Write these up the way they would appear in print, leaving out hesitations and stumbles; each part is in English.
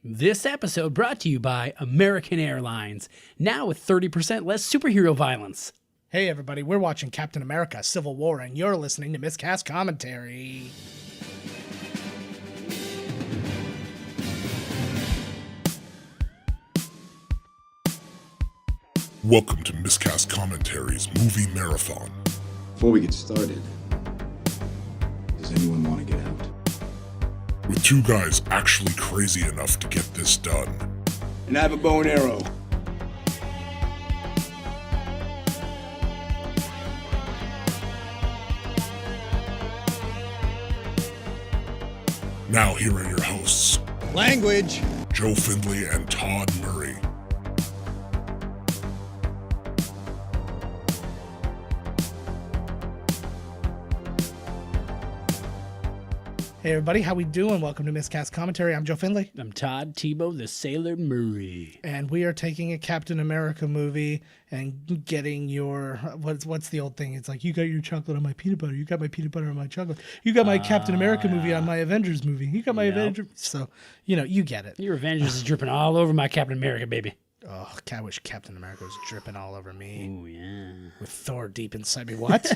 This episode brought to you by American Airlines, now with 30% less superhero violence. Hey everybody, we're watching Captain America: Civil War, and you're listening to Miscast Commentary. Welcome to Miscast Commentary's Movie Marathon. Before we get started, does anyone want to get out? With two guys actually crazy enough to get this done. And I have a bow and arrow. Now here are your hosts, Language! Joe Findlay and Todd Murray. Hey everybody, how we doing? Welcome to Miscast Commentary. I'm Joe Findlay. I'm Todd Tebow, the Sailor Murray. And we are taking a Captain America movie and getting your, what's the old thing? It's like, you got your chocolate on my peanut butter. You got my peanut butter on my chocolate. You got my Captain America movie on my Avengers movie. You got my Avengers. So, you get it. Your Avengers is dripping all over my Captain America, baby. Oh, I wish Captain America was dripping all over me. Oh, yeah. With Thor deep inside me. What?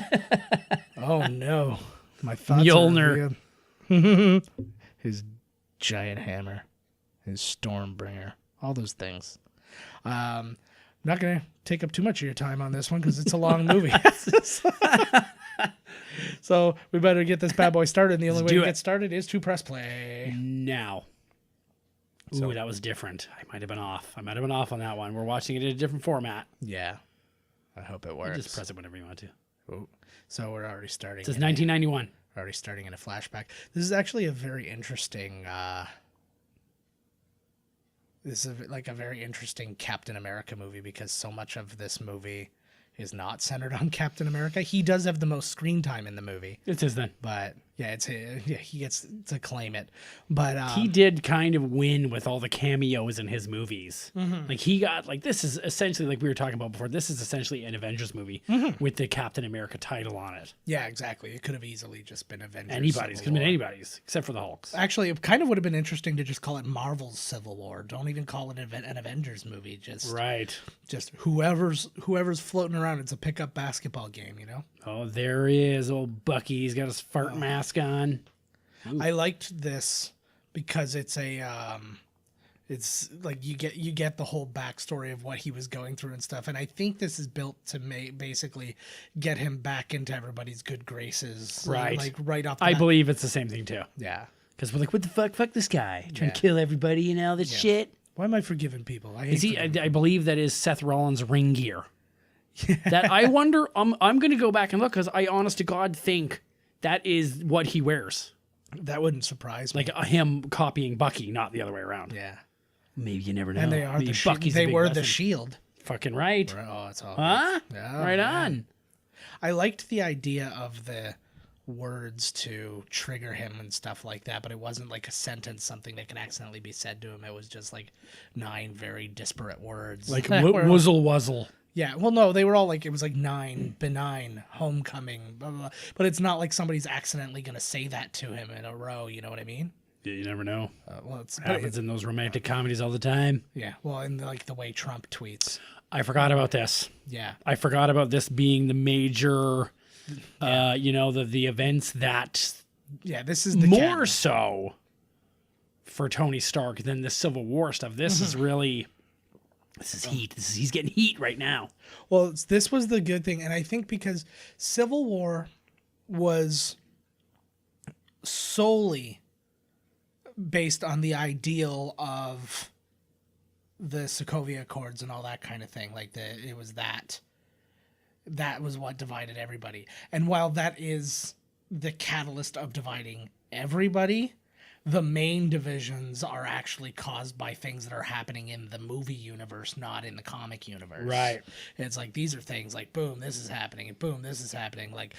Oh, no. My thoughts Mjolnir. are... His giant hammer, his Stormbringer, all those things. I'm not going to take up too much of your time on this one because it's a long movie. So we better get this bad boy started. And the only way to get started is to press play. Now. Ooh, that was different. I might have been off. On that one. We're watching it in a different format. Yeah. I hope it works. Just press it whenever you want to. Ooh. So we're already starting. It says 1991. Already starting in a flashback. This is actually a very interesting. This is like a very interesting Captain America movie because so much of this movie is not centered on Captain America. He does have the most screen time in the movie. It's his then. But yeah, he gets to claim it. But he did kind of win with all the cameos in his movies. Mm-hmm. Like he got this is essentially like we were talking about before. This is essentially an Avengers movie with the Captain America title on it. Yeah, exactly. It could have easily just been Avengers. Anybody's. Could have been anybody's except for the Hulks. Actually, it kind of would have been interesting to just call it Marvel's Civil War. Don't even call it an Avengers movie. Just whoever's floating around. It's a pickup basketball game, Oh, there he is, old Bucky. He's got his fart mask on. Ooh. I liked this because it's it's like you get the whole backstory of what he was going through and stuff, and I think this is built to basically get him back into everybody's good graces, right? Like right off. I believe it's the same thing too. Yeah, because we're like, what the fuck this guy trying to kill everybody, this shit. Why am I forgiving people? I believe that is Seth Rollins' ring gear. Yeah. That I wonder. I'm going to go back and look because I, honest to God, think that is what he wears. That wouldn't surprise me. Like him copying Bucky, not the other way around. Yeah. Maybe you never know. And they are the shield. They were the shield. Fucking right. Oh, it's all. Huh? Yeah, right on. I liked the idea of the words to trigger him and stuff like that, but it wasn't like a sentence, something that can accidentally be said to him. It was just like 9 very disparate words. Like wuzzle wuzzle. Yeah, well, no, they were all like, it was like 9, benign, homecoming, blah, blah, blah. But it's not like somebody's accidentally going to say that to him in a row, you know what I mean? Yeah, you never know. It happens in those romantic comedies all the time. Yeah, well, in like the way Trump tweets. I forgot about this. Yeah. I forgot about this being the major, the events that... Yeah, this is the more so for Tony Stark than the Civil War stuff. This is really... This is heat. He's getting heat right now. Well, this was the good thing. And I think because Civil War was solely based on the ideal of the Sokovia Accords and all that kind of thing. Like it was that was what divided everybody. And while that is the catalyst of dividing everybody, the main divisions are actually caused by things that are happening in the movie universe, not in the comic universe. Right. It's like, these are things like, boom, this is happening, and boom, this is happening. Like,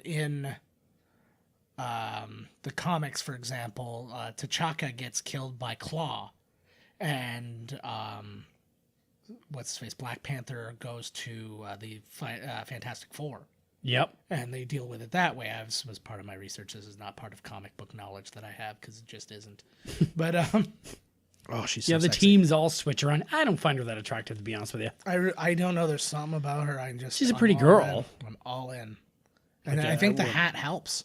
in the comics, for example, T'Chaka gets killed by Claw, and what's his face, Black Panther goes to the Fantastic Four. Yep. And they deal with it that way. Was part of my research. This is not part of comic book knowledge that I have because it just isn't. But oh, she's so Yeah, the sexy. teams all switch around. I don't find her that attractive, to be honest with you. I don't know. There's something about her. She's a I'm pretty all girl. in. I'm all in. And Okay, I think I the would- hat helps.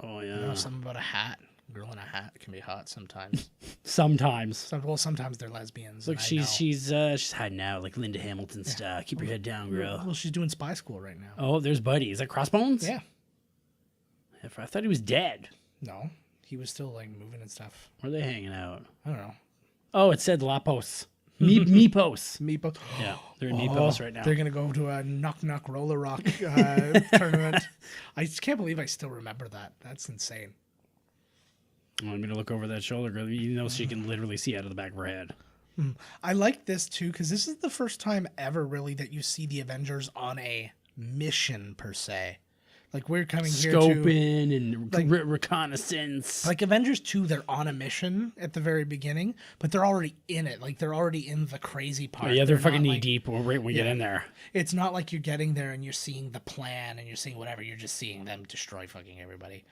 Oh, You know, something about a hat. A girl in a hat can be hot sometimes. Sometimes. Sometimes they're lesbians. Look, and I know. she's hiding out like Linda Hamilton style. Keep your head down, girl. Well, she's doing spy school right now. Oh, there's Buddy. Is that Crossbones? Yeah. I thought he was dead. No, he was still like moving and stuff. Where are they hanging out? I don't know. Oh, it said Lapos. Meepos. Meepo. Yeah, they're in Meepos right now. They're gonna go to a knock roller rock tournament. I just can't believe I still remember that. That's insane. I want me to look over that shoulder, girl. You know she can literally see out of the back of her head. I like this too because this is the first time ever really that you see the Avengers on a mission per se. Like we're coming here to Scoping and reconnaissance. like Avengers 2, they're on a mission at the very beginning, but they're already in it. Like they're already in the crazy part. Oh, yeah, they're fucking not knee like- deep right when we get in there. It's not like you're getting there and you're seeing the plan and you're seeing whatever. You're just seeing them destroy fucking everybody.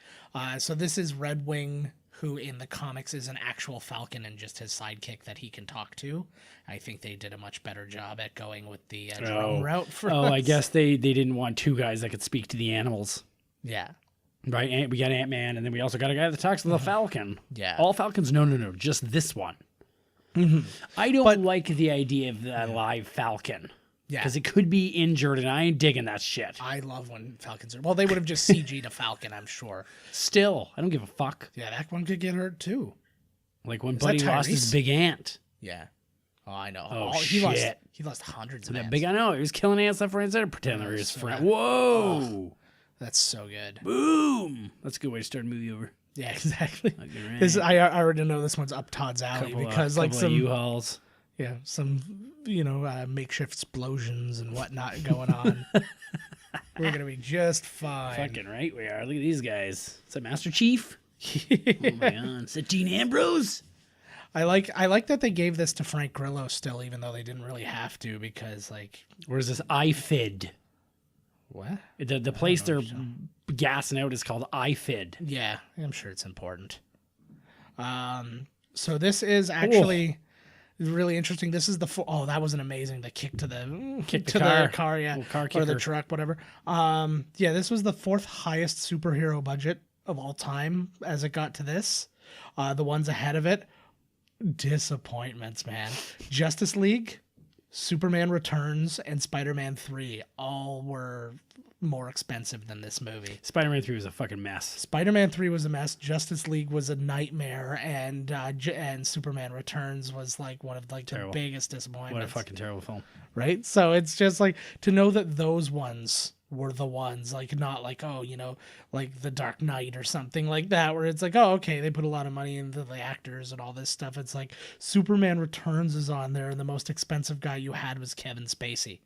So this is Red Wing, who in the comics is an actual Falcon and just his sidekick that he can talk to. I think they did a much better job at going with the drone route for Oh, I us. guess they didn't want two guys that could speak to the animals. Yeah. Right? We got Ant-Man, and then we also got a guy that talks to the Falcon. Yeah. All Falcons? No. Just this one. I don't like the idea of the live Falcon. Yeah. Because it could be injured, and I ain't digging that shit. I love when Falcons are... Well, they would have just CG'd a Falcon, I'm sure. Still, I don't give a fuck. Yeah, that one could get hurt too. Like when that Buddy lost his Tyrese? big ant. Yeah. Oh, I know. Oh, He shit. lost hundreds of That ants. big, I know. He was killing ants left, right, and center, pretending they were his so friend. bad. Whoa! That's so good. Boom! That's a good way to start a movie over. Yeah, exactly. Fucking right. This I already know this one's up Todd's alley because like couple some of U-Hauls. yeah some makeshift explosions and whatnot going on. We're gonna be just fine. Fucking right we are. Look at these guys. Is that Master Chief? Oh my god. Is that Dean Ambrose? I like that they gave this to Frank Grillo still, even though they didn't really have to because like Where's this IFID? what? The place they're gassing out is called IFID. Yeah, I'm sure it's important. So this is actually really interesting. This is that wasn't amazing. The kick to the car, yeah, Little car or the kicker. truck, whatever. Yeah, this was the 4th highest superhero budget of all time as it got to this. The ones ahead of it, disappointments, man. Justice League, Superman Returns, and Spider-Man 3 all were more expensive than this movie. Spider-Man 3 was a fucking mess. Spider-Man 3 was a mess. Justice League was a nightmare, and Superman Returns was like one of like Terrible. the biggest disappointments. What a fucking terrible film. Right? So it's just like to know that those ones were the ones, like not like like The Dark Knight or something like that, where it's like, oh, okay, they put a lot of money into the actors and all this stuff. It's like Superman Returns is on there, and the most expensive guy you had was Kevin Spacey.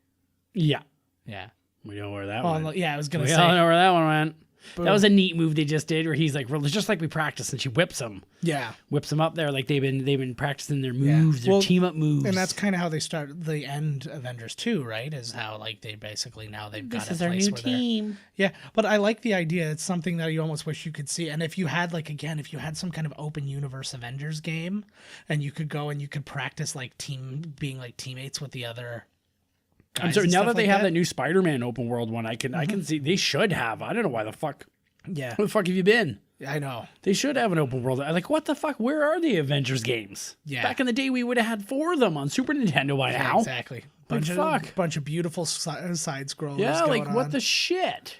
Yeah. Yeah. We know where that Oh, went. yeah, I was gonna We say. all know where that one went. Boom. That was a neat move they just did where he's like, well, it's just like we practiced, and she whips him. Yeah. Whips them up there like they've been practicing their moves, their Well, team up moves. And that's kind of how they start the end Avengers 2, right? Is how like they basically now they've got a place where they're- Yeah, but I like the idea. It's something that you almost wish you could see. And if you had if you had some kind of open universe Avengers game, and you could go and you could practice like being like teammates with the other. I'm guys sorry. and Now stuff that they like have that new Spider-Man open world one, I can see they should have. I don't know why the fuck. Yeah, Where the fuck have you been? I know. They should have an open world. Like, what the fuck? Where are the Avengers games? Yeah. Back in the day, we would have had 4 of them on Super Nintendo by now. Exactly. Like, fuck. Bunch of beautiful side scrollers. Yeah, like, going what on. the shit?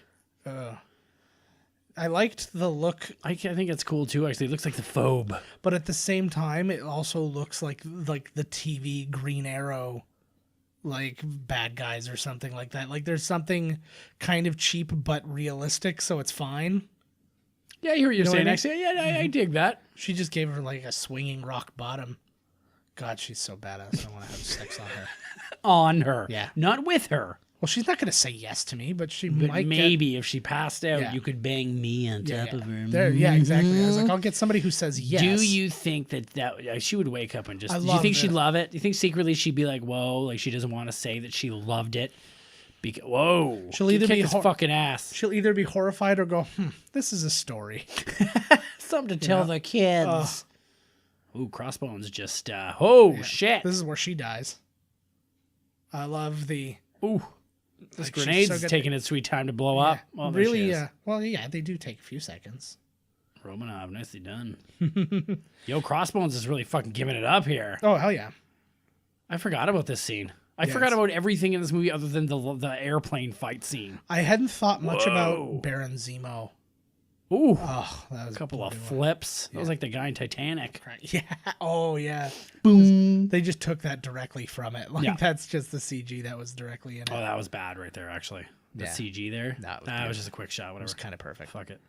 I liked the look, I think it's cool, too, actually. It looks like the Phobe. but at the same time, it also looks like the TV Green Arrow, like bad guys or something like that. Like there's something kind of cheap but realistic, so it's fine. Yeah, I hear what you're know what I saying. mean? Actually, yeah, I dig that. She just gave her like a swinging rock bottom. God, she's so badass. I want to have sex on her. On her. Yeah. Not with her. Well, she's not going to say yes to me, but she But might maybe if she passed out, Yeah. you could bang me on get, top of her. There, yeah, exactly. I was like, I'll get somebody who says yes. Do you think that she would wake up and just? I Do you love think she'd it. love it? Do you think secretly she'd be like, "Whoa," like she doesn't want to say that she loved it? Whoa. She'll either kick be his hor- fucking ass. She'll either be horrified or go, this is a story. Something to tell the kids. Ooh, Crossbones just, shit. This is where she dies. I love the... Ooh. This she's grenade's so good. taking its sweet time to blow up. Well, there she really, is. they do take a few seconds. Romanov, nicely done. Yo, Crossbones is really fucking giving it up here. Oh, hell yeah. I forgot about this scene. I forgot about everything in this movie other than the airplane fight scene. I hadn't thought much about Baron Zemo. Ooh. Oh, that was A couple of flips. That was like the guy in Titanic. Yeah. Oh, yeah. Boom. They just took that directly from it. Like, Yeah. that's just the CG that was directly in it. Oh, that was bad right there, actually. The Yeah. CG there. That was just a quick shot, whatever. It was kind of perfect. Fuck it.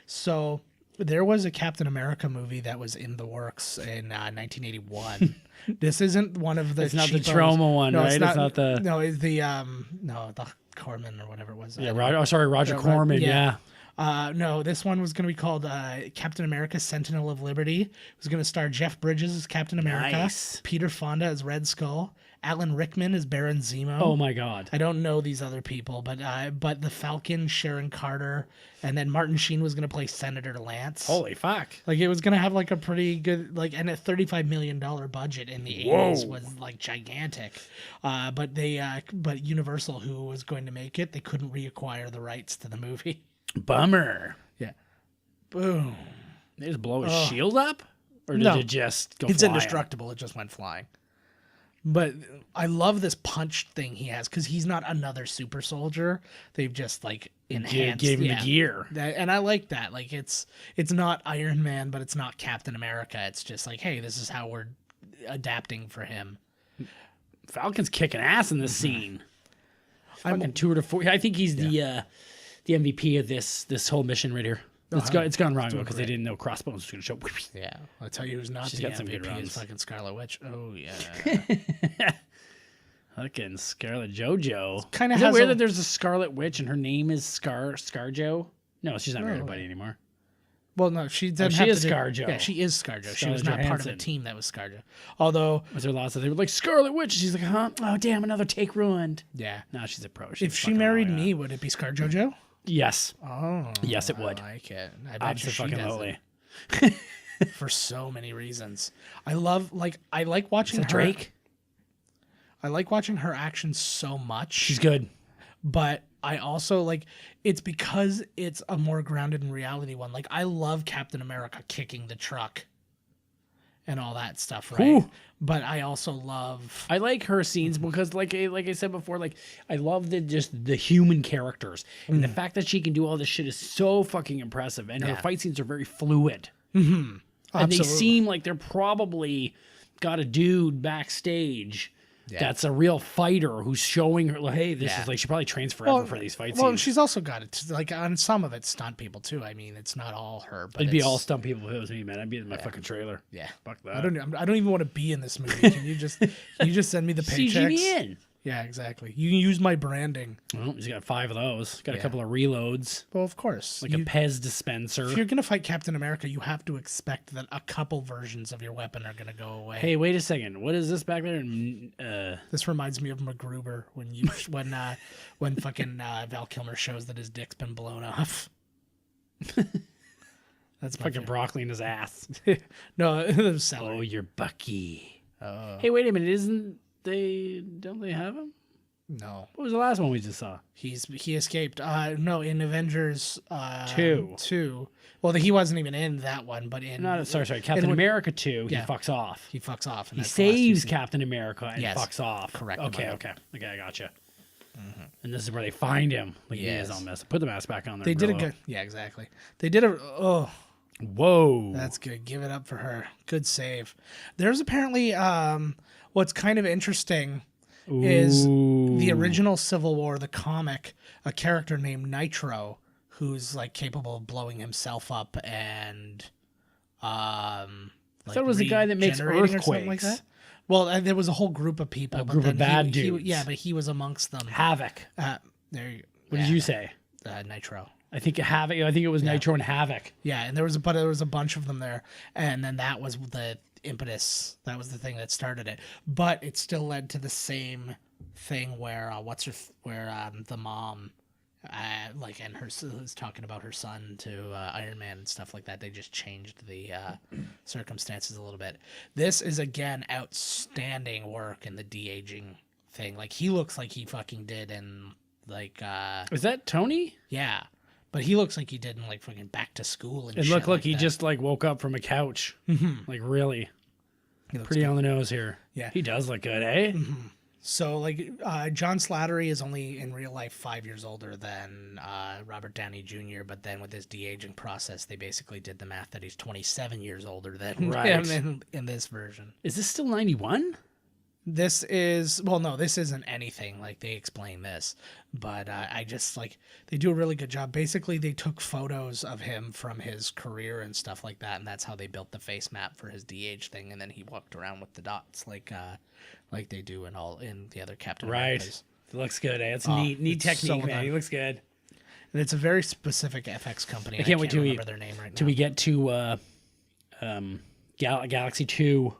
So there was a Captain America movie that was in the works in 1981. This isn't one of the. It's not the cheapos. trauma one, No, right? It's not the. No, it's the the Corman or whatever it was. Yeah, Roger Corman. Yeah. No, this one was going to be called Captain America: Sentinel of Liberty. It was going to star Jeff Bridges as Captain America, Nice. Peter Fonda as Red Skull, Alan Rickman as Baron Zemo. Oh my God. I don't know these other people, but the Falcon, Sharon Carter, and then Martin Sheen was going to play Senator Lance. Holy fuck. Like, it was going to have like a pretty good, like, and a $35 million budget in the 80s was like gigantic. But Universal, who was going to make it, they couldn't reacquire the rights to the movie. Bummer. Yeah. Boom. They just blow his shield up? Or did No. it just go It's flying? indestructible. It just went flying. But I love this punch thing he has because he's not another super soldier. They've just like enhanced. Gave him the gear. And I like that. Like it's not Iron Man, but it's not Captain America. It's just like, hey, this is how we're adapting for him. Falcon's kicking ass in this scene. Fucking 2 to 4. I think he's the MVP of this whole mission right here. It's gone wrong because they didn't know Crossbones was going to show. Yeah, I'll tell you who's not She's the got some good MVP runs. is fucking Scarlet Witch. Oh yeah. Fucking Scarlet JoJo. Kinda Is it has weird a- that there's a Scarlet Witch and her name is ScarJo? No, she's not married to Buddy anymore. Well, no, she doesn't she have is to do- ScarJo. Yeah, she is ScarJo. She was Scarlett not part of Johansson. a team that was ScarJo. Although, Was there lots of they were like Scarlet Witch? She's like, huh? Oh damn, another take ruined. yeah. No, she's a pro. She's If she fucking married wrong, me, would it be ScarJoJo? yes, Oh, yes, it would. I like it. I bet you she does Absolutely. it for so many reasons. I like watching her. Drake. I like watching her action so much. She's good. But I also like it's because it's a more grounded in reality one. Like I love Captain America kicking the truck and all that stuff, right? Ooh. But I also love I like her scenes because, like I said before, like I love the human characters and the fact that she can do all this shit is so fucking impressive. And her fight scenes are very fluid, and they Absolutely. seem like they're probably got a dude backstage that's a real fighter who's showing her, like, hey, this is like she probably trains forever for these fight Well, scenes. she's also got it like on some of it stunt people too. I mean, it's not all her, but It'd be it's- all stunt people if it was me, man. I'd be in my fucking trailer. Yeah, Fuck that. I don't even want to be in this movie. Can you just send me the CG paychecks? me in. Yeah, exactly. You can use my branding. Well, he's got 5 of those. Got a couple of reloads, Well, of course. like a Pez dispenser. If you're gonna fight Captain America, you have to expect that a couple versions of your weapon are gonna go away. Hey, wait a second. What is this back there? This reminds me of MacGruber when fucking Val Kilmer shows that his dick's been blown off. That's my Fucking broccoli in his ass. no, it was Oh, celery. you're Bucky. Hey, wait a minute. Don't they have him? No, What was the last one we just saw? he escaped. No, in Avengers 2. 2. Well, he wasn't even in that one, but in Sorry. Captain when- America 2, he Yeah. fucks off. he fucks off. And He that's the last you saves see. Captain America and Yes. fucks off. Correct. Okay, I gotcha. And this is where they find him. Like, he is Yes. all messed up. Put the mask back on there. They did a good. Yeah, exactly. They did a. Oh, Whoa. that's good. Give it up for her. Good save. There's apparently what's kind of interesting is the original Civil War, the comic, a character named Nitro, who's like capable of blowing himself up and I thought it was the guy that makes regenerating or something earthquakes. like that. Well, there was a whole group of people. group of bad he, dudes. Yeah, but he was amongst them. Havoc. There you go. What did you say? Nitro. I think Havoc. I think it was Nitro and Havoc. Yeah, and there was a bunch of them there, and then that was the impetus. That was the thing that started it. But it still led to the same thing where the mom and her was talking about her son to Iron Man and stuff like that. They just changed the circumstances a little bit. This is again outstanding work in the de-aging thing. Like he looks like he fucking did in like is that Tony? yeah, but he looks like he did in like fucking Back to School and It shit looked like like he that. just like woke up from a couch. Like really, He looks pretty good. on the nose here. Yeah. He does look good, eh? So, like, John Slattery is only in real life 5 years older than Robert Downey Jr., but then with his de-aging process, they basically did the math that he's 27 years older than Right. him in this version. Is this still 91? This is, well, no, this isn't anything. Like, they explain this, but I just, like, they do a really good job. Basically, they took photos of him from his career and stuff like that, and that's how they built the face map for his de-age thing, and then he walked around with the dots, like they do in the other Captain Right. Americas. It looks good, eh? It's neat it's technique, so man. done. He looks good. And it's a very specific FX company. I can't wait till we remember their name right now. till we get to Galaxy 2,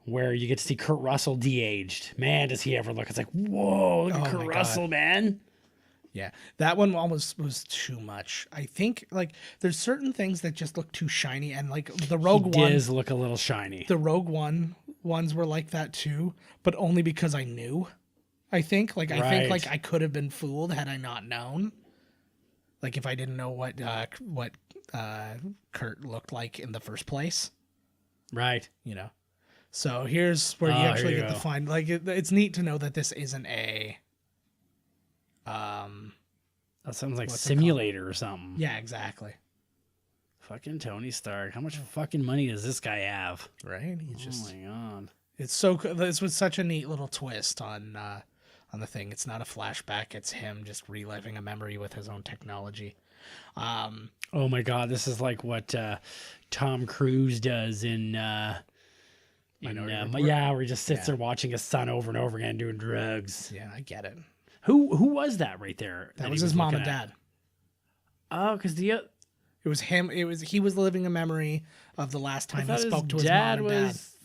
where you get to see Kurt Russell de-aged. Man, does he ever look? It's like, whoa, look at Oh Kurt my God. Russell, man. Yeah, that one almost was too much. I think like there's certain things that just look too shiny, and like the Rogue He One, does look a little shiny. the Rogue One ones were like that too, but only because I knew. I think like I could have been fooled had I not known. Like if I didn't know what Kurt looked like in the first place, Right. you know. So here's where you Oh, actually here you get to go. find like it's neat to know that this isn't a That sounds like What's it called? Simulator or something. yeah, exactly. Fucking Tony Stark. How much fucking money does this guy have? Right? He's just Oh my god. it's so this was such a neat little twist on the thing. It's not a flashback, it's him just reliving a memory with his own technology. Oh my god, this is like what Tom Cruise does in Minority Report? yeah, where he just sits there watching his son over and over again doing drugs. Yeah, I get it. Who was that right there? That he was his mom looking and at? dad. Oh, because It was him. He was living a memory of the last I time he thought spoke to his his dad mom and dad. was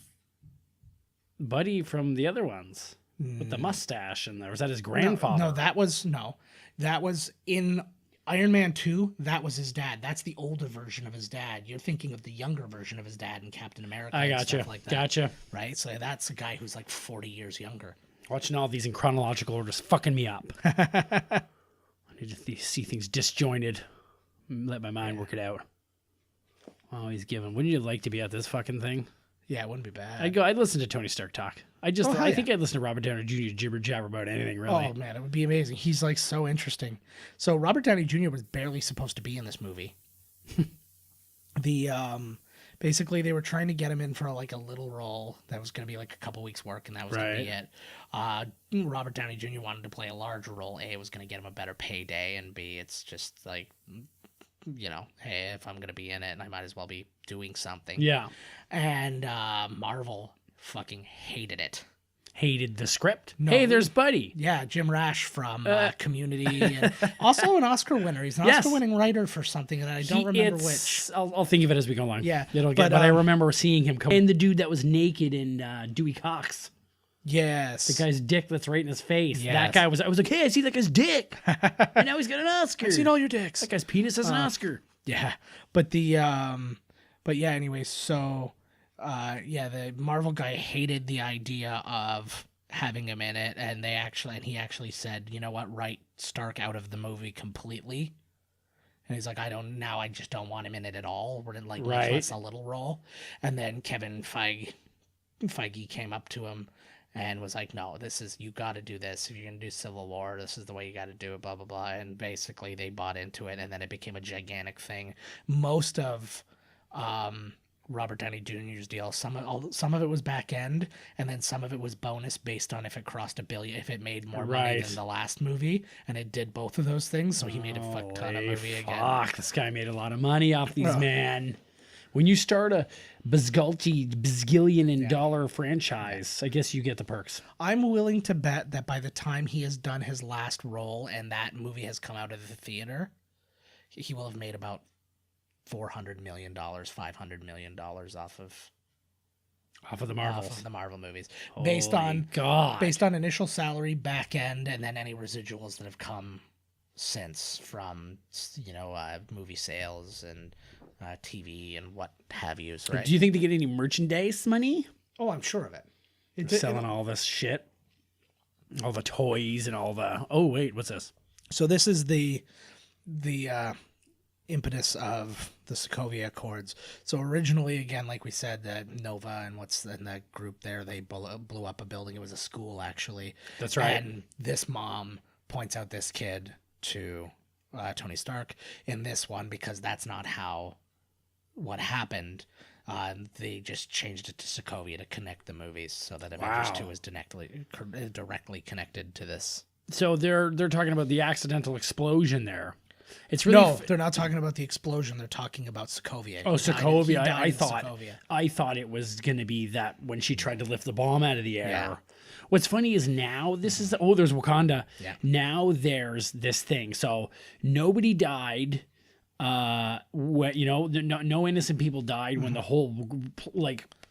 Buddy from the other ones with the mustache, and there was that his grandfather. No, that was in Iron Man 2. That was his dad. That's the older version of his dad. You're thinking of the younger version of his dad in Captain America. I and gotcha. stuff like that, Gotcha. right? So that's a guy who's like 40 years younger. Watching all these in chronological order is fucking me up. I need to see things disjointed. Let my mind work it out. Oh, he's giving. Wouldn't you like to be at this fucking thing? Yeah, it wouldn't be bad. I'd listen to Tony Stark talk. I hell think I'd listen to Robert Downey Jr. jibber jabber about anything, really. Oh man, it would be amazing. He's like so interesting. So Robert Downey Jr. was barely supposed to be in this movie. Basically they were trying to get him in for like a little role that was going to be like a couple weeks work, and that was going to be it. Robert Downey Jr. wanted to play a larger role. A, it was going to get him a better payday, and B, it's just like, you know, hey, if I'm going to be in it, I might as well be doing something. Yeah. And Marvel fucking hated it. Hated the script. No. Hey, there's Buddy. Yeah, Jim Rash from Community, and also an Oscar winner. He's an Yes. Oscar-winning writer for something, and I don't remember which. I'll think of it as we go along. Yeah, But I remember seeing him come. And the dude that was naked in Dewey Cox. Yes, The guy's dick that's right in his face. Yes. That guy I was like, hey, I see that guy's dick. And now he's got an Oscar. I've seen all your dicks. That guy's penis has an Oscar. Yeah, but anyway, so the Marvel guy hated the idea of having him in it, and he actually said, you know what, write Stark out of the movie completely. And he's like, I just don't want him in it at all. We're in like Right. less a little role. And then Kevin Feige came up to him and was like, no, you got to do this. If you're going to do Civil War, this is the way you got to do it, blah, blah, blah. And basically they bought into it, and then it became a gigantic thing. Most of Robert Downey Jr.'s deal, some of it was back end, and then some of it was bonus based on if it crossed $1 billion, if it made more money Right. than the last movie, and it did both of those things, so he made a fuck ton of Holy movie again. Fuck, this guy made a lot of money off these, man. When you start a bazillion and dollar franchise, I guess you get the perks. I'm willing to bet that by the time he has done his last role and that movie has come out of the theater, he will have made about $400 million, $500 million off of. Off of the off Marvels. of the Marvel movies, God. based on initial salary, back end, and then any residuals that have come since from movie sales and TV and what have you. Right? Do you think they get any merchandise money? Oh, I'm sure of it. Selling all this shit, all the toys and all the. Oh wait, what's this? So this is the impetus of the Sokovia Accords. So originally, again, like we said, that Nova and what's in that group there, they blew up a building. It was a school, actually. That's right. And this mom points out this kid to Tony Stark in this one because that's not what happened. They just changed it to Sokovia to connect the movies so that Avengers 2 is directly connected to this. So they're talking about the accidental explosion there. It's really they're not talking about the explosion. They're talking about Sokovia. Oh, Sokovia. I Sokovia. thought it was going to be that when she tried to lift the bomb out of the air. Yeah. What's funny is now there's Wakanda. Yeah. Now there's this thing. So nobody died. No innocent people died when the whole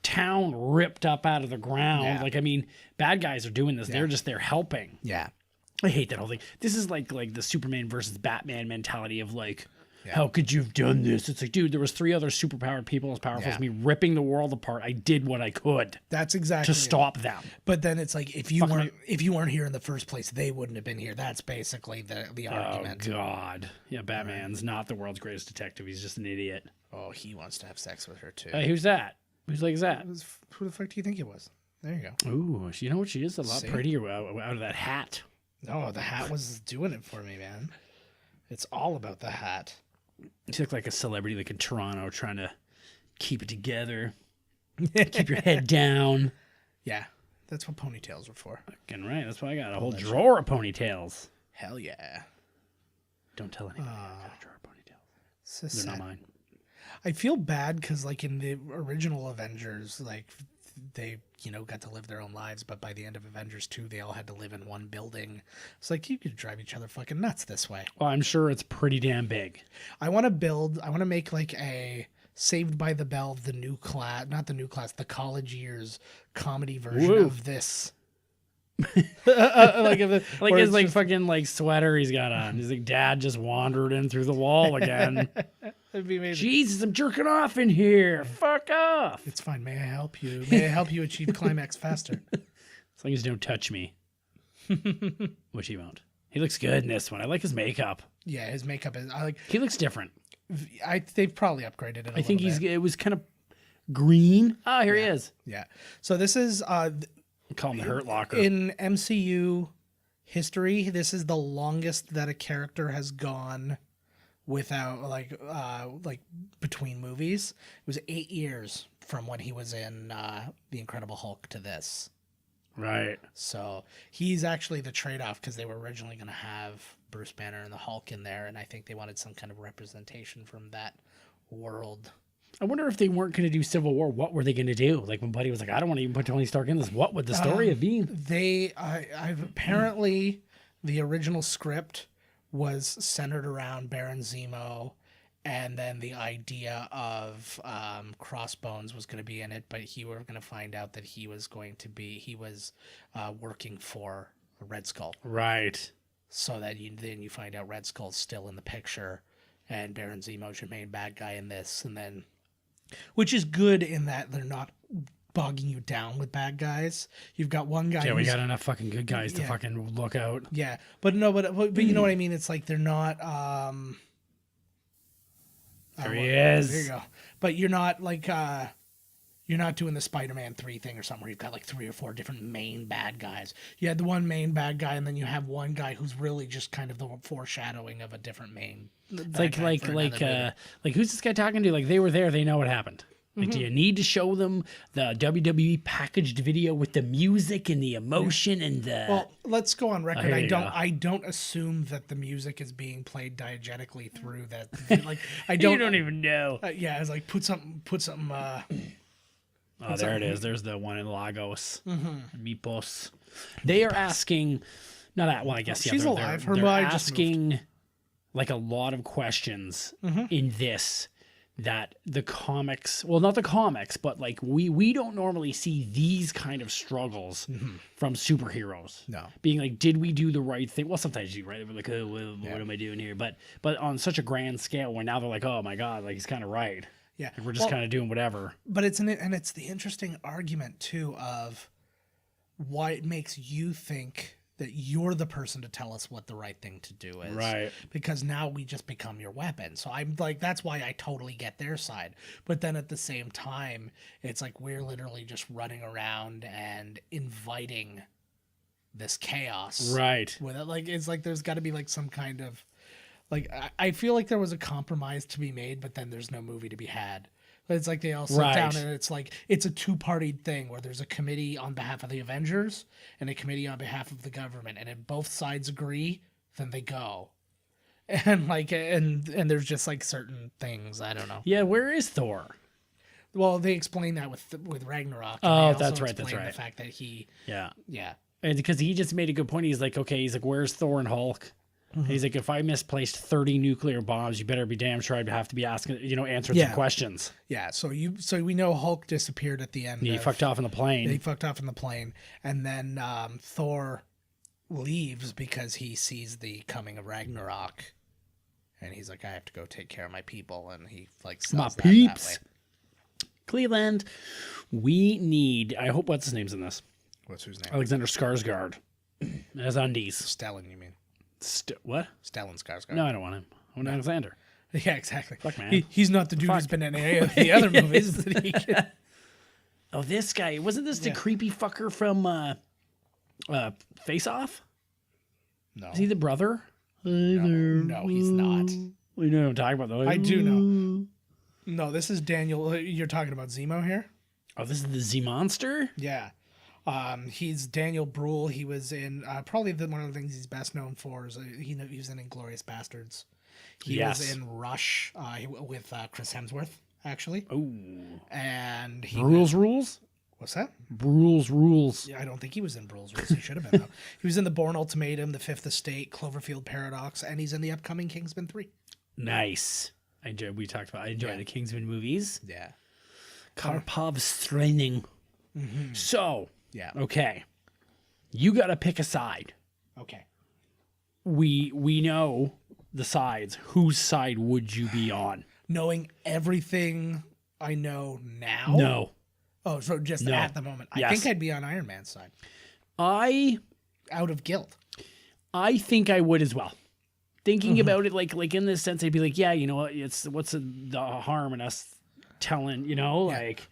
town ripped up out of the ground. Yeah. Bad guys are doing this. They're just there helping. Yeah. I hate that whole thing. This is like the Superman versus Batman mentality of how could you have done this? It's like, dude, there was 3 other superpowered people as powerful as me ripping the world apart. I did what I could. That's exactly to stop them. But then it's like if you weren't here in the first place, they wouldn't have been here. That's basically the argument. Oh God, yeah, Batman's not the world's greatest detective. He's just an idiot. Oh, he wants to have sex with her too. Hey, who's that? Who's like that? Who the fuck do you think it was? There you go. Ooh, you know what? She is a lot prettier out of that hat. No, the hat was doing it for me, man. It's all about the hat. She looked like a celebrity, like in Toronto, trying to keep it together, keep your head down. Yeah, that's what ponytails are for. Fucking right. That's why I got a whole drawer of ponytails. Hell yeah. Don't tell anyone. I got a drawer of ponytails. They're not mine. I feel bad because, in the original Avengers, they got to live their own lives, but by the end of Avengers 2, they all had to live in one building. It's like, you could drive each other fucking nuts this way. Well, I'm sure it's pretty damn big. I want to make a Saved by the Bell, the college years comedy version of this. His fucking sweater he's got on. He's like, Dad just wandered in through the wall again. That'd be amazing. Jesus, I'm jerking off in here. Fuck off. It's fine. May I help you? May I help you achieve climax faster? As long as you don't touch me. Which he won't. He looks good in this one. I like his makeup. Yeah, his makeup is. He looks different. They've probably upgraded it. I think it was kind of green. Oh, here he is. Yeah. So this is call him the Hurt Locker. In MCU history, this is the longest that a character has gone without between movies. It was 8 years from when he was in The Incredible Hulk to this. Right. So he's actually the trade-off because they were originally going to have Bruce Banner and the Hulk in there, and I think they wanted some kind of representation from that world. I wonder if they weren't going to do Civil War, what were they going to do? When Buddy was like, I don't want to even put Tony Stark in this. What would the story have been? I've apparently the original script was centered around Baron Zemo, and then the idea of Crossbones was going to be in it, but were going to find out that he was working for Red Skull. Right. So that you find out Red Skull's still in the picture, and Baron Zemo's your main bad guy in this, and then, which is good in that they're not bogging you down with bad guys. You've got one guy. Yeah, we got enough fucking good guys to fucking look out. Yeah, but you know what I mean. It's like they're not. There he is. There you go. But you're not you're not doing the Spider-Man 3 thing or something where you've got 3 or 4 different main bad guys. You had the one main bad guy, and then you have one guy who's really just kind of the foreshadowing of a different main. It's like who's this guy talking to? They were there. They know what happened. Do you need to show them the WWE packaged video with the music and the emotion and the? Well, let's go on record. I don't assume that the music is being played diegetically through that. I don't. You don't even know. Yeah, it's like put something. Oh, there it is. There's the one in Lagos. Meepos. They are asking. Not that. Well, I guess she's alive. They're asking a lot of questions in this that the comics, well, not the comics, but like we don't normally see these kind of struggles from superheroes. No. Being like, did we do the right thing? Well, sometimes you, right? We're like, oh, what am I doing here? But on such a grand scale where now they're like, oh my God, like he's kind of right. Yeah. Like, we're just kind of doing whatever. But it's the interesting argument too of why it makes you think that you're the person to tell us what the right thing to do is. Right. Because now we just become your weapon. So I'm like, that's why I totally get their side. But then at the same time, it's like we're literally just running around and inviting this chaos. Right. With it. Like, it's like there's got to be like some kind of, like, I feel like there was a compromise to be made, but then there's no movie to be had. It's like they all sit down and it's like it's a two-partied thing where there's a committee on behalf of the Avengers and a committee on behalf of the government, and if both sides agree, then they go. And like and there's just like certain things, I don't know. Yeah, where is Thor? Well, they explain that with Ragnarok. Oh, and they that's also right, that's explain right. The fact that he Yeah. and Because he just made a good point. He's like, okay, he's like, where's Thor and Hulk? He's like, if I misplaced 30 nuclear bombs, you better be damn sure I'd have to be asking, answering some questions. Yeah, so we know Hulk disappeared at the end. He fucked off in the plane. He fucked off in the plane, and then Thor leaves because he sees the coming of Ragnarok, and he's like, I have to go take care of my people, and he like sells My that peeps. that way. Cleveland, we need, I hope what's his name's in this? What's his name? Alexander Skarsgård as undies. Stellan, you mean? What? Stellan Skarsgård. No, I don't want him. I want Alexander. Yeah, exactly. Fuck, man. He's not the dude who's been in any of the other movies. That he can... Oh, this guy. Wasn't this the creepy fucker from Face Off? No. Is he the brother? No, he's not. We know what I'm talking about, though. I do know. No, this is Daniel. You're talking about Zemo here? Oh, this is the Z-Monster? Yeah. He's Daniel Bruhl. He was in probably one of the things he's best known for is he was in Inglourious Bastards. He was in Rush with Chris Hemsworth, actually. Oh. And he Rules? What's that? Rules. Yeah, I don't think he was in Bruhl's Rules. He should have been, though. He was in The Bourne Ultimatum, The Fifth Estate, Cloverfield Paradox, and he's in the upcoming Kingsman 3. Nice. I enjoy the Kingsman movies. Yeah. Karpov's training. So, Yeah. okay. You got to pick a side. Okay. We know the sides. Whose side would you be on? Knowing everything I know now? No. Oh, so just at the moment. I Yes. think I'd be on Iron Man's side. Out of guilt. I think I would as well. Thinking about it, like in this sense, I'd be like, yeah, you know what? What's the harm in us telling,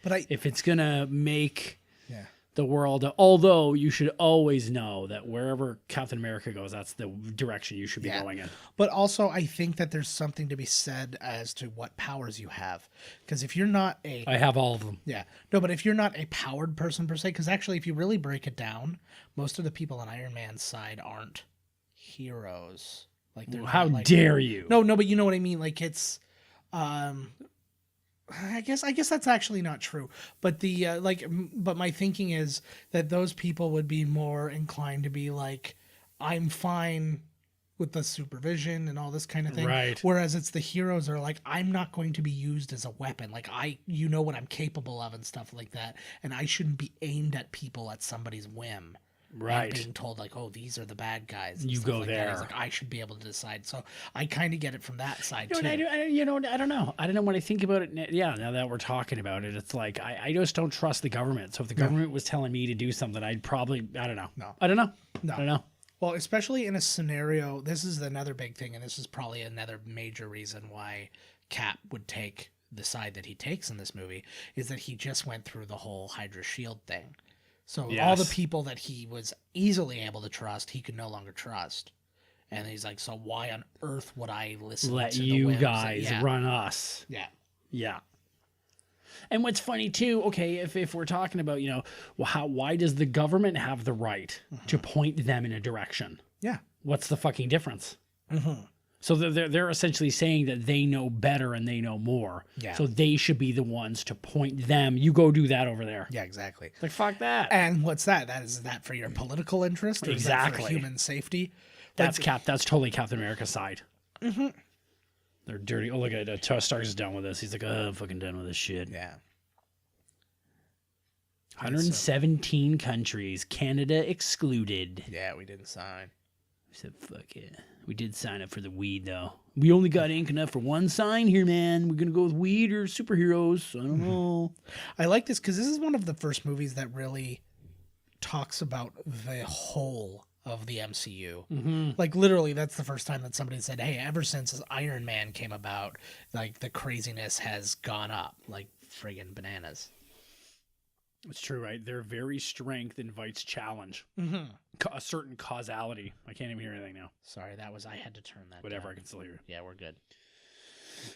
But if it's gonna make Yeah. the world. Although you should always know that wherever Captain America goes, that's the direction you should be going in. But also, I think that there's something to be said as to what powers you have. Because if you're not I have all of them. Yeah. No, but if you're not a powered person per se, because actually, if you really break it down, most of the people on Iron Man's side aren't heroes. Like, they're How not, like, dare you? No, but you know what I mean. Like, it's, I guess that's actually not true. But but my thinking is that those people would be more inclined to be like, I'm fine with the supervision and all this kind of thing. Right. Whereas it's the heroes are like, I'm not going to be used as a weapon. Like, you know what I'm capable of and stuff like that. And I shouldn't be aimed at people at somebody's whim. Right. And being told like, oh, these are the bad guys. You go like there. That. It's like, I should be able to decide. So I kind of get it from that side You know, too. I don't know. I don't know when I think about it. Yeah, now that we're talking about it, it's like I just don't trust the government. So if the government was telling me to do something, I'd probably I don't know. No. I don't know. No. I don't know. Well, especially in a scenario, this is another big thing, and this is probably another major reason why Cap would take the side that he takes in this movie, is that he just went through the whole Hydra Shield thing. So all the people that he was easily able to trust, he could no longer trust. And he's like, so why on earth would I listen Let to the you whims? guys run us. Yeah. Yeah. And what's funny too, okay, if we're talking about, why does the government have the right to point them in a direction? Yeah. What's the fucking difference? So they're essentially saying that they know better and they know more. Yeah. So they should be the ones to point them. You go do that over there. Yeah, exactly. Like, fuck that. And what's that? Is that for your political interest? Or is that for Exactly. human safety? That's totally Captain America's side. They're dirty. Oh, look at it. Stark's done with this. He's like, oh, I'm fucking done with this shit. Yeah. 117 countries, Canada excluded. Yeah, we didn't sign. We said, fuck it. We did sign up for the weed, though. We only got ink enough for one sign here, man. We're going to go with weed or superheroes. I don't know. I like this because this is one of the first movies that really talks about the whole of the MCU. Mm-hmm. Like, literally, that's the first time that somebody said, hey, ever since Iron Man came about, like, the craziness has gone up. Like, friggin' bananas. It's true, right? Their very strength invites challenge. Mm-hmm. A certain causality. I can't even hear anything now. Sorry, I had to turn that Whatever, down. I can still hear it. Yeah, we're good.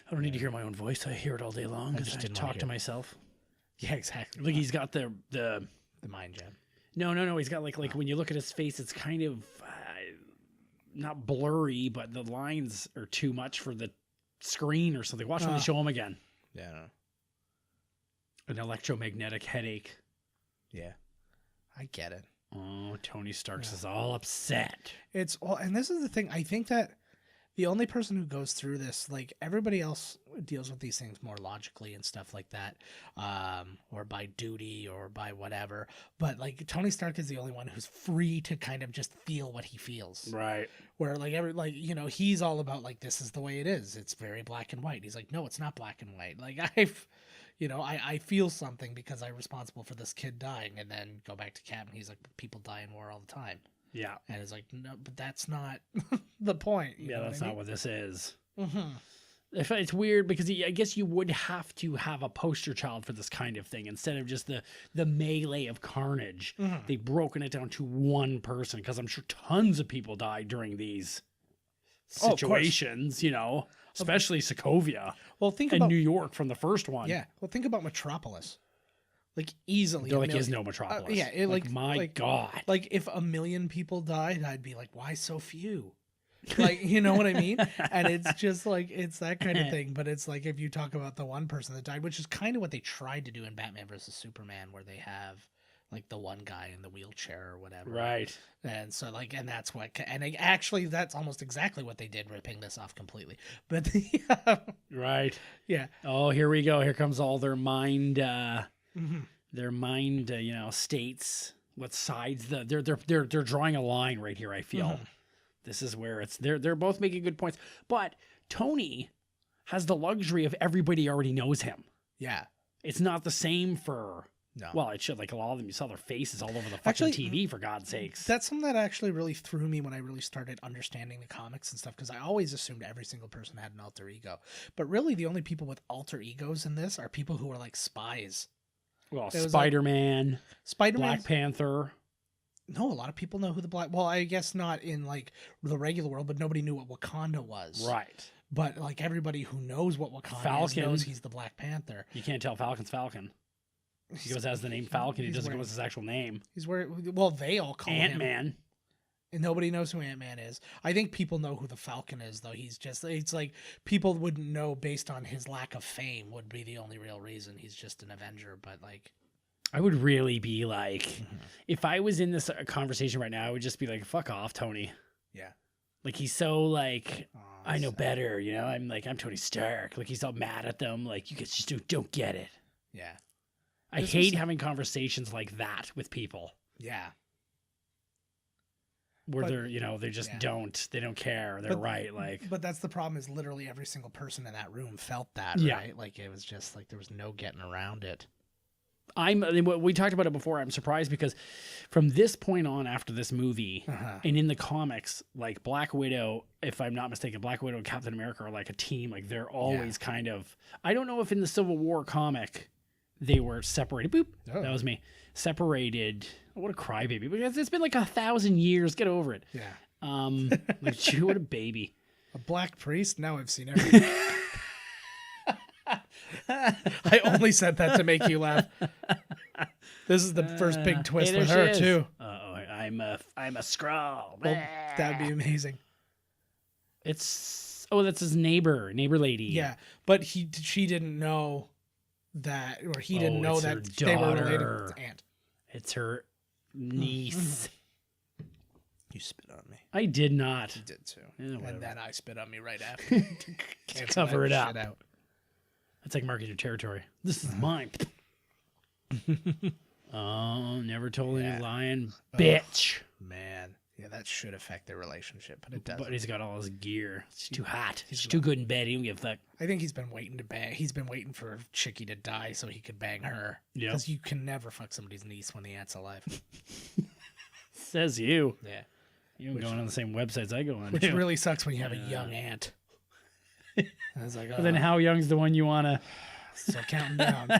I don't need to hear my own voice. I hear it all day long. I just didn't wanna talk hear to it. myself. Yeah, exactly. Like he's got the mind jam. No. He's got like when you look at his face, it's kind of not blurry, but the lines are too much for the screen or something. Watch when they show him again. Yeah, I know. An electromagnetic headache. Yeah, I get it. Oh, Tony Stark's is all upset. It's all, and this is the thing. I think that the only person who goes through this, like everybody else deals with these things more logically and stuff like that, or by duty or by whatever. But like Tony Stark is the only one who's free to kind of just feel what he feels. Right. Where like he's all about like, this is the way it is. It's very black and white. He's like, no, it's not black and white. Like I feel something because I'm responsible for this kid dying, and then go back to Cap and he's like, people die in war all the time. Yeah. And it's like, no, but that's not the point. Yeah, that's not what this is. Mm-hmm. It's weird because I guess you would have to have a poster child for this kind of thing instead of just the melee of carnage. Mm-hmm. They've broken it down to one person because I'm sure tons of people died during these situations, especially Sokovia. Well, think and about New York from the first one. Yeah. Well, think about Metropolis. Like easily. There is no Metropolis. Yeah. My God. Like if 1 million people died, I'd be like, why so few? Like, you know what I mean? And it's just like, it's that kind of thing. But it's like, if you talk about the one person that died, which is kind of what they tried to do in Batman versus Superman, where they have like the one guy in the wheelchair or whatever. Right. And so like, and that's what, and actually that's almost exactly what they did, ripping this off completely. But right. Yeah. Oh, here we go. Here comes all their mind, Mm-hmm. states, what sides they're drawing a line right here. I feel Mm-hmm. this is where they're both making good points, but Tony has the luxury of everybody already knows him. Yeah. It's not the same for, No. well, it should, like a lot of them, you saw their faces all over the fucking TV, for God's sakes. That's something that actually really threw me when I really started understanding the comics and stuff, because I always assumed every single person had an alter ego. But really the only people with alter egos in this are people who are like spies. Well, Spider-Man, like, Spider-Man, Black Panther. No, a lot of people know who well, I guess not in like the regular world, but nobody knew what Wakanda was. Right. But like everybody who knows what Wakanda is knows he's the Black Panther. You can't tell Falcon's Falcon. He goes as the name Falcon. He doesn't go as his actual name. Well, they all call him Ant-Man. And nobody knows who Ant-Man is. I think people know who the Falcon is, though. It's like people wouldn't know based on his lack of fame would be the only real reason. He's just an Avenger, but like... I would really be like, if I was in this conversation right now, I would just be like, fuck off, Tony. Yeah. Like, he's so like, I know better, I'm Tony Stark. Like, he's all mad at them. Like, you guys just don't get it. Yeah. I hate having conversations like that with people. Yeah. Where they just they don't care. They're right. Like, but that's the problem, is literally every single person in that room felt that, right? Like, it was just like, there was no getting around it. We talked about it before. I'm surprised because from this point on, after this movie, and in the comics, like Black Widow, if I'm not mistaken, Black Widow and Captain America are like a team. Like, they're always kind of, I don't know if in the Civil War comic they were separated. Boop. Oh. That was me. Separated. Oh, what a crybaby. Because it's been like 1,000 years. Get over it. Yeah. Like, what a baby. A black priest? Now I've seen everything. I only said that to make you laugh. This is the first big twist with her too. I'm a Skrull. Well, that'd be amazing. That's his neighbor lady. Yeah, but she didn't know that, or he didn't know that they were related to Aunt. It's her niece. You spit on me. I did not. You did too. Yeah, whatever. And then I spit on me right after. to Cover it up. Out. That's like marking your territory. This is mine. Oh, never told any lying bitch. Man. Yeah, that should affect their relationship, but it doesn't. But he's got all his gear. It's too hot. He's too good in bed. He don't give a fuck. I think he's been waiting to bang. He's been waiting for Chicky to die so he could bang her. Yeah. Because you can never fuck somebody's niece when the aunt's alive. Says you. Yeah. You ain't going on the same websites I go on. Which really sucks when you have a young aunt. I was like, But then how young's the one you want to... So counting down.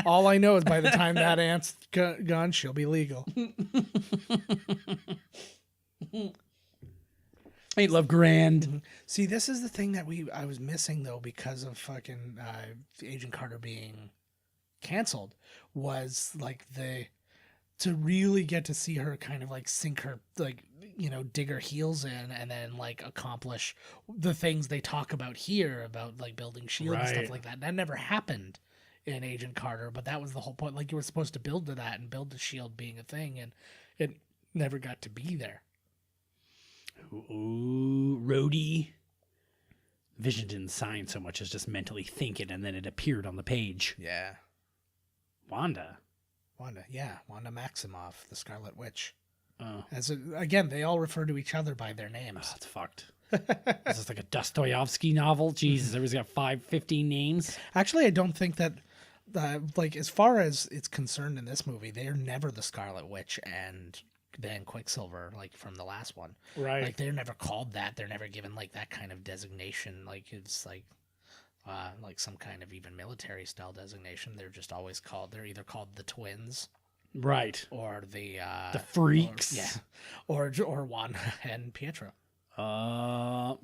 All I know is by the time that aunt's gone, she'll be legal. Ain't love grand. See, this is the thing that I was missing though because of fucking Agent Carter being canceled was like to really get to see her kind of like sink her like dig her heels in and then like accomplish the things they talk about here about like building shield and stuff like that. That never happened in Agent Carter, but that was the whole point. Like you were supposed to build to that and build the shield being a thing, and it never got to be there. Ooh, Rhodey. Vision didn't sign so much as just mentally think it, and then it appeared on the page. Yeah. Wanda, yeah. Wanda Maximoff, the Scarlet Witch. Oh. Again, they all refer to each other by their names. Oh, it's fucked. This is like a Dostoevsky novel. Jesus, everybody's got 15 names. Actually, I don't think that, like, as far as it's concerned in this movie, they're never the Scarlet Witch and then Quicksilver, like, from the last one. Right. Like, they're never called that. They're never given, like, that kind of designation. Like, it's, like some kind of even military-style designation. They're just always they're either called the Twins. Right. Or the Freaks. Or Wanda and Pietro.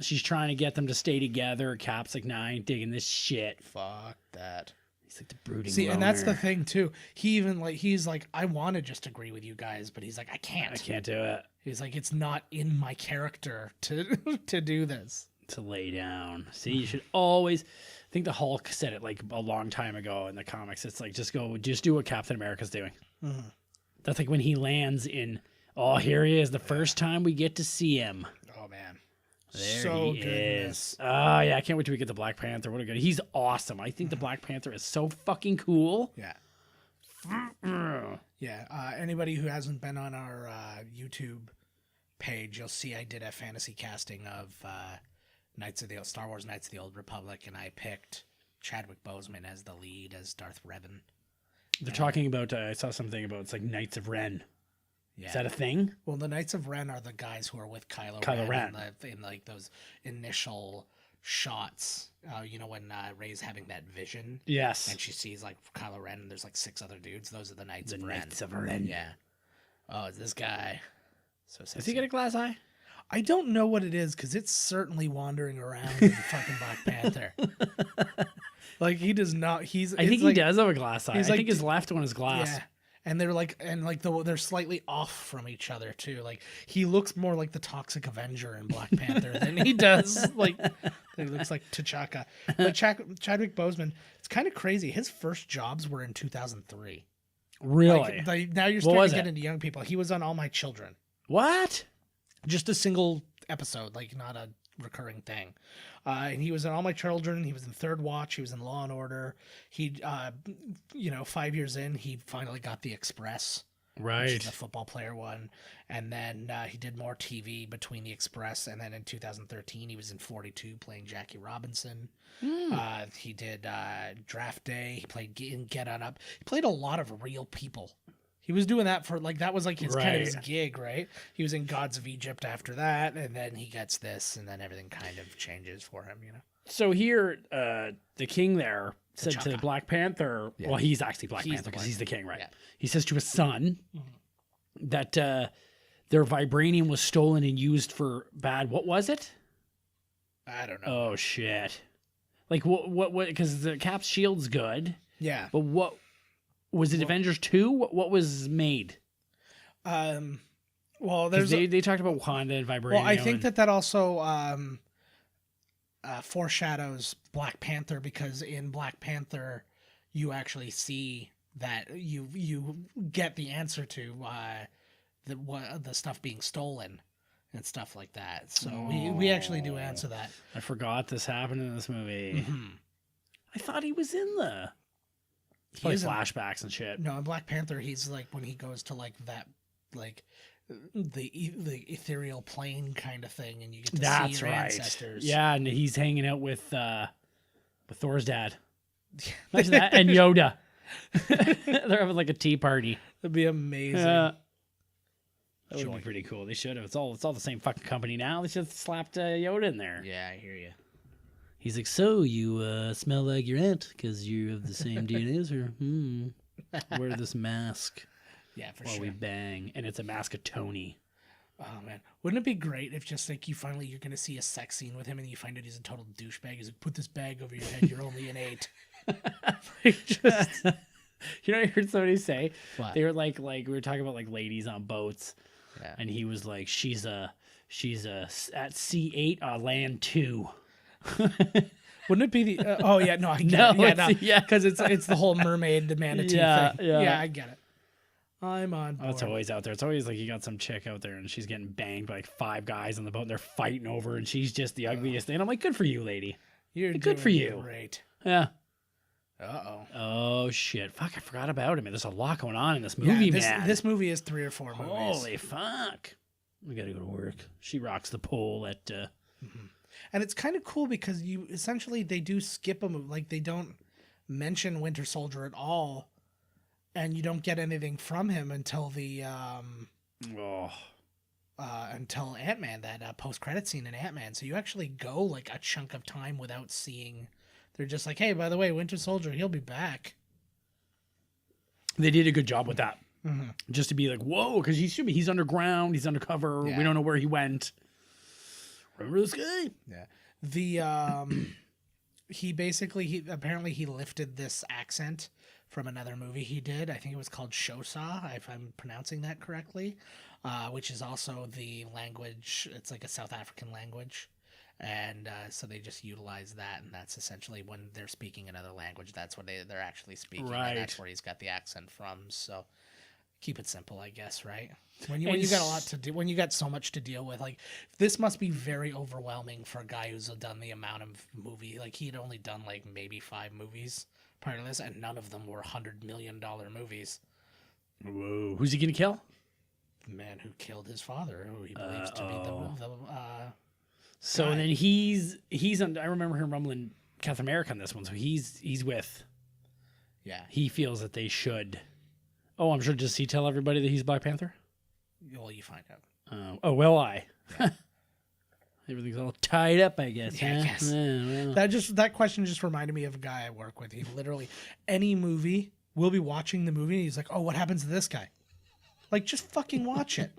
She's trying to get them to stay together. Cap's like, nah, I ain't digging this shit. Fuck that. He's like the brooding See, loner. and that's the thing too. He's like, I want to just agree with you guys, but he's like, I can't. I can't do it. He's like, it's not in my character to do this. To lay down. See, you should always. I think the Hulk said it like a long time ago in the comics. It's like just do what Captain America's doing. Mm-hmm. That's like when he lands in. Oh, here he is. The first time we get to see him. Oh man, there so he goodness. is. Oh yeah, I can't wait till we get the Black Panther. What a good. He's awesome. I think the Black Panther is so fucking cool. Yeah. Yeah. Anybody who hasn't been on our YouTube page, you'll see I did a fantasy casting of Star Wars Knights of the Old Republic, and I picked Chadwick Boseman as the lead as Darth Revan. They're talking about. I saw something about it's like Knights of Ren. Yeah. Is that a thing? Well, the Knights of Ren are the guys who are with Kylo Ren. In like those initial shots. When Rey's having that vision. Yes. And she sees like Kylo Ren and there's like 6 other dudes. Those are the Knights of Ren. Yeah. Oh, it's this guy. So sexy. Does he get a glass eye? I don't know what it is because it's certainly wandering around in the fucking Black Panther. Like he does not. I think he does have a glass eye. I like, think his left one is glass. Yeah. And they're slightly off from each other too. Like he looks more like the Toxic Avenger in Black Panther than he does like he looks like T'Chaka. But Chadwick Boseman, it's kind of crazy. His first jobs were in 2003. Really? Now you're starting to get into young people. He was on All My Children. What? Just a single episode, like not a recurring thing. And he was in All My Children. He was in Third Watch. He was in Law and Order. He, 5 years in, he finally got The Express. Right. Which is the football player one. And then he did more TV between The Express. And then in 2013, he was in 42 playing Jackie Robinson. He did Draft Day. He played in Get On Up. He played a lot of real people. He was doing that for that was like his kind of his gig, right? He was in Gods of Egypt after that, and then he gets this, and then everything kind of changes for him, So here, the king there said to Black Panther, well, he's actually Black Panther because he's the king, right? Yeah. He says to his son that their vibranium was stolen and used for bad. What was it? I don't know. Oh shit! Like what? Because the Cap's shield's good. Yeah. But what? Was it Avengers 2? What was made? Well, they talked about Wakanda and vibranium. Well, I think that also foreshadows Black Panther because in Black Panther, you actually see that you get the answer to the stuff being stolen, and stuff like that. So we actually do answer that. I forgot this happened in this movie. I thought he was in the flashbacks and shit. No, in Black Panther, he's like when he goes to like that, like the ethereal plane kind of thing, and you get to see your ancestors. Yeah, and he's hanging out with Thor's dad. Imagine that, and Yoda. They're having like a tea party. That'd be amazing. That would be pretty cool. They should have. It's all the same fucking company now. They should have slapped Yoda in there. Yeah, I hear you. He's like, so you smell like your aunt because you have the same DNA as her. Wear this mask. Yeah, for while sure. we bang, and it's a mask of Tony. Oh man, wouldn't it be great if just like you're gonna see a sex scene with him and you find out he's a total douchebag? He's like, put this bag over your head. You're only an 8. Just, you know, I heard somebody say What? they were like we were talking about like ladies on boats, Yeah. and he was like, she's a at C8 land 2. Wouldn't it be the? Oh yeah, no, I get it. Yeah, because it's the whole mermaid, the manatee thing. Yeah, I get it. I'm on board. Oh, it's always out there. It's always like you got some chick out there and she's getting banged by like 5 guys on the boat and they're fighting over and she's just the ugliest thing. And I'm like, good for you, lady. You're good for you. Great. Yeah. Uh-oh. Oh, shit. Fuck, I forgot about him. There's a lot going on in this movie, man. This movie is 3 or 4 movies. Holy fuck. We gotta go to work. She rocks the pole at... And it's kind of cool because they do skip a movie. Like, they don't mention Winter Soldier at all. And you don't get anything from him until the until Ant-Man, that post-credit scene in Ant-Man. So you actually go like a chunk of time without seeing. They're just like, hey, by the way, Winter Soldier, he'll be back. They did a good job with that. Just to be like, whoa, because he's underground, he's undercover. Yeah. We don't know where he went. Remember this guy? Yeah. The he apparently lifted this accent from another movie he did. I think it was called Xhosa, if I'm pronouncing that correctly, which is also the language. It's like a South African language. And so they just utilize that, and that's essentially when they're speaking another language, that's what they're actually speaking. Right. And that's where he's got the accent from. So keep it simple, I guess, right? When you got a lot to do, when you got so much to deal with, like this must be very overwhelming for a guy who's done the amount of movie. Like he'd only done like maybe 5 movies prior to this, and none of them were $100 million movies. Whoa. Who's he gonna kill? The man who killed his father, who he believes to be the So guy. then he's on. I remember him rumbling Captain America on this one. So he's with. Yeah. He feels that they should. Oh, I'm sure. Does he tell everybody that he's Black Panther? Well, you find out. Oh, will I? Yeah. Everything's all tied up, I guess. Yeah, I huh? guess. Yeah, well. That question just reminded me of a guy I work with. He literally, any movie, we'll be watching the movie and he's like, oh, what happens to this guy? Like, just fucking watch it.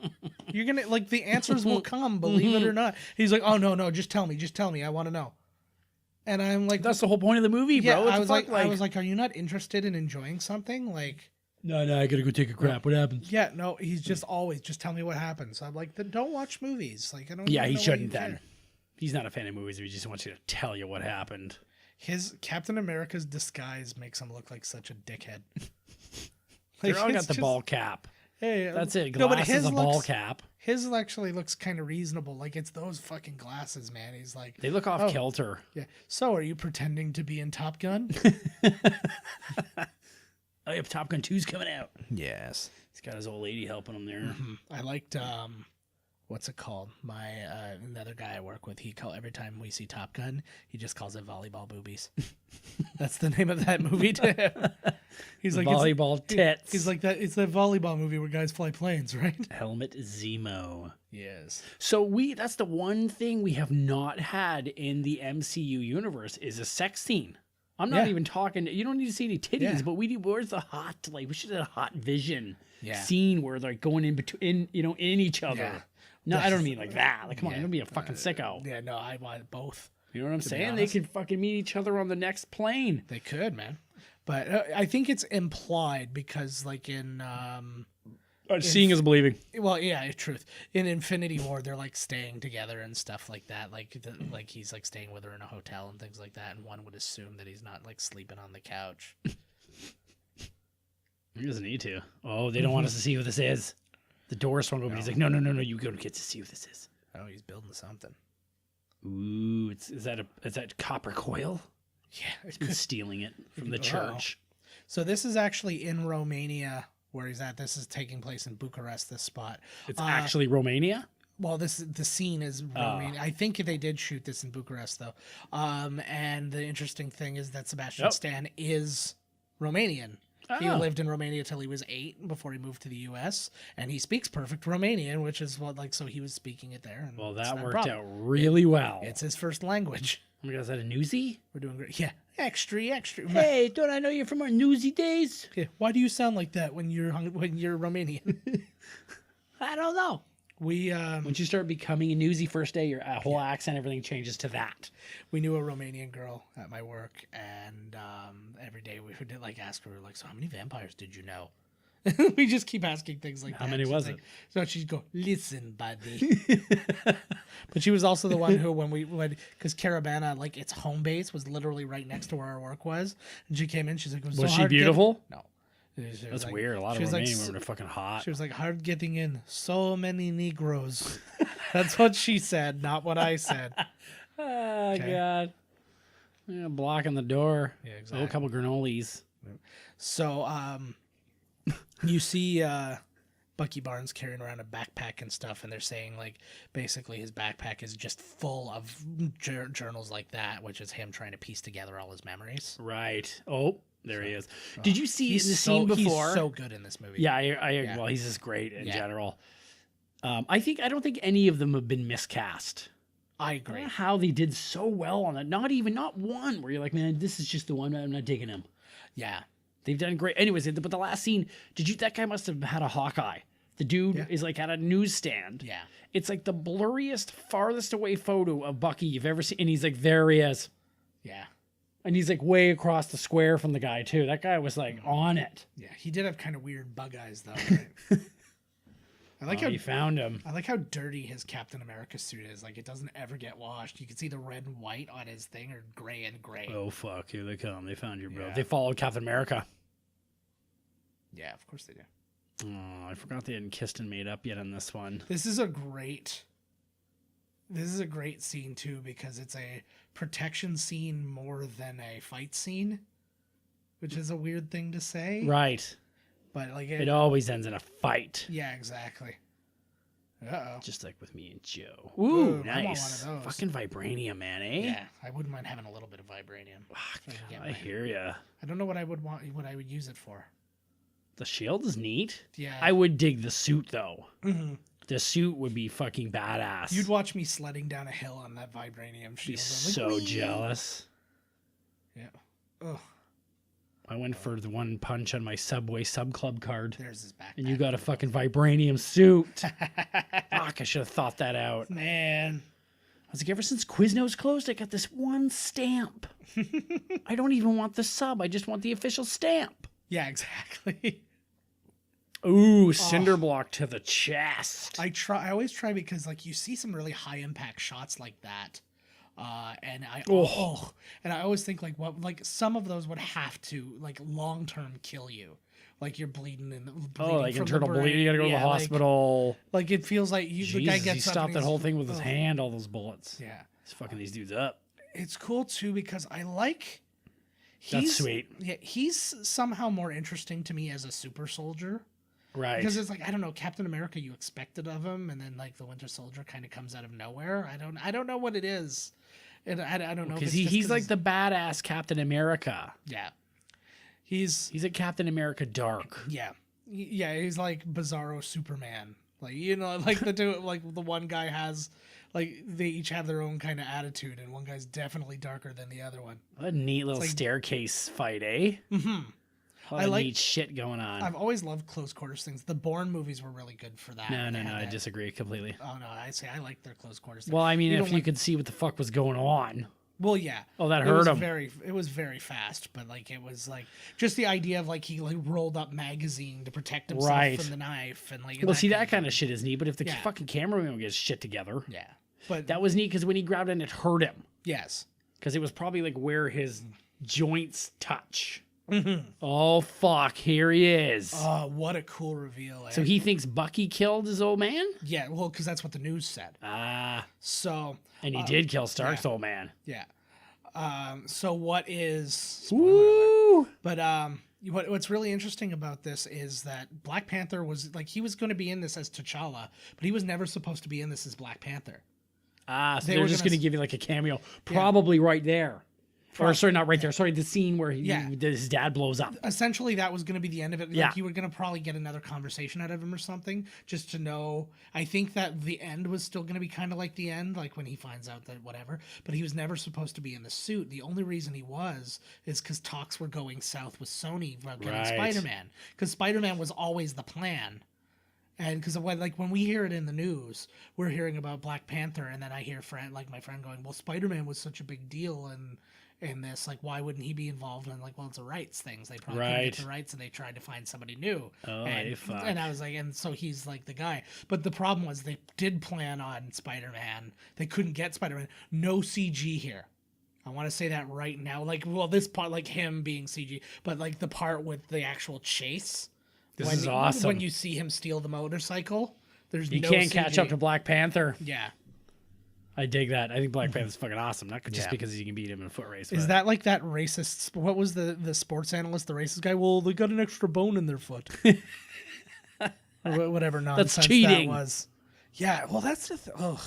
You're going to, like, the answers will come, believe it or not. He's like, oh, no, just tell me. I want to know. And I'm like, That's the whole point of the movie, yeah, bro. I was like, are you not interested in enjoying something? Like, no, I gotta go take a crap. What happens? yeah, no, he's just always, just tell me what happens. I'm like, then don't watch movies. Like, I don't Yeah, even he know why shouldn't you then. care. He's not a fan of movies. He just wants you to tell you what happened. His Captain America's disguise makes him look like such a dickhead. They all it's got the just- ball cap. Hey, That's it. No, but Glasses, his a ball looks, cap. his actually looks kind of reasonable. Like it's those fucking glasses, man. He's like, They look off kilter. yeah. So, are you pretending to be in Top Gun? Oh, yeah, Top Gun 2's coming out. Yes. He's got his old lady helping him there. I liked what's it called? My another guy I work with. Every time we see Top Gun, he just calls it volleyball boobies. That's the name of that movie too. He's like Volleyball tits. He's like that. It's that volleyball movie where guys fly planes, right? Helmet Zemo. Yes. So that's the one thing we have not had in the MCU universe is a sex scene. I'm not even talking. You don't need to see any titties, Yeah. but where's the hot? Like we should have a hot vision Yeah. scene where they're going in between, in each other. Yeah. No, I don't mean like that. Like, come on, Yeah. don't be a fucking sicko. Yeah. No, I want both. You know what I'm saying? They honest. could fucking meet each other on the next plane. They could, man. But I think it's implied because, like in, Seeing is believing. well, yeah, truth. In Infinity War, they're like staying together and stuff like that. Like, like he's like staying with her in a hotel and things like that. And one would assume that he's not like sleeping on the couch. He doesn't need to. Oh, they don't want us to see who this is. The door swung open. He's like, no, you don't get to see who this is. Oh, he's building something. Ooh, is that copper coil? Yeah, He's been stealing it from the church. So this is actually in Romania where he's at. This is taking place in Bucharest, this spot. It's actually Romania? Well, the scene is Romania. I think they did shoot this in Bucharest, though. And the interesting thing is that Sebastian Stan is Romanian. He lived in Romania till he was 8 before he moved to the U.S. And he speaks perfect Romanian, which is so he was speaking it there. And well, that worked out really well. It's his first language. Oh my God, is that a newsie? We're doing great. Yeah, extra. Hey, don't I know you from our newsy days? Yeah. Why do you sound like that when you're Romanian? I don't know. Once you start becoming a newsie first day, your whole accent, everything changes to that. We knew a Romanian girl at my work, and every day we would ask her, so how many vampires did you know? We just keep asking things like that. How many was it? So she'd go, listen, buddy. But she was also the one who, because Caravana, its home base was literally right next to where our work was. And she came in, she's like, was she beautiful? No. That's weird. A lot of Romanian women are fucking hot. She was like, hard getting in. So many Negroes. That's what she said, not what I said. Oh, God. Yeah, blocking the door. Yeah, exactly. A couple granolis. So, you see Bucky Barnes carrying around a backpack and stuff, and they're saying, basically his backpack is just full of journals like that, which is him trying to piece together all his memeries. Right. Oh. There he is. Did you see the scene before? He's so good in this movie. Yeah, I well, he's just great in general. I don't think any of them have been miscast. I agree. I don't know how they did so well on it. Not one where you're like, man, this is just the one. I'm not digging him. Yeah, they've done great. Anyways, but the last scene, that guy must have had a Hawkeye. The dude is at a newsstand. Yeah, it's the blurriest, farthest away photo of Bucky you've ever seen, and he's there he is. Yeah. And he's way across the square from the guy too. That guy was on it. Yeah, he did have kind of weird bug eyes though. Right? I like how you found him. I like how dirty his Captain America suit is. It doesn't ever get washed. You can see the red and white on his thing, or gray and gray. Oh fuck! Here they come. They found you, bro. Yeah. They followed Captain America. Yeah, of course they do. Oh, I forgot they hadn't kissed and made up yet on this one. This is a great scene too, because it's a protection scene more than a fight scene, which is a weird thing to say. Right. But it always ends in a fight. Yeah, exactly. Uh-oh. Just like with me and Joe. Ooh, Boom, nice. Fucking vibranium, man, eh? Yeah, I wouldn't mind having a little bit of vibranium. I hear ya. I don't know what I would use it for. The shield is neat. Yeah. I would dig the suit though. Mm-hmm. The suit would be fucking badass. You'd watch me sledding down a hill on that vibranium shield. Be so jealous. Yeah. Ugh. I went for the one punch on my Subway Sub Club card. There's his backpack. And you got a fucking vibranium suit. Fuck, I should have thought that out. Man. I was like, ever since Quiznos closed, I got this one stamp. I don't even want the sub. I just want the official stamp. Yeah, exactly. Ooh, cinder block to the chest. I always try because you see some really high impact shots like that. And I always think some of those would have to long term kill you. You're bleeding internal bleeding. You gotta go to the hospital. It feels like the guy gets he stopped that whole thing with his hand. All those bullets. Yeah, he's fucking these dudes up. It's cool too because I like. That's sweet. Yeah, he's somehow more interesting to me as a super soldier. Right. Because it's I don't know, Captain America you expected of him, and then the Winter Soldier kind of comes out of nowhere. I don't know what it is. And I don't know. Because he's the badass Captain America. Yeah. He's a Captain America dark. Yeah. Yeah, he's Bizarro Superman. The one guy has they each have their own kind of attitude, and one guy's definitely darker than the other one. What a neat little staircase fight, eh? Mm-hmm. I like neat shit going on. I've always loved close quarters things. The Bourne movies were really good for that. No, I disagree completely. Oh no, I say I like their close quarters things. Well, I mean, if you could see what the fuck was going on. Well, yeah. Oh, that hurt him. It was very fast, but it was just the idea of he rolled up magazine to protect himself from the knife and Well, see, that kind of shit is neat. But if the fucking cameraman gets shit together, yeah. But that was neat because when he grabbed it, it hurt him. Yes. Because it was probably where his joints touch. Oh, fuck. Here he is. Oh, what a cool reveal. So he thinks Bucky killed his old man? Yeah, well, because that's what the news said. Ah. So. And he did kill Stark's old man. Yeah. So what is... Woo! But what's really interesting about this is that Black Panther was... Like, he was going to be in this as T'Challa, but he was never supposed to be in this as Black Panther. Ah, so they're just going to give you like a cameo. Probably right there. Or sorry, not right there. Sorry, the scene where his dad blows up. Essentially, that was going to be the end of it. Like, Yeah. you were going to probably get another conversation out of him or something, just to know. I think that the end was still going to be kind of like the end, like when he finds out that whatever. But he was never supposed to be in the suit. The only reason he was is because talks were going south with Sony about getting Spider-Man. Because Spider-Man was always the plan. And because when we hear it in the news, we're hearing about Black Panther, and then I hear my friend going, "Well, Spider-Man was such a big deal, and in this, like, why wouldn't he be involved?" And well, it's a rights things. They probably couldn't get the rights, and they tried to find somebody new. Oh, and I was like, and so he's like the guy. But the problem was they did plan on Spider-Man. They couldn't get Spider-Man. No CG here. I want to say that right now. Like, well, this part, like him being CG, but like the part with the actual chase. This is awesome. When you see him steal the motorcycle, there's you no can't CG. catch up to Black Panther. Yeah. I dig that. I think Black Panther's fucking awesome. Not just because you can beat him in a foot race. Is that like that racist? What was the sports analyst, the racist guy? Well, they got an extra bone in their foot. Or whatever nonsense That's cheating. that was. Yeah, well, that's the ugh.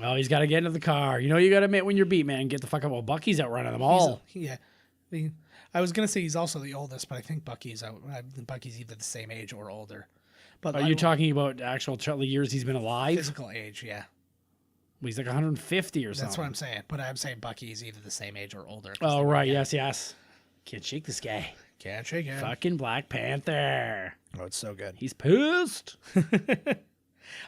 Oh, he's got to get into the car. You know, you got to admit when you're beat, man. Get the fuck up. Well, Bucky's outrunning them all. I was gonna say he's also the oldest, but I think Bucky's either the same age or older. But Are you talking about actual years he's been alive? physical age? Yeah, Well, he's like 150 or something. that's what I'm saying. But I'm saying Bucky's either the same age or older. Oh, right. Yes. Can't shake this guy. Can't shake it. Fucking Black Panther. Oh, it's so good. He's pissed.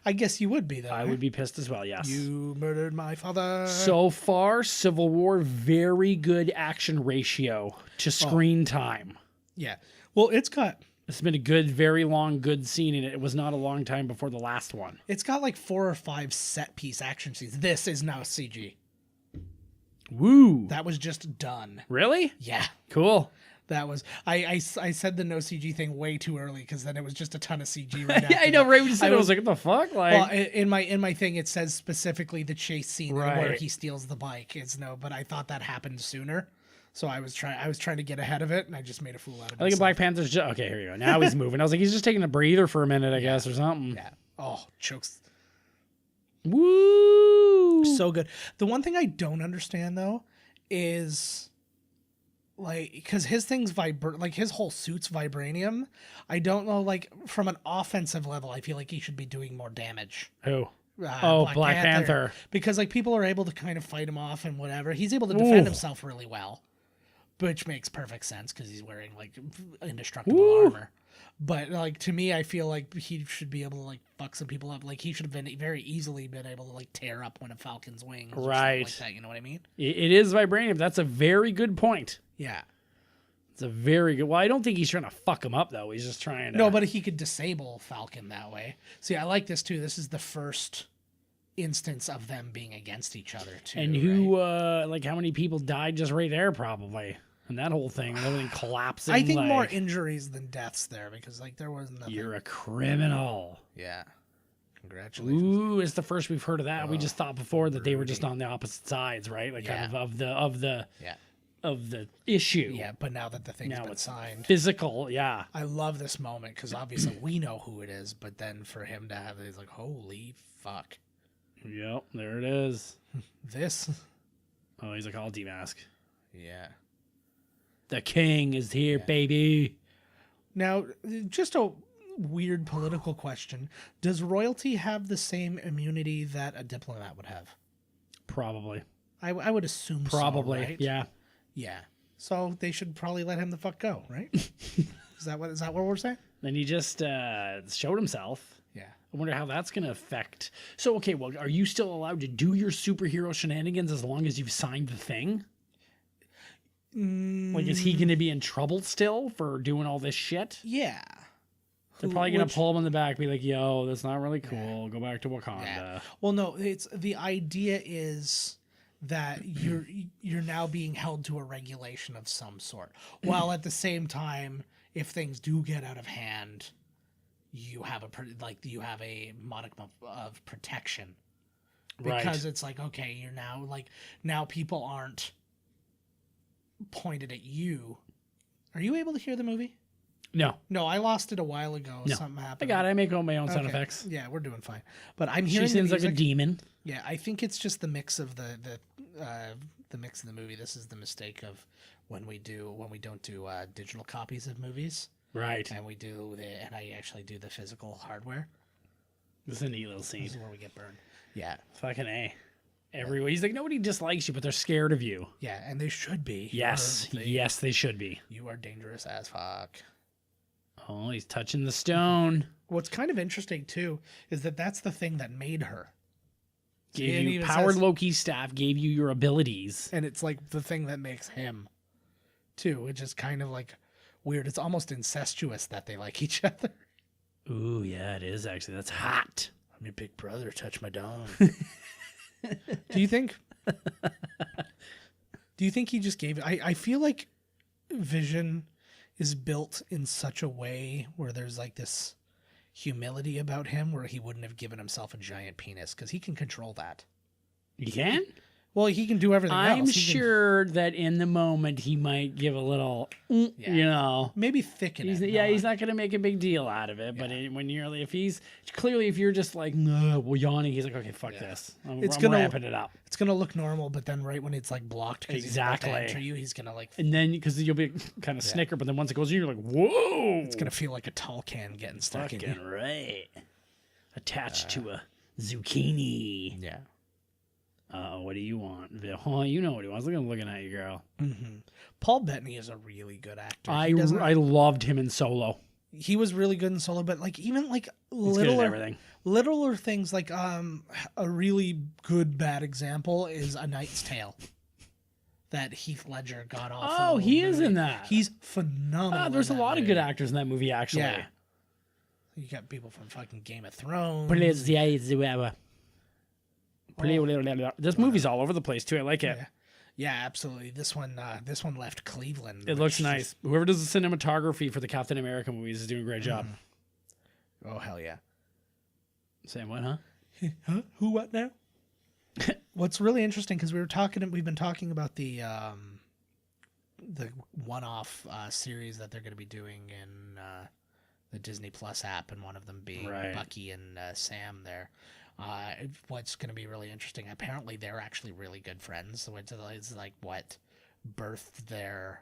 I guess you would be though. I would be pissed as well, yes. You murdered my father. So far, Civil War, very good action ratio to screen time. Yeah. Well, it's got been a good, very long, good scene, and it was not a long time before the last one. It's got like 4 or 5 set piece action scenes. This is now CG. Woo. That was just done. Really? Yeah. Cool. That was I said the no CG thing way too early because then it was just a ton of CG right Yeah, I know. Right when you said it, I was like, what the fuck? Like, well, in my thing it says specifically the chase scene where Right. he steals the bike. It's no, but I thought that happened sooner. So I was trying to get ahead of it, and I just made a fool out of it. I think Black Panther's just okay. Here you go. Now he's moving. I was like, he's just taking a breather for a minute, I guess, or something. Yeah. Oh, chokes. Woo! So good. The one thing I don't understand though is like because his thing's like his whole suit's vibranium. I don't know, like from an offensive level, I feel like he should be doing more damage. Who? Black Panther. Because like people are able to kind of fight him off and whatever. He's able to defend himself really well, which makes perfect sense because he's wearing like indestructible armor. But like to me, I feel like he should be able to like fuck some people up. Like he should have been very easily been able to like tear up one of Falcon's wings, or something like that. You know what I mean? It is vibranium. That's a very good point. Yeah. It's a very good. Well, I don't think he's trying to fuck him up though. He's just trying to. No, but he could disable Falcon that way. See, I like this too. This is the first instance of them being against each other too. And who, like, how many people died just right there, probably, and that whole thing, everything collapsing. I think like, more injuries than deaths there because like there was nothing. You're a criminal. Yeah. Congratulations. Ooh, it's the first we've heard of that. We just thought before that they were just on the opposite sides, right? Like kind of the issue. Yeah, but now that the thing's been signed, physical. Yeah. I love this moment because obviously we know who it is, but then for him to have it, he's like, holy fuck. Yep, there it is. This. Oh, he's like, I'll demask. Yeah. The king is here, baby. Now, just a weird political question. Does royalty have the same immunity that a diplomat would have? Probably. I would assume Probably, so, right? yeah. Yeah. So they should probably let him the fuck go, right? Is that what we're saying? Then he just showed himself. Yeah. I wonder how that's going to affect. So, okay, well, are you still allowed to do your superhero shenanigans as long as you've signed the thing? Like, is he going to be in trouble still for doing all this shit? Yeah. They're probably going to pull him in the back, be like, yo, that's not really cool. Go back to Wakanda. Yeah. Well, no, it's the idea is that you're now being held to a regulation of some sort, while at the same time, if things do get out of hand, you have a modicum of protection, because it's like, okay, you're now people aren't pointed at you. Are you able to hear the movie? No. No, I lost it a while ago. No. Something happened. I got it. I make all my own sound effects. Yeah, we're doing fine. But I'm She hearing the seems like a music. demon. Yeah, I think it's just the mix of the mix of the movie. This is the mistake of when we don't do digital copies of movies, Right. and I actually do the physical hardware. This is a neat little scene. This is where we get burned. Yeah, Fucking A. Everywhere. He's like, nobody dislikes you, but they're scared of you. yeah, and they should be. Yes. Yes, they should be. You are dangerous as fuck. Oh, he's touching the stone. What's kind of interesting too is that that's the thing that made her. Gave And you even powered says- Loki's staff, gave you your abilities. And it's like the thing that makes him too, which is kind of like weird. It's almost incestuous that they like each other. Ooh, yeah, it is actually. That's hot. I'm your big brother, touch my dong. Do you think he just gave it? I feel like Vision is built in such a way where there's like this humility about him, where he wouldn't have given himself a giant penis because he can control that. You can? Well, he can do everything else. I'm He can sure that in the moment he might give a little, you know. maybe thicken it. He's not going to make a big deal out of it. But when you're, if you're just like, no, well, yawning, he's like, okay, fuck this. I'm ramping it up. It's gonna look normal, but then right when it's like blocked, because Exactly. he's about to enter you, he's gonna like. And then, because you'll be kind of snicker, but then once it goes in, you're like, whoa. It's gonna feel like a tall can getting stuck in you. Fucking right. Attached to a zucchini. Yeah. What do you want? Oh, you know what he wants. Look at him looking at you, girl. Paul Bettany is a really good actor. I loved him in Solo. He was really good in Solo, but like even like He's good at everything. littler things, like a really good bad example is A Knight's Tale that Heath Ledger got off. Oh, he is in that. He's phenomenal. There's a in that lot of movie. good actors in that movie, actually. Yeah. You got people from fucking Game of Thrones. This movie's all over the place too. I like it. Yeah, absolutely. This one left Cleveland. It looks nice. Whoever does the cinematography for the Captain America movies is doing a great job. Oh hell yeah. Saying what, huh? Huh? Who? What now? What's really interesting, because we've been talking about the one-off series that they're going to be doing in the Disney Plus app, and one of them being Bucky and Sam there. What's going to be really interesting, apparently they're actually really good friends, which is like what birthed their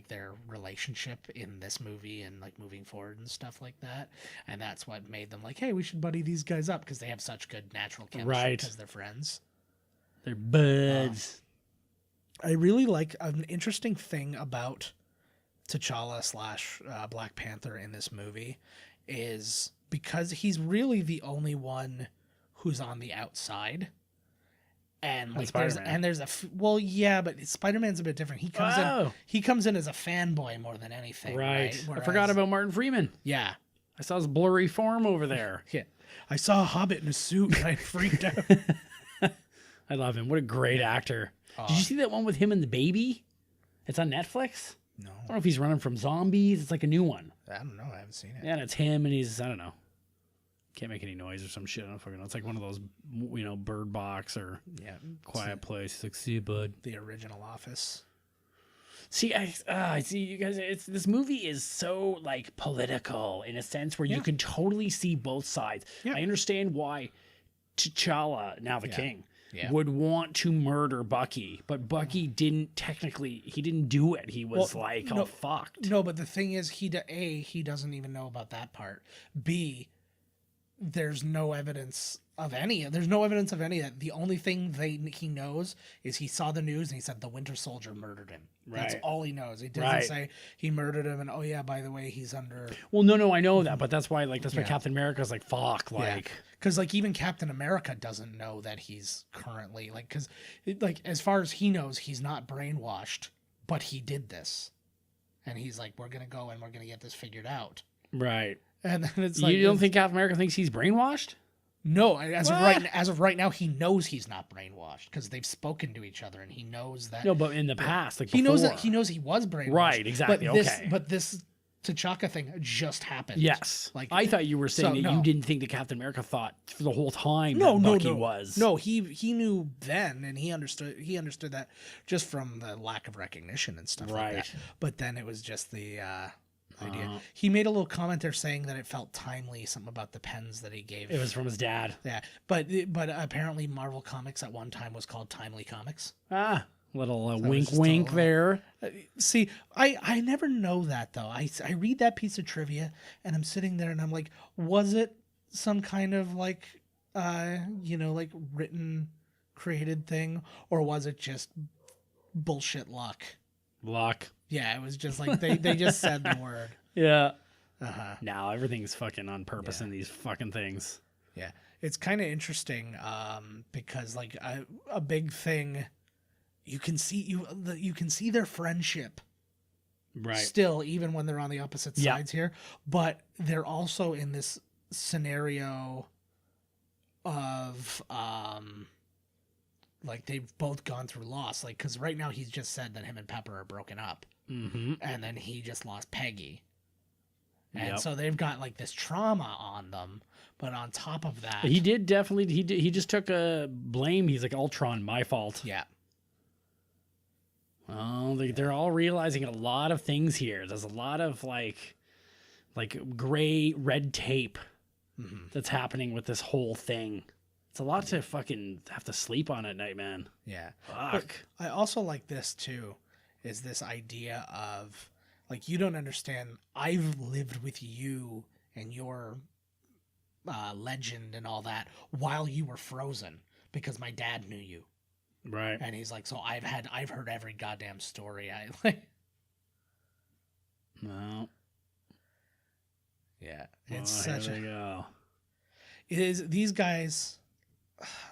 their relationship in this movie and like moving forward and stuff like that. And that's what made them like, hey, we should buddy these guys up, because they have such good natural chemistry because they're friends. They're buds. I really like an interesting thing about T'Challa / Black Panther in this movie is because he's really the only one who's on the outside. And like but Spider-Man's a bit different. He comes in as a fanboy more than anything. Right. I forgot about Martin Freeman. Yeah. I saw his blurry form over there. Yeah. I saw a Hobbit in a suit and I freaked out. I love him. What a great actor. Did you see that one with him and the baby? It's on Netflix. No. I don't know if he's running from zombies. It's like a new one. I don't know. I haven't seen it. Yeah, and it's him, and he's, I don't know. Can't make any noise or some shit. I don't fucking know. It's like one of those, Bird Box or Quiet Place. It's like, see you, bud. The original Office. See, I see you guys. This movie is so like political in a sense where you can totally see both sides. Yeah. I understand why T'Challa, now the king, would want to murder Bucky, but Bucky didn't do it. He was fucked. No, but the thing is, he doesn't even know about that part. B, there's no evidence of any of that. The only thing he knows is he saw the news and he said the Winter Soldier murdered him. Right. That's all he knows. He doesn't say he murdered him and oh yeah, by the way, he's under. Well, no, I know that, but that's why why Captain America's like fuck, because even Captain America doesn't know that he's currently because as far as he knows, he's not brainwashed, but he did this, and he's like, we're gonna go and we're gonna get this figured out. Right. And then it's you don't think Captain America thinks he's brainwashed? No, as of right now, he knows he's not brainwashed because they've spoken to each other, and he knows that. No, but in the past, like he before. knows he was brainwashed. Right, exactly. But this T'Chaka thing just happened. Yes. Like I thought you were saying that you didn't think that Captain America thought for the whole time that Bucky was. No, he knew then, and he understood that just from the lack of recognition and stuff like that. But then it was just the idea. He made a little comment there saying that it felt timely, something about the pens that he gave. It was from his dad. Yeah, but apparently Marvel Comics at one time was called Timely Comics. Little wink there. See, I never know that though. I read that piece of trivia and I'm sitting there and I'm like, was it some kind of like, like written, created thing, or was it just bullshit luck? Luck. Yeah, it was just like they just said the word. Yeah. Now everything's fucking on purpose in these fucking things. Yeah, it's kind of interesting because like a big thing. You can see their friendship, right? Still, even when they're on the opposite sides here, but they're also in this scenario of like they've both gone through loss. Like, because right now he's just said that him and Pepper are broken up, and then he just lost Peggy, and so they've got like this trauma on them. But on top of that, he did definitely he just took a blame. He's like, Ultron, my fault. Yeah. Oh, they're all realizing a lot of things here. There's a lot of like gray red tape that's happening with this whole thing. It's a lot to fucking have to sleep on at night, man. Yeah. Fuck. But I also like this too, is this idea of like, you don't understand. I've lived with you and your legend and all that while you were frozen because my dad knew you. Right. And he's like, so I've heard every goddamn story. I like. No. Yeah. It's such a go. It is these guys.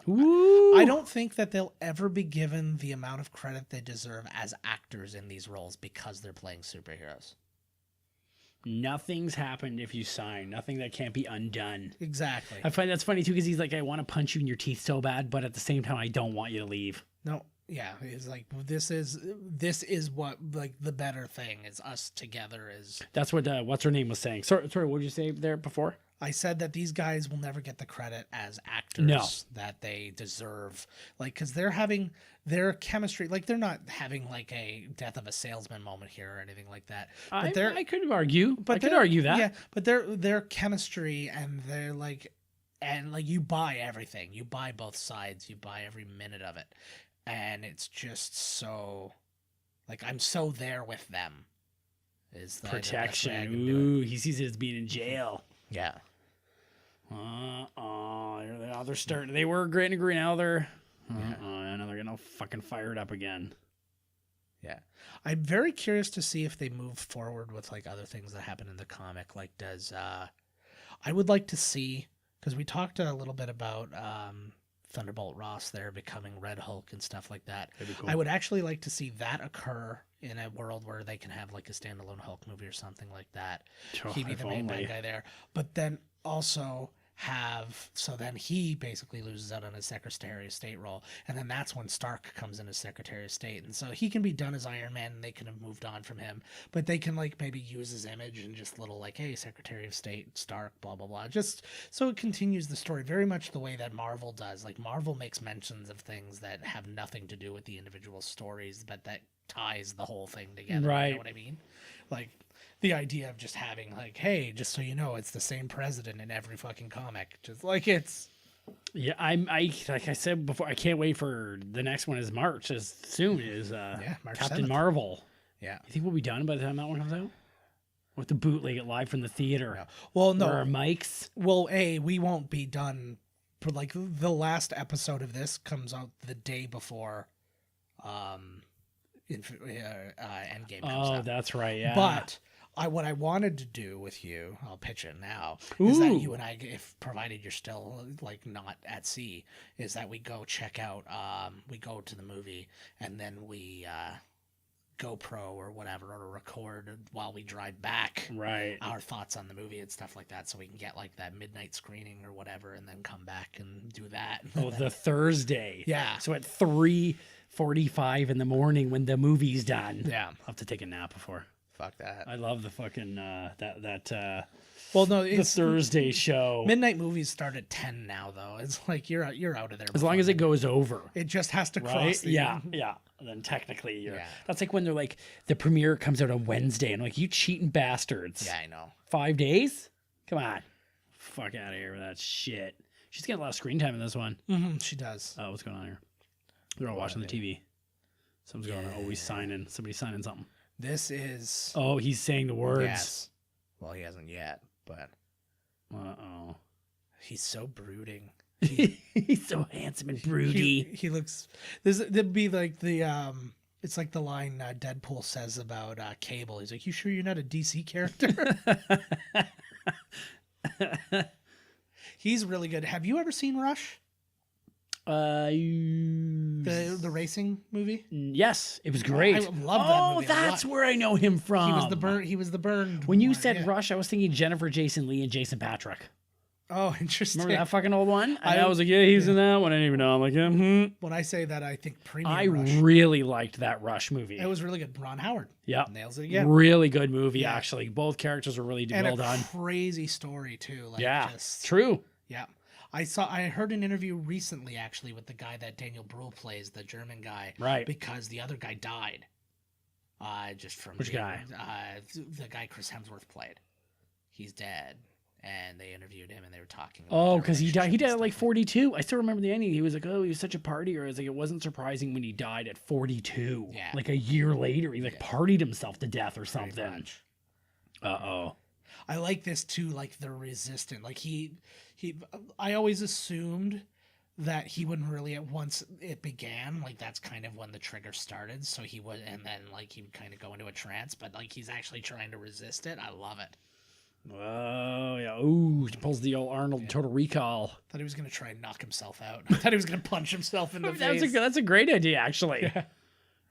Ooh. I don't think that they'll ever be given the amount of credit they deserve as actors in these roles because they're playing superheroes. Nothing's happened if you sign. Nothing that can't be undone. Exactly. I find that's funny too because he's like, I want to punch you in your teeth so bad, but at the same time, I don't want you to leave. No, yeah, it's like this is what like the better thing is us together is. That's what what's her name was saying. Sorry, what did you say there before? I said that these guys will never get the credit as actors that they deserve. Like, because they're having their chemistry. Like, they're not having like a death of a salesman moment here or anything like that. But I could argue. I could argue that. Yeah, but their chemistry and they're like, you buy everything. You buy both sides. You buy every minute of it, and it's just so, like, I'm so there with them. Is the protection? Ooh, he sees it as being in jail. Yeah. They're starting. They were great and green. Now they're. Now they're gonna fucking fire it up again. Yeah, I'm very curious to see if they move forward with like other things that happen in the comic. Like, I would like to see, because we talked a little bit about Thunderbolt Ross there becoming Red Hulk and stuff like that. That'd be cool. I would actually like to see that occur in a world where they can have like a standalone Hulk movie or something like that. He'd be the main bad guy there, but then also then he basically loses out on his Secretary of State role, and then that's when Stark comes in as Secretary of State, and so he can be done as Iron Man and they can have moved on from him, but they can like maybe use his image and just little like, hey, Secretary of State Stark, blah blah blah, just so it continues the story very much the way that Marvel does. Like, Marvel makes mentions of things that have nothing to do with the individual stories, but that ties the whole thing together. Right. You know what I mean? Like, the idea of just having like, hey, just so you know, it's the same president in every fucking comic. Just like it's. Yeah, I like I said before, I can't wait for the next one. Is March as soon as March Captain 7th. Marvel. Yeah, you think we'll be done by the time that one comes out? With the bootleg it live from the theater. No. Well, no, or our mics. Well, we won't be done. For like the last episode of this comes out the day before, Endgame comes out. Oh, that's right. Yeah, but. What I wanted to do with you, I'll pitch it now, is that you and I, if provided you're still like not at sea, is that we go check out, we go to the movie and then we GoPro or whatever, or record while we drive back Right. our thoughts on the movie and stuff like that, so we can get like that midnight screening or whatever, and then come back and do that. Oh, the Thursday. Yeah. So at 3:45 in the morning when the movie's done. Yeah. I'll have to take a nap before. Fuck that. I love the fucking Well, no, the Thursday show. midnight movies start at 10 now, though. It's like you're out of there. As long as it goes over. it just has to cross. Right? The, Yeah. And then technically you're Yeah. that's like when they're like the premiere comes out on Wednesday and I'm like, you cheating bastards. Yeah, I know. 5 days? Come on. Fuck out of here with that shit. She's getting a lot of screen time in this one. She does. Oh, what's going on here? They're all watching the TV. Someone's going on. Always signing. Somebody's signing something. This is. Oh, he's saying the words. Yes. Well, he hasn't yet, but Uh-oh. he's so brooding. He's so handsome and broody. He looks. There'd be like the It's like the line Deadpool says about Cable. He's like, "You sure you're not a DC character?" He's really good. Have you ever seen Rush? The racing movie? Yes, it was great. I love that movie. Oh, that's where I know him from. He was the burned. When you one, said yeah. Rush, I was thinking Jennifer Jason Leigh and Jason Patrick. Oh, interesting. Remember that fucking old one? And I was like, yeah, he's in that one. I didn't even know. I'm like, When I say that, I think Premium I Rush. really liked that Rush movie. It was really good. Ron Howard. Yeah. Nails it again. Really good movie, Yeah. actually. Both characters were really And well a done. crazy story too. Like Yeah, just, true. Yeah. I heard an interview recently actually with the guy that Daniel Bruhl plays, the German guy. Right. Because the other guy died. Just from Which guy? The guy Chris Hemsworth played. He's dead. And they interviewed him and they were talking about Oh, their because he died. He relationship died and at like stuff. 42. I still remember the ending. He was like, "Oh, he was such a partier." I was like, it wasn't surprising when he died at 42. Yeah. Like a year later, he like partied himself to death or Pretty something. much. Uh-oh. I like this too, like the resistant. Like I always assumed that he wouldn't really once it began, like that's kind of when the trigger started. So he would, and then like he would kind of go into a trance, but like he's actually trying to resist it. I love it. Oh, yeah. Ooh, he pulls the old Arnold Total Recall. Thought he was gonna try and knock himself out. I thought he was gonna punch himself in the face. That's a great idea, actually. Yeah.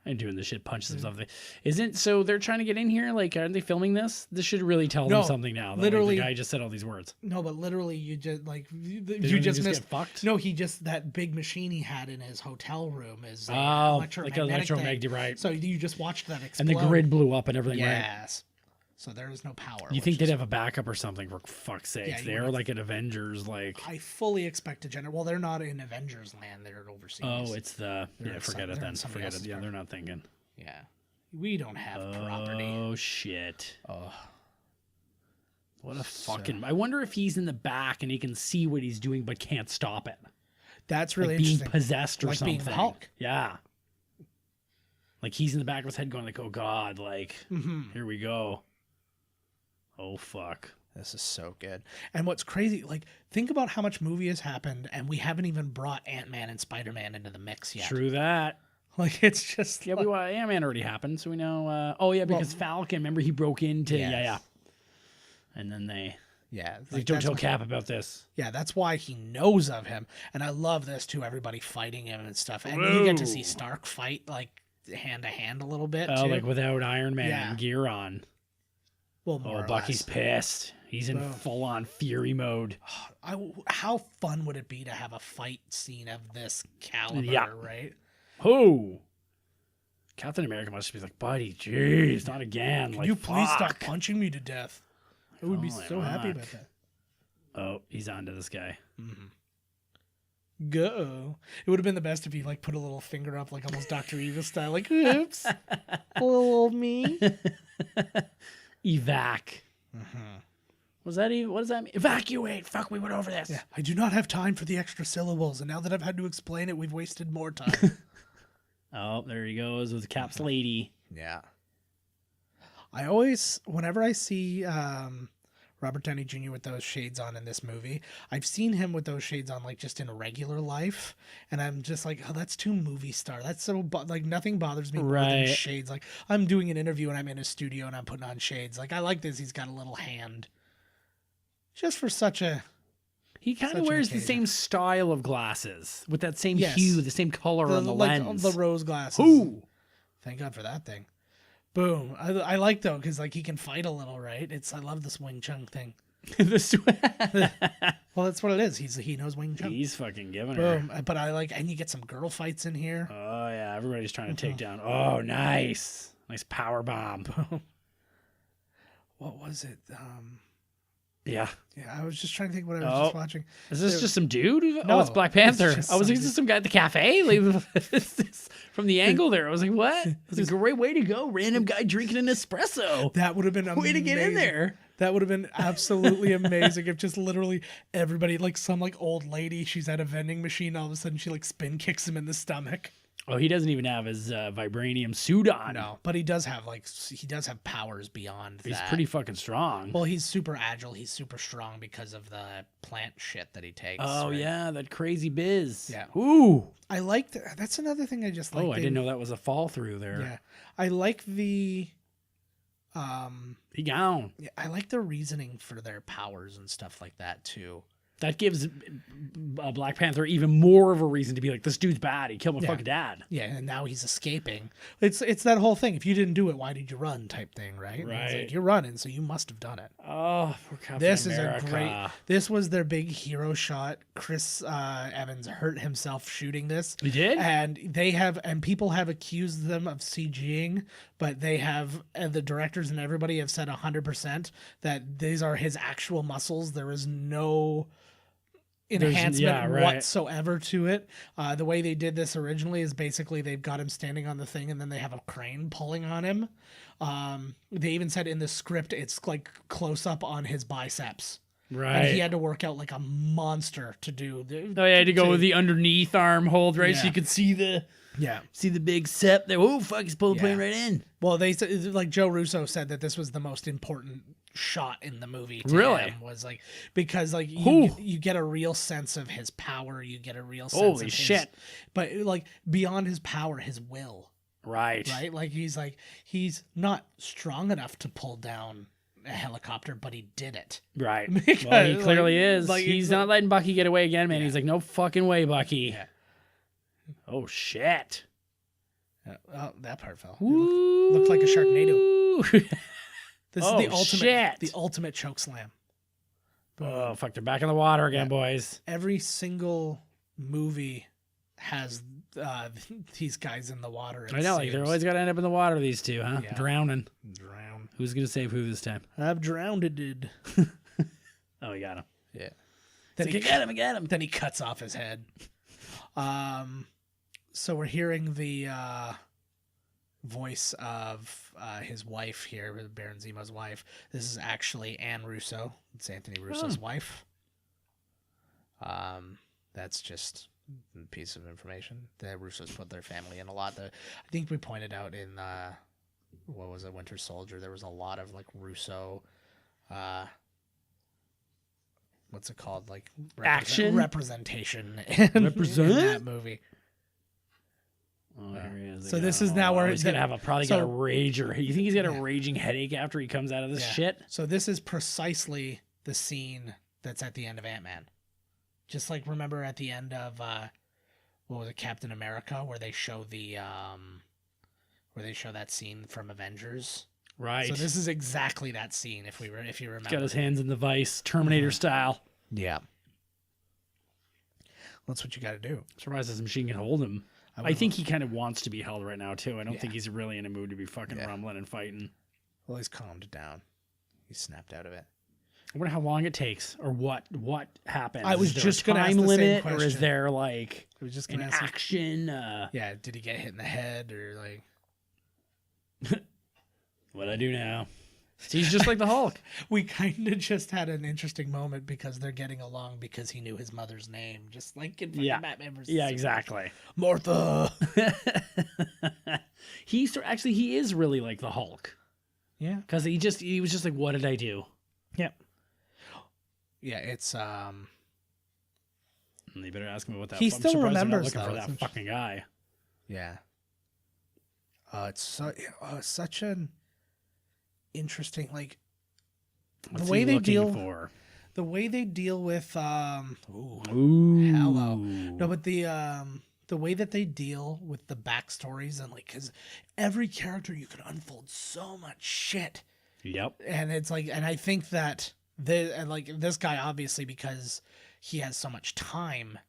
And doing this shit, punches himself. Isn't so? They're trying to get in here. Like, aren't they filming this? This should really tell them something now. That, literally, like, the guy just said all these words. No, but literally, you just like you Didn't just he missed. get fucked? No, he just that big machine he had in his hotel room is Oh, like electromagnetic thing. right? So you just watched that explode. And the grid blew up and everything, right? Yes. So there is no power. You which think they'd is- have a backup or something? For fuck's sake, Yeah, you they're would. like an Avengers, like. I fully expect a generate. Well, they're not in Avengers land. They're overseas. Oh, it's the They're in forget some- it they're then. in somebody Forget it. else's Yeah, park. they're not thinking. Yeah. We don't have property. Oh shit! Oh. What a fucking! I wonder if he's in the back and he can see what he's doing but can't stop it. That's really Like being interesting. possessed or Like something. being the Hulk. Yeah. Like he's in the back of his head going like, "Oh God!" Like, here we go. Oh fuck! This is so good. And what's crazy, like, think about how much movie has happened, and we haven't even brought Ant-Man and Spider-Man into the mix yet. True that. Like, it's just Yeah, Ant-Man already happened, so we know. Oh yeah, because Falcon. Remember, he broke into. Yes. Yeah. And then they. yeah. Like, don't that's tell why- Cap about this. Yeah, that's why he knows of him, and I love this too. Everybody fighting him and stuff, and you get to see Whoa. Stark fight like hand to hand a little bit. Oh, too. like without Iron Man Yeah. gear on. Well, more Oh, or Bucky's less. pissed. He's in Boom. full on fury mode. How fun would it be to have a fight scene of this caliber? Yeah. Right. Who? Captain America must be like, buddy, jeez, not again. Can like, you please stop fuck. punching me to death? I would be Holy so happy about fuck. that. Oh, he's onto this guy. Go. It would have been the best if he like put a little finger up, like almost Dr. Eva style, like oops, little me. Evac. Was that even? What does that mean? Evacuate. Fuck, we went over this. Yeah, I do not have time for the extra syllables, and now that I've had to explain it, we've wasted more time. Oh, there he goes with Cap's lady. Yeah. I always, whenever I see Robert Downey Jr. with those shades on in this movie, I've seen him with those shades on like just in regular life, and I'm just like, oh, that's too movie star. That's so like nothing bothers me more than Right. shades. Like I'm doing an interview and I'm in a studio and I'm putting on shades. Like I like this. He's got a little hand, just for such a. He kind Such of an wears the occasion. same style of glasses with that same Yes. hue, the same color on the like lens. the rose glasses. Ooh. Thank God for that thing. Boom. I like though because like he can fight a little, right? I love this Wing Chun thing. Well, that's what it is. He knows Wing Chun. He's fucking giving her. Boom. But I like, and you get some girl fights in here. Oh yeah, everybody's trying to take down. Oh, nice power bomb. What was it? Yeah. Yeah, I was just trying to think what I was just watching. Is this just some dude? No, Oh, it's Black Panther. it's just I was like, some is this some guy at the cafe? Like, from the angle there, I was like, what? It was a great way to go. Random guy drinking an espresso. That would have been amazing. Way to get in there. That would have been absolutely amazing if just literally everybody, like some like old lady, she's at a vending machine, all of a sudden she like spin kicks him in the stomach. Oh, he doesn't even have his vibranium suit on. No, but he does have powers beyond that. He's pretty fucking strong. Well, he's super agile. He's super strong because of the plant shit that he takes. Oh, right? yeah, that crazy biz. Yeah. Ooh. I like that's another thing I just like. Oh, I didn't know that was a fall through there. Yeah. I like the He gone. yeah, I like the reasoning for their powers and stuff like that too. That gives Black Panther even more of a reason to be like, this dude's bad. He killed my fucking dad. Yeah, and now he's escaping. It's that whole thing. If you didn't do it, why did you run? Type thing, right? Right. It's like, you're running, so you must have done it. Oh, poor Captain This America. is a great. This was their big hero shot. Chris Evans hurt himself shooting this. He did? And people have accused them of CGing, but they have the directors and everybody have said 100% that these are his actual muscles. There is no enhancement whatsoever to it. The way they did this originally is basically they've got him standing on the thing and then they have a crane pulling on him. They even said in the script it's like close up on his biceps. Right. And he had to work out like a monster to do. Oh, he had to go with the underneath arm hold, right? So Yeah. you could see the big sep there. Oh, fuck, he's pulling the plane right in. Well, they said, like Joe Russo said that this was the most important shot in the movie. To Really? him, was like because like you get a real sense of his power. You get a real sense Holy of shit. But like beyond his power, his will. Right. Like he's not strong enough to pull down a helicopter, but he did it. Right. Because, Well, he clearly like- is. like, He's it's not letting Bucky get away again, man. Yeah. He's like, no fucking way, Bucky. Yeah. Oh, shit. Oh, that part fell. It Ooh. looked like a Sharknado. This Oh, is the ultimate shit. the ultimate choke slam. Oh, fuck, they're back in the water again, boys. Every single movie has these guys in the water. I know, like, they're always got to end up in the water, these two, huh? Yeah. Drowning. drown. Who's going to save who this time? I've drowned it, dude. Oh, he got him. Yeah. Then Then I got him. Then he cuts off his head. So we're hearing the voice of his wife here, Baron Zemo's wife. This is actually Anne Russo. It's Anthony Russo's wife. That's just a piece of information. The Russos put their family in a lot. I think we pointed out in what was it, Winter Soldier? There was a lot of like Russo. What's it called? Like Action? representation in that movie. Oh, here he is. So again. this is now where he's gonna have probably so- got a rager. You think he's got a raging headache after he comes out of this shit? So this is precisely the scene that's at the end of Ant-Man. Just like remember at the end of what was it, Captain America, where they show that scene from Avengers. Right. So this is exactly that scene if you remember. He's got his hands in the vice, Terminator style. Yeah. That's what you got to do. I'm surprised this machine can hold him. I think he kind of wants to be held right now too. I don't think he's really in a mood to be fucking rumbling and fighting. Well, he's calmed down. He's snapped out of it. I wonder how long it takes, or what happens. I was Is there just a gonna ask time the same limit, or is question. there like I was just an gonna ask. action? Yeah, did he get hit in the head or like? What I do now? He's just like the Hulk. We kind of just had an interesting moment because they're getting along because he knew his mother's name, just like in fucking Batman vs. Yeah, Superman. exactly. Martha. He is really like the Hulk Yeah. because he was just like, what did I do? Yep. Yeah, it's And they better ask me what that. He I'm still surprised they're not remembers, looking though. for It's that fucking guy. yeah. It's such an interesting like What's the way he they looking deal for? the way they deal with Ooh. hello. No, but the the way that they deal with the backstories and like, because every character you can unfold so much shit. Yep. And it's like, and I think that this guy, obviously, because he has so much time,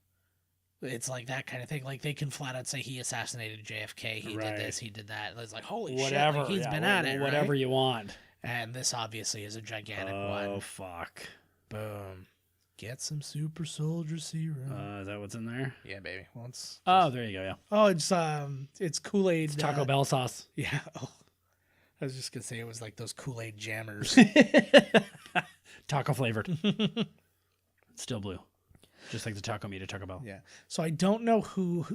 it's like that kind of thing. Like they can flat out say he assassinated JFK, he did this, he did that. It's like, holy shit, like, he's been at it, whatever right? you want. And this obviously is a gigantic one. Oh fuck! Boom. Get some super soldier serum. Is that what's in there? Yeah, baby. Well, There you go. Yeah. oh, it's Kool-Aid. It's Taco Bell sauce. Yeah. Oh, I was just gonna say it was like those Kool-Aid jammers. Taco flavored. Still blue. Just like the taco meat at Taco Bell. Yeah. So I don't know who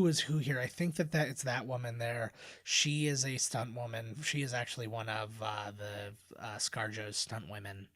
is who here. I think that it's that woman there. She is a stunt woman. She is actually one of the ScarJo's stunt women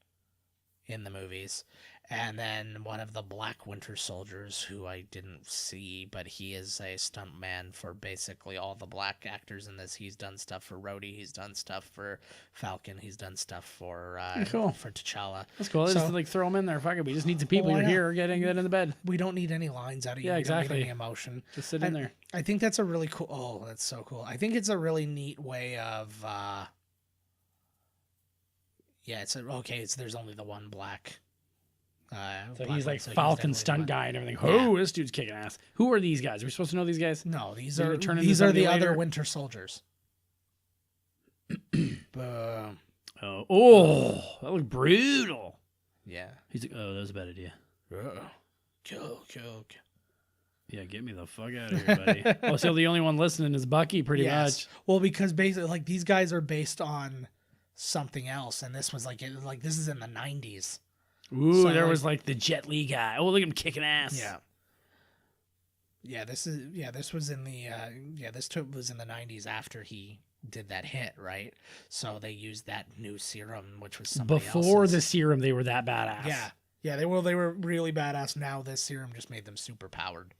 in the movies. And then one of the Black Winter Soldiers, who I didn't see, but he is a stunt man for basically all the black actors in this. He's done stuff for Rhodey. He's done stuff for Falcon. He's done stuff for cool. for T'Challa. That's cool. So- Just like throw them in there. Fuck it. We just need some people. Why You're not? here getting in the bed. We don't need any lines out of you. Yeah, We don't need exactly. any emotion. Just sit in there. I think that's a really cool. Oh, that's so cool. I think it's a really neat way of. There's only the one black. So black he's one, like so Falcon definitely stunt the one. guy and everything. Yeah. Oh, this dude's kicking ass. Who are these guys? Are we supposed to know these guys? No, these They're are gonna turn into the somebody other later? Winter Soldiers. Boom. Oh, that looked brutal. Yeah. He's like, oh, that was a bad idea. Kill. Yeah, get me the fuck out of here, buddy. Oh, so the only one listening is Bucky, pretty much. Well, because basically, like these guys are based on something else, and this was like this is in the 90s. Ooh, So, there like- was like the Jet Li guy. Oh, look at him kicking ass. Yeah. This was in the was in the 90s after he did that hit, right? So they used that new serum, which was somebody Before else's. the serum, they were that badass. Yeah, they were really badass. Now this serum just made them super powered,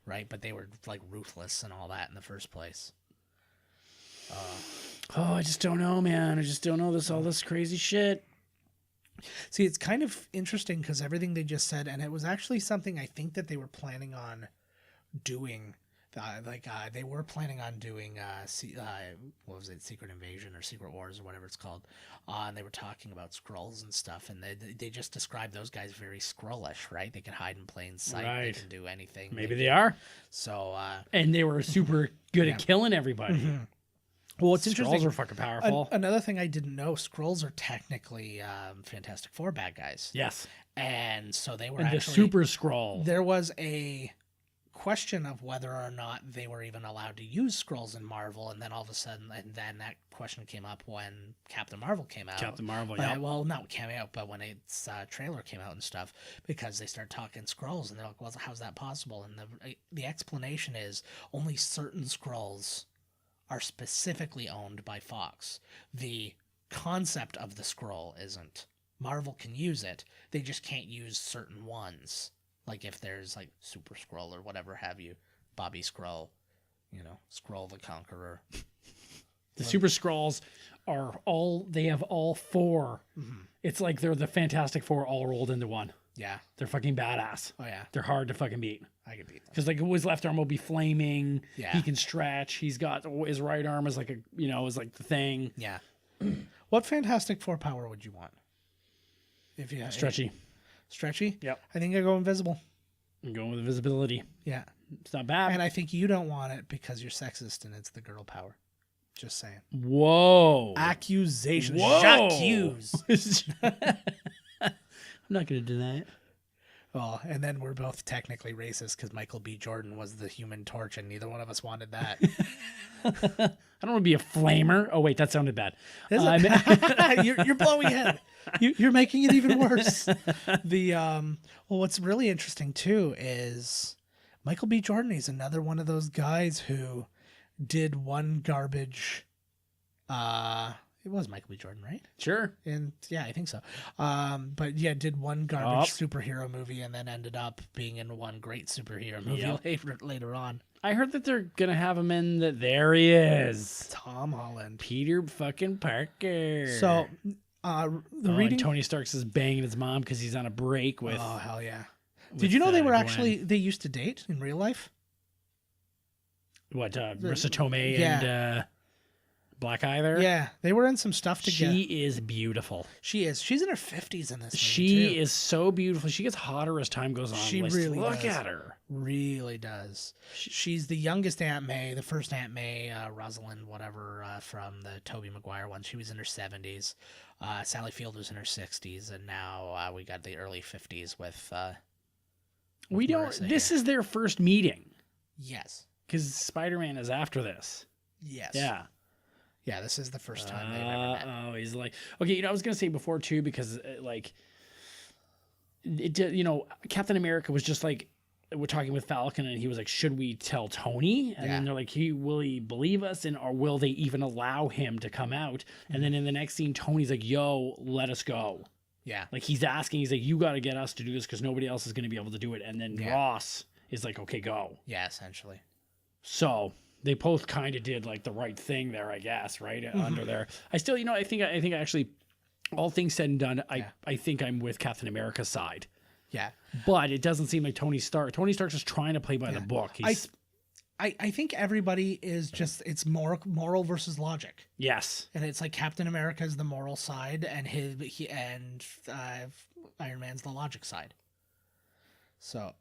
right? But they were like ruthless and all that in the first place. Oh, I just don't know, man. I just don't know all this crazy shit. See, it's kind of interesting because everything they just said, and it was actually something I think that they were planning on doing. They were planning on doing, what was it, Secret Invasion or Secret Wars or whatever it's called. And they were talking about Skrulls and stuff, and they just described those guys very Skrullish, right? They can hide in plain sight. Right. They can do anything. Maybe they are. So, And they were super good at killing everybody. well, it's Skrulls interesting. are fucking powerful. Another thing I didn't know: Skrulls are technically Fantastic Four bad guys. Yes. And so they were And the actually Super Skrull. There was a question of whether or not they were even allowed to use Skrulls in Marvel, and then all of a sudden, and then that question came up when Captain Marvel came out. Captain Marvel, But- yeah. Well, not came out, but when its trailer came out and stuff, because they start talking Skrulls, and they're like, "Well, how's that possible?" And the explanation is only certain Skrulls are specifically owned by Fox. The concept of the Skrull isn't. Marvel can use it; they just can't use certain ones. Like if there's like Super Skrull or whatever have you, Bobby Skrull, Skrull the Conqueror. The Super Skrulls they have all four. Mm-hmm. It's like they're the Fantastic Four all rolled into one. Yeah. They're fucking badass. Oh yeah. They're hard to fucking beat. I could beat them. Because like his left arm will be flaming. Yeah. He can stretch. He's got his right arm is like is like the thing. Yeah. What Fantastic Four power would you want? If you Stretchy. Stretchy? Yep. I think I go invisible. I'm going with invisibility. Yeah. It's not bad. And I think you don't want it because you're sexist and it's the girl power. Just saying. Whoa. Accusation. Whoa. J'accuse. I'm not going to deny it. Oh, and then we're both technically racist because Michael B. Jordan was the Human Torch and neither one of us wanted that. I don't want to be a flamer. Oh, wait, that sounded bad. Is it? You're blowing ahead. You're making it even worse. What's really interesting too is Michael B. Jordan is another one of those guys who did one garbage. It was Michael B. Jordan, right? Sure. And yeah, I think so. But yeah, did one garbage superhero movie and then ended up being in one great superhero movie later on. I heard that they're going to have him in that. There he is. Tom Holland. Peter fucking Parker. So reading. And Tony Stark's is banging his mom because he's on a break with. Oh hell yeah! Did you know they were Gwen. actually they used to date in real life? What, Marissa Tomei yeah. and Black Eye there? Yeah, they were in some stuff together. She is beautiful. She is. She's in her 50s in this movie, She too. is so beautiful. She gets hotter as time goes on. She Let's really look does. at her. Really does. She's the youngest Aunt May, the first Aunt May, Rosalind, whatever, from the Tobey Maguire one. She was in her 70s. Sally Field was in her 60s, and now we got the early 50s with We don't. Marissa This here. is their first meeting Yes. because Spider-Man is after this. Yes. Yeah. Yeah, this is the first time they've ever met. Oh, he's like, okay, I was gonna say before too because like, it did, Captain America was just like, we're talking with Falcon and he was like, should we tell Tony? And then they're like, will he believe us? And or will they even allow him to come out? And then in the next scene, Tony's like, yo, let us go. Yeah. Like he's like, you got to get us to do this because nobody else is going to be able to do it. And then Ross is like, okay, go. Yeah, essentially. So they both kind of did like the right thing there, I guess, right? Under there. I still, I think actually, all things said and done, I think I'm with Captain America's side. Yeah. But it doesn't seem like Tony Stark. Tony Stark's just trying to play by the book. He's, I think everybody is just, it's moral versus logic. yes. And it's like Captain America is the moral side, and Iron Man's the logic side. So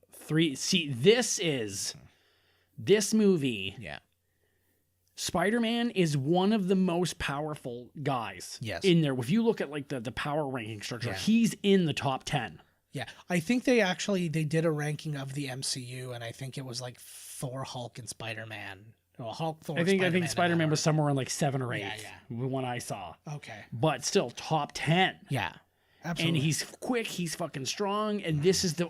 This movie, yeah, Spider-Man is one of the most powerful guys in there. If you look at like the power ranking structure, he's in the top 10. yeah. I think they did a ranking of the MCU, and I think it was like Thor, Hulk, and Spider-Man. Well, Hulk, Thor, I think Spider-Man, Spider-Man was somewhere in like 7 or 8. Yeah. The one I saw. Okay. But still top 10. Yeah. Absolutely. And he's quick, he's fucking strong, and this is the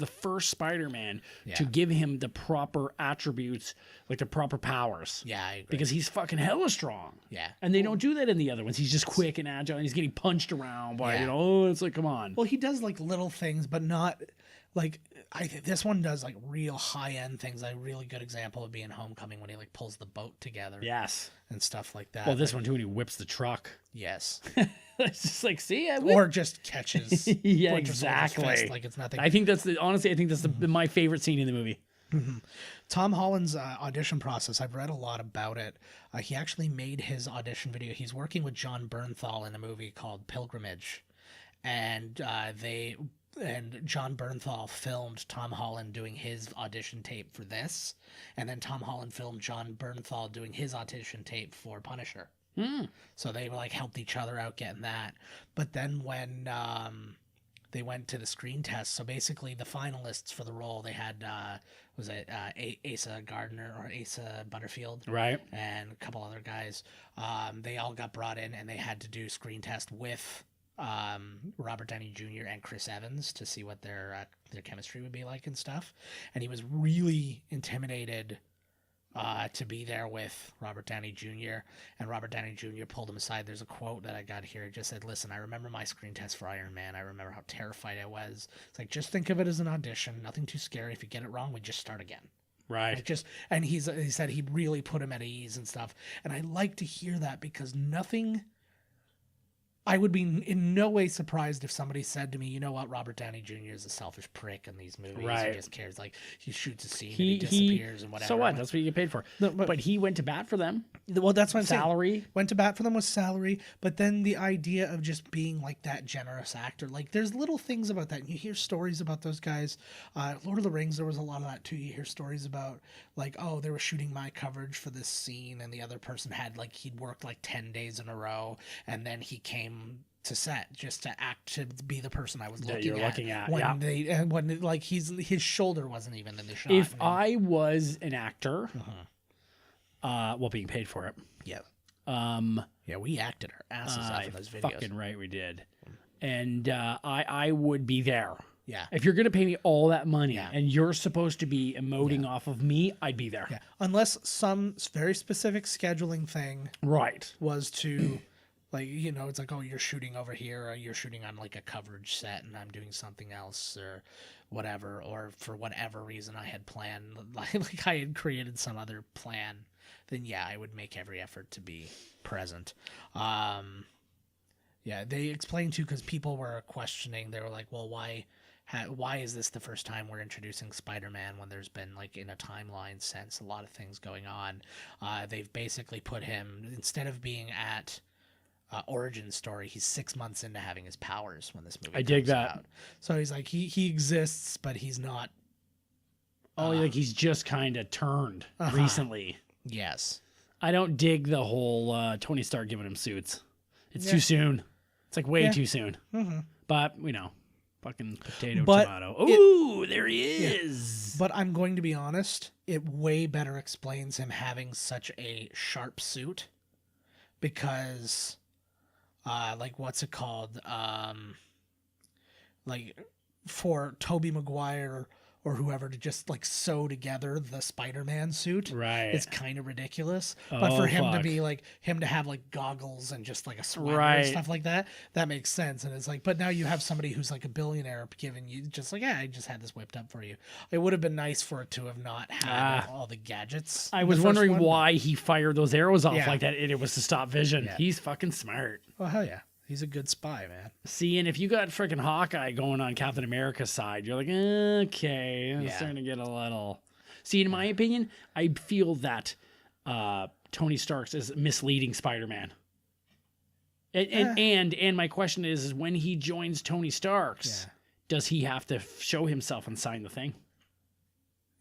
first Spider-Man to give him the proper attributes, like the proper powers. Yeah, I agree. Because he's fucking hella strong. Yeah. And they don't do that in the other ones. He's just quick and agile, and he's getting punched around by, it's like, come on. Well, he does like little things, but not like this one does like real high end things. Like a really good example would be in Homecoming when he like pulls the boat together. Yes. And stuff like that. Well, this one too, when he whips the truck. Yes. It's just like, see, or just catches. yeah, Winter Soldier's exactly. fist like it's nothing. I think that's my favorite scene in the movie. Tom Holland's audition process, I've read a lot about it. He actually made his audition video. He's working with John Bernthal in a movie called Pilgrimage, and John Bernthal filmed Tom Holland doing his audition tape for this, and then Tom Holland filmed John Bernthal doing his audition tape for Punisher. So they like helped each other out getting that. But then when they went to the screen test, so basically the finalists for the role, they had Asa Gardner or Asa Butterfield, right, and a couple other guys. They all got brought in, and they had to do screen test with Robert Downey Jr. and Chris Evans to see what their chemistry would be like and stuff. And he was really intimidated to be there with Robert Downey Jr. And Robert Downey Jr. pulled him aside. There's a quote that I got here. It just said, "Listen, I remember my screen test for Iron Man. I remember how terrified I was. It's like, just think of it as an audition. Nothing too scary. If you get it wrong, we just start again." Right. And he said he really put him at ease and stuff. And I like to hear that because I would be in no way surprised if somebody said to me, you know what, Robert Downey Jr. is a selfish prick in these movies. Right. He just cares. Like, he shoots a scene and he disappears and whatever. So what? That's what you get paid for. No, but he went to bat for them. Well, that's what I'm Salary. saying. Went to bat for them with salary. But then the idea of just being like that generous actor, like there's little things about that. And you hear stories about those guys. Lord of the Rings, there was a lot of that too. You hear stories about like, oh, they were shooting my coverage for this scene, and the other person had like, he'd worked like 10 days in a row, and then he came to set just to act to be the person I was looking at. When like his shoulder wasn't even in the shot. If I was an actor, being paid for it. Yeah. Yeah, we acted our asses off in those videos. Fucking right, we did. And I would be there. Yeah. If you're gonna pay me all that money and you're supposed to be emoting off of me, I'd be there. Yeah. Unless some very specific scheduling thing Right. was to like, you know, it's like, oh, you're shooting over here, or you're shooting on like a coverage set and I'm doing something else or whatever, or for whatever reason I had planned, like I had created some other plan, then yeah, I would make every effort to be present. Yeah, they explained too, because people were questioning, they were like, well, why why is this the first time we're introducing Spider-Man when there's been, like, in a timeline sense, a lot of things going on. They've basically put him, instead of being at origin story, he's 6 months into having his powers when this movie I dig comes that. out. So he's like, he exists, but he's not. Oh, like he's just kind of turned recently. Yes. I don't dig the whole Tony Stark giving him suits. It's too soon. It's like way too soon. Mm-hmm. But, you know, fucking potato, tomato. Ooh, there he is. But I'm going to be honest, it way better explains him having such a sharp suit because, like, what's it called? Like, for Tobey Maguire or whoever to just, like, sew together the Spider-Man suit. Right. It's kind of ridiculous. But for him to be, like, him to have, like, goggles and just, like, a sweater and stuff like that, that makes sense. And it's like, but now you have somebody who's, like, a billionaire giving you just, like, yeah, I just had this whipped up for you. It would have been nice for it to have not had all the gadgets. I was wondering why he fired those arrows off like that, and it was to stop Vision. Yeah. He's fucking smart. Oh, hell yeah. He's a good spy, man. See, and if you got freaking Hawkeye going on Captain America's side, you're like, okay, I'm starting to get a little. See, in my opinion, I feel that Tony Stark's is misleading Spider-Man. And my question is when he joins Tony Stark's, does he have to show himself and sign the thing?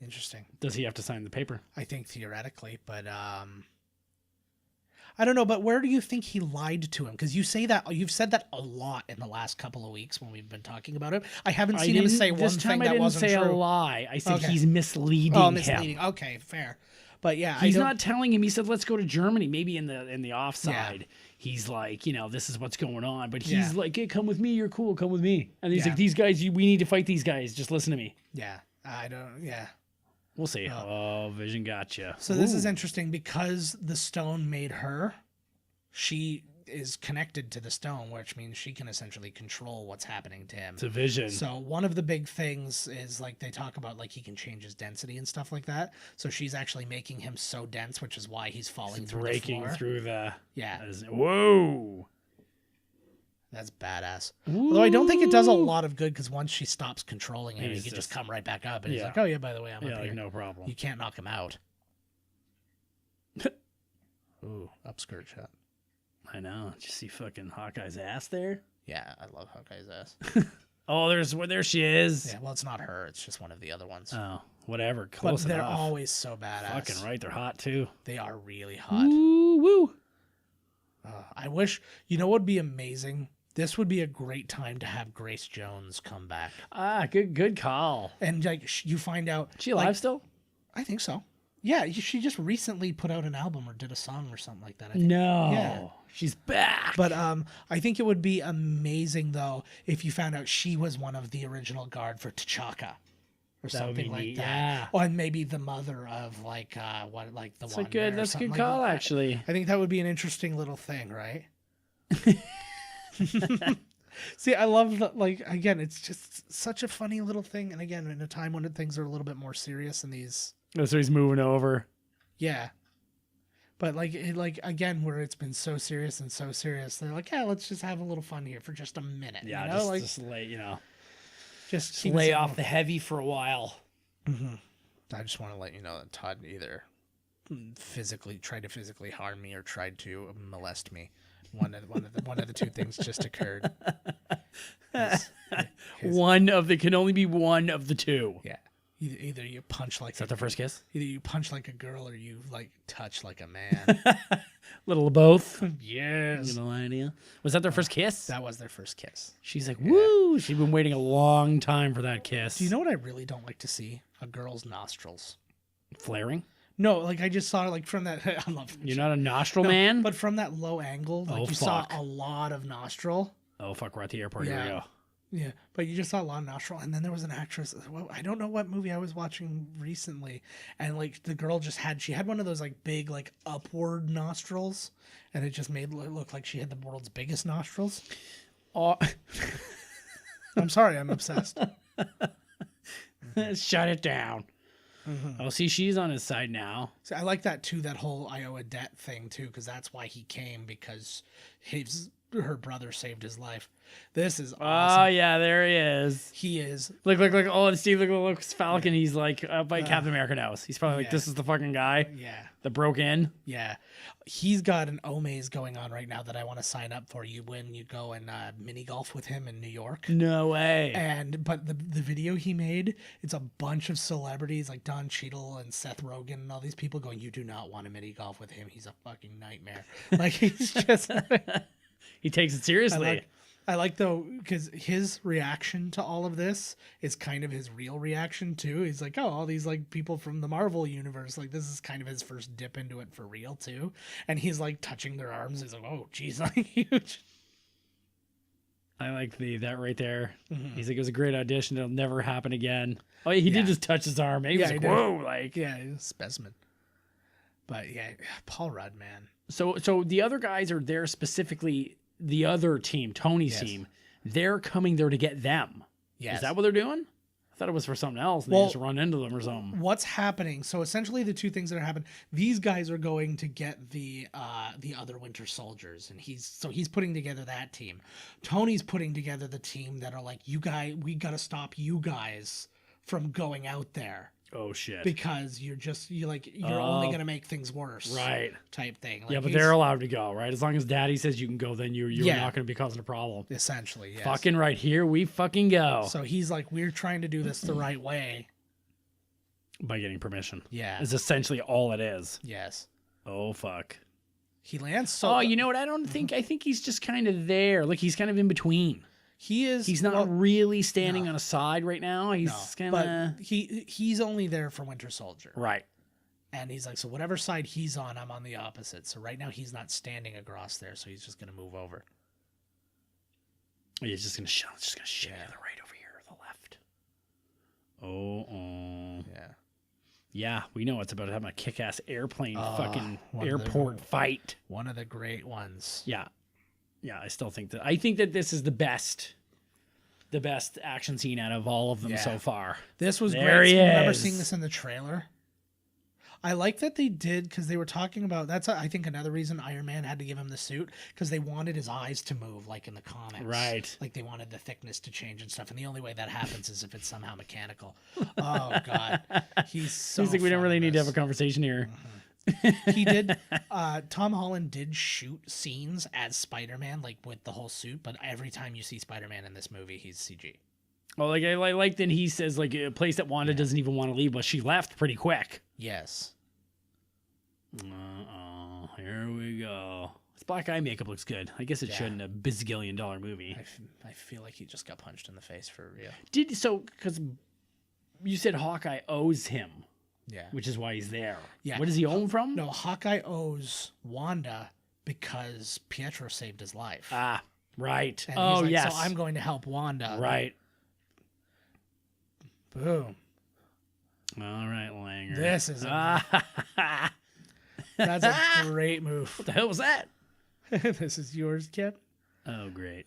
Interesting. Does he have to sign the paper? I think theoretically, but I don't know, but where do you think he lied to him? Because you've said that a lot in the last couple of weeks when we've been talking about it. I haven't seen him say one thing that wasn't true. I didn't say a lie. I said he's misleading him. Oh, misleading. Okay, fair. But yeah, he's not telling him. He said, "Let's go to Germany." Maybe in the offside, he's like, you know, this is what's going on. But he's like, "Hey, come with me. You're cool. Come with me." And he's like, "These guys, we need to fight these guys. Just listen to me." Yeah, I don't. Yeah. We'll see. Oh, Vision gotcha. So this is interesting because the stone made her. She is connected to the stone, which means she can essentially control what's happening to him. It's a Vision. So one of the big things is like they talk about like he can change his density and stuff like that. So she's actually making him so dense, which is why he's falling through breaking the floor. through the Whoa. That's badass. Ooh. Although I don't think it does a lot of good because once she stops controlling him, he can just come right back up. And he's like, oh, yeah, by the way, I'm up here. No problem. You can't knock him out. Ooh, upskirt shot. I know. Did you see fucking Hawkeye's ass there? Yeah, I love Hawkeye's ass. Oh, there she is. Yeah, well, it's not her. It's just one of the other ones. Oh, whatever. Close but they're enough. always so badass. Fucking right. They're hot, too. They are really hot. Woo, woo. I wish, you know what would be amazing? This would be a great time to have Grace Jones come back. Good call. And like you find out. Is she alive still? I think so. Yeah, she just recently put out an album or did a song or something like that. I think. No. Yeah. She's back. But I think it would be amazing, though, if you found out she was one of the original guard for T'Chaka. Or something like that. Yeah. Or maybe the mother of like the one. That's a good call, actually. I think that would be an interesting little thing, right? See, I love that. Like again, it's just such a funny little thing, and again, in a time when things are a little bit more serious, and these. So he's moving over. Yeah. But like again, where it's been so serious, they're like, yeah, let's just have a little fun here for just a minute. Yeah, you know? just lay, just lay off the heavy for a while. Mm-hmm. I just want to let you know that Todd either tried to physically harm me or tried to molest me. One of the two things just occurred. Can only be one of the two. Yeah. Either you punch like. Is that the first kiss? Either you punch like a girl or you like touch like a man. Little of both. Yes. No idea. Was that their first kiss? That was their first kiss. She's like, woo! She's been waiting a long time for that kiss. Do you know what I really don't like to see? A girl's nostrils. Flaring? No, like I just saw like from that. I love. You're not a nostril man? But from that low angle, like saw a lot of nostril. Oh fuck! We're at the airport. Yeah. Here we go. Yeah, but you just saw a lot of nostril, and then there was an actress. Well, I don't know what movie I was watching recently, and like the girl she had one of those like big like upward nostrils, and it just made it look like she had the world's biggest nostrils. Oh, I'm sorry, I'm obsessed. Shut it down. Mm-hmm. Oh, see, she's on his side now. See, I like that too. That whole Iowa debt thing too, because that's why he came, because his her brother saved his life. This is Oh awesome. yeah, there he is. He is. Look! Oh, and Steve, look, Falcon. He's like, by Captain America knows. He's probably like, this is the fucking guy Yeah. that broke in. Yeah. He's got an Omaze going on right now that I want to sign up for. You when you go and mini golf with him in New York. No way. But the video he made, it's a bunch of celebrities like Don Cheadle and Seth Rogen and all these people going, you do not want to mini golf with him. He's a fucking nightmare. Like he's just He takes it seriously. I like though, because his reaction to all of this is kind of his real reaction too. He's like, oh, all these like people from the Marvel universe, like this is kind of his first dip into it for real too. And he's like touching their arms. He's like, oh, geez, like huge. I like that right there. He's like, it was a great audition. It'll never happen again. Oh, yeah, he did just touch his arm. He was like, he did. whoa, like. Yeah, he's a specimen. But yeah, Paul Rudd, man. So the other guys are there specifically. The other team, Tony's team, they're coming there to get them. Yes. Is that what they're doing? I thought it was for something else. And they just run into them or something. What's happening? So essentially, the two things that are happening. These guys are going to get the other Winter Soldiers, and he's putting together that team. Tony's putting together the team that are like, you guys, we got to stop you guys from going out there. Oh shit! Because you're only gonna make things worse, right? Type thing. Like yeah, but they're allowed to go, right? As long as Daddy says you can go, then you're not gonna be causing a problem. Essentially, yes. Fucking right, here we fucking go. So he's like, we're trying to do this the right way by getting permission. Yeah, is essentially all it is. Yes. Oh fuck. He lands so. Oh, you know what? I think he's just kind of there. Like he's kind of in between. He is. He's not really standing on a side right now. He's kind of. But he's only there for Winter Soldier. Right. And he's like, so whatever side he's on, I'm on the opposite. So right now he's not standing across there. So he's just gonna move over. He's just gonna shimmy to the right over here, or the left. Oh. Yeah. Yeah, we know it's about having a kick-ass airplane fucking airport fight. One of the great ones. Yeah. Yeah, I think that this is the best action scene out of all of them so far. This was there great. He I remember is. seeing this in the trailer. I like that they did, because they were talking about, that's I think another reason Iron Man had to give him the suit, because they wanted his eyes to move like in the comics. Right. Like they wanted the thickness to change and stuff, and the only way that happens is if it's somehow mechanical. Oh God, he's like, we don't really need to have a conversation here. He did. Tom Holland did shoot scenes as Spider-Man, like with the whole suit. But every time you see Spider-Man in this movie, he's CG. Well, like I like that he says like a place that Wanda doesn't even want to leave, but she left pretty quick. Yes. Here we go. This black eye makeup looks good. I guess it should in a bazillion-dollar movie. I feel like he just got punched in the face for real. Because you said Hawkeye owes him. Yeah. Which is why he's there. Yeah. What does he owe him from? No, Hawkeye owes Wanda because Pietro saved his life. Ah, right. And oh, he's like, yes. So I'm going to help Wanda. Right. Boom. All right, Langer. This is that's a great move. What the hell was that? This is yours, Kip. Oh, great.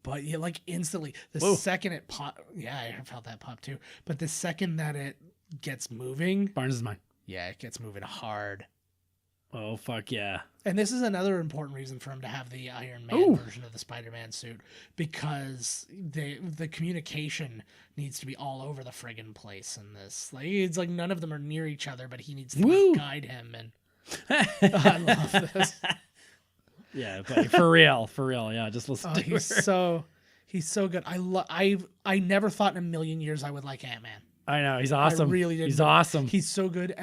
But yeah, like instantly, second it pop, I felt that pop too. But the second that it gets moving, Barnes is mine. Yeah, it gets moving hard. Oh, fuck yeah. And this is another important reason for him to have the Iron Man version of the Spider-Man suit, because the communication needs to be all over the friggin' place in this. Like, it's like none of them are near each other, but he needs to like, guide him. And I love this. Yeah, but for real, yeah. Just listen to her. He's so good. I never thought in a million years I would like Ant-Man. I know, he's awesome. I really did. He's awesome. He's so good,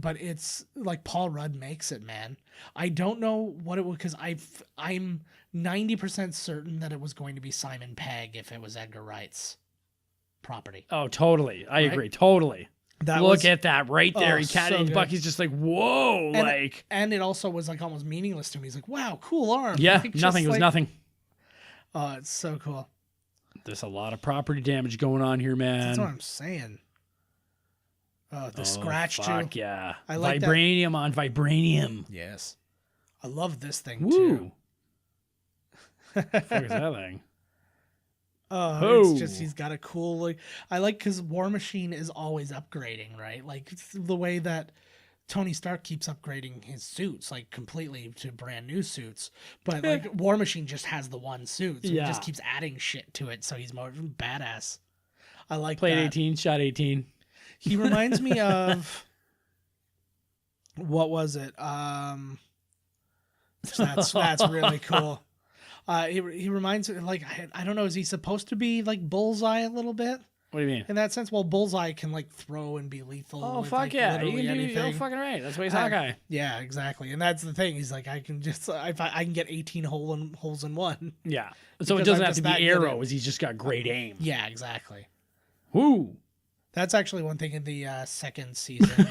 but it's like Paul Rudd makes it, man. I don't know what it was, because I'm 90% certain that it was going to be Simon Pegg if it was Edgar Wright's property. Oh, totally. I agree. Totally. Look at that right there. He cat it. Bucky's just like, whoa, and it also was like almost meaningless to him. He's like, wow, cool arm. Yeah, like, nothing. It was nothing. Oh, it's so cool. There's a lot of property damage going on here, man. That's what I'm saying. The scratch fuck too. Yeah. I like vibranium that. on vibranium. Yes. I love this thing too. What the fuck is that thing? It's just he's got a cool I like, because War Machine is always upgrading, right? Like the way that Tony Stark keeps upgrading his suits like completely to brand new suits, but like War Machine just has the one suit, so he just keeps adding shit to it, so he's more badass. I like Played that. 18, shot 18. He reminds me of what was it? That's really cool. He reminds me, like, I don't know, is he supposed to be like Bullseye a little bit? What do you mean? In that sense, well, Bullseye can like throw and be lethal. Oh, with, fuck like, yeah. You literally can do, anything. you're fucking right. That's why he's Hawkeye. Yeah, exactly. And that's the thing. He's like, I can just, if I can get 18 holes in one. Yeah. So it Because doesn't I'm have to just be that good at- arrows. He's just got great aim. Yeah, exactly. Woo. That's actually one thing in the second season,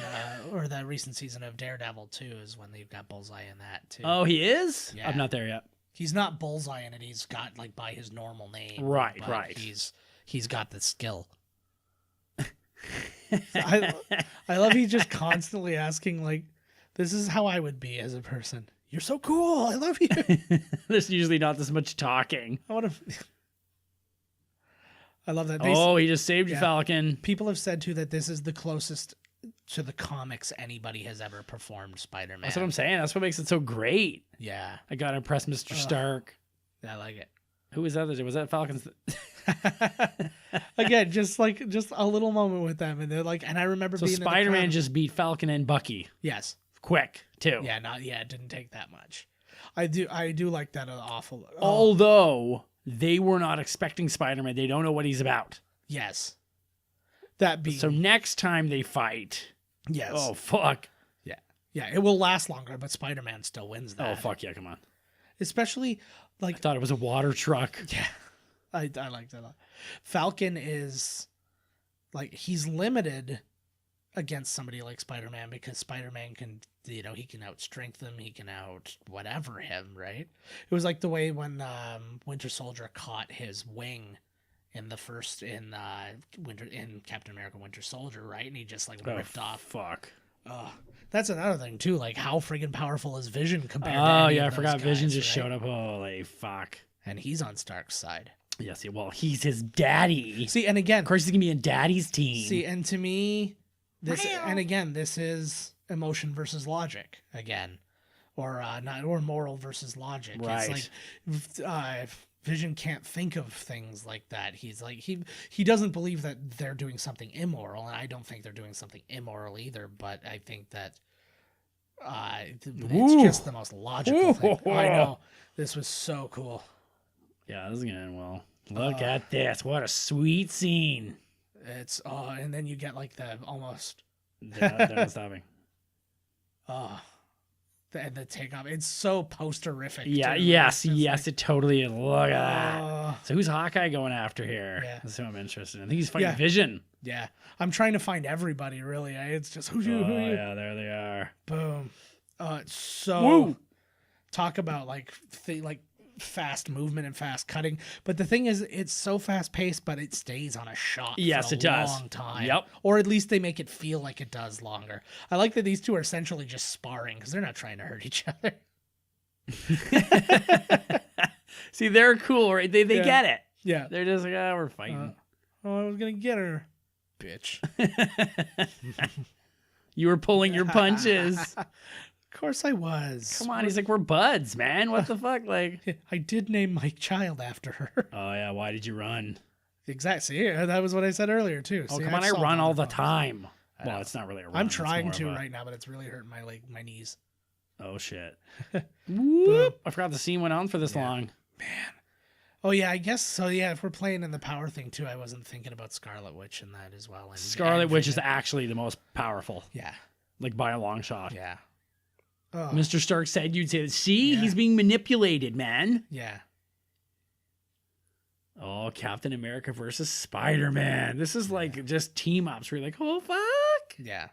or the recent season of Daredevil too, is when they've got Bullseye in that too. Oh, he is? Yeah. I'm not there yet. He's not Bullseye in it. He's got like by his normal name. Right, but right. He's got the skill. I love he's just constantly asking like, this is how I would be as a person. You're so cool. I love you. There's usually not this much talking. I want to. I love that. He just saved you, Yeah. Falcon. People have said too that this is the closest to the comics anybody has ever performed Spider-Man. That's what I'm saying. That's what makes it so great. Yeah, I got to impress Mr. Stark. I like it. Who was that? Was that Falcon's? Again, just a little moment with them, and they're like, and I remember So being Spider-Man in the crowd. just beat Falcon and Bucky. Yes, Quick, too. yeah, it didn't take that much. I do like that an awful. Although they were not expecting Spider-Man. They don't know what he's about. Yes, that being So next time they fight, yes, oh, fuck. yeah, it will last longer, but Spider-Man still wins that. Oh, fuck yeah, come on. Especially I like thought it was a water truck. yeah, I like that a lot. Falcon is like he's limited against somebody like Spider-Man because Spider-Man can, he can outstrength him, he can out whatever him, right? It was like the way when Winter Soldier caught his wing in the first in Captain America Winter Soldier, right? And he just like ripped off. Fuck. That's another thing too, like how friggin' powerful is Vision compared to Oh any yeah, I of those forgot Vision guys, just right? showed up. Holy fuck. And he's on Stark's side. Yes, well, he's his daddy. See, and again, Of course, he's gonna be in Daddy's team. see, and to me, this is emotion versus logic again, or not, or moral versus logic. Right. It's like Vision can't think of things like that. He's like he doesn't believe that they're doing something immoral, and I don't think they're doing something immoral either. But I think that it's just the most logical thing. I know. This was so cool. Yeah, this is gonna end well. Look at this. What a sweet scene. It's and then you get like the almost They're not stopping. the takeoff. It's so posterific. Yeah, too. yes, It's yes, it totally is. Look at that. like, So who's Hawkeye going after here? Yeah. That's who I'm interested in. I think he's fighting Yeah. Vision. yeah. I'm trying to find everybody really. It's just who you. Yeah, there they are. Boom. It's so Woo. talk about like fast movement and fast cutting. But the thing is, it's so fast paced, but it stays on a shot. Yes, for a it does. long time. Yep. Or at least they make it feel like it does longer. I like that these two are essentially just sparring because they're not trying to hurt each other. See, they're cool, right? They get it. Yeah. They're just like, we're fighting. Oh, I was gonna get her, bitch. You were pulling your punches. Of course I was. Come on, he's like, we're buds, man. What the fuck? Like, I did name my child after her. oh yeah, why did you run? Exactly. See, that was what I said earlier too. Oh, See, come on, I solved run all the problems. time. Well, it's not really a run. I'm it's trying more to of a- right now, but it's really hurting my knees. Oh shit. Whoop. I forgot the scene went on for this long. Oh yeah, I guess so. Yeah, if we're playing in the power thing too, I wasn't thinking about Scarlet Witch in that as well. And Scarlet Witch is Vision. actually the most powerful, Yeah, like by a long shot. yeah. Oh, Mr. Stark said you'd say, see, Yeah. he's being manipulated, man. yeah. Oh, Captain America versus Spider-Man. This is like just team ups where you're like, oh, fuck. Yeah.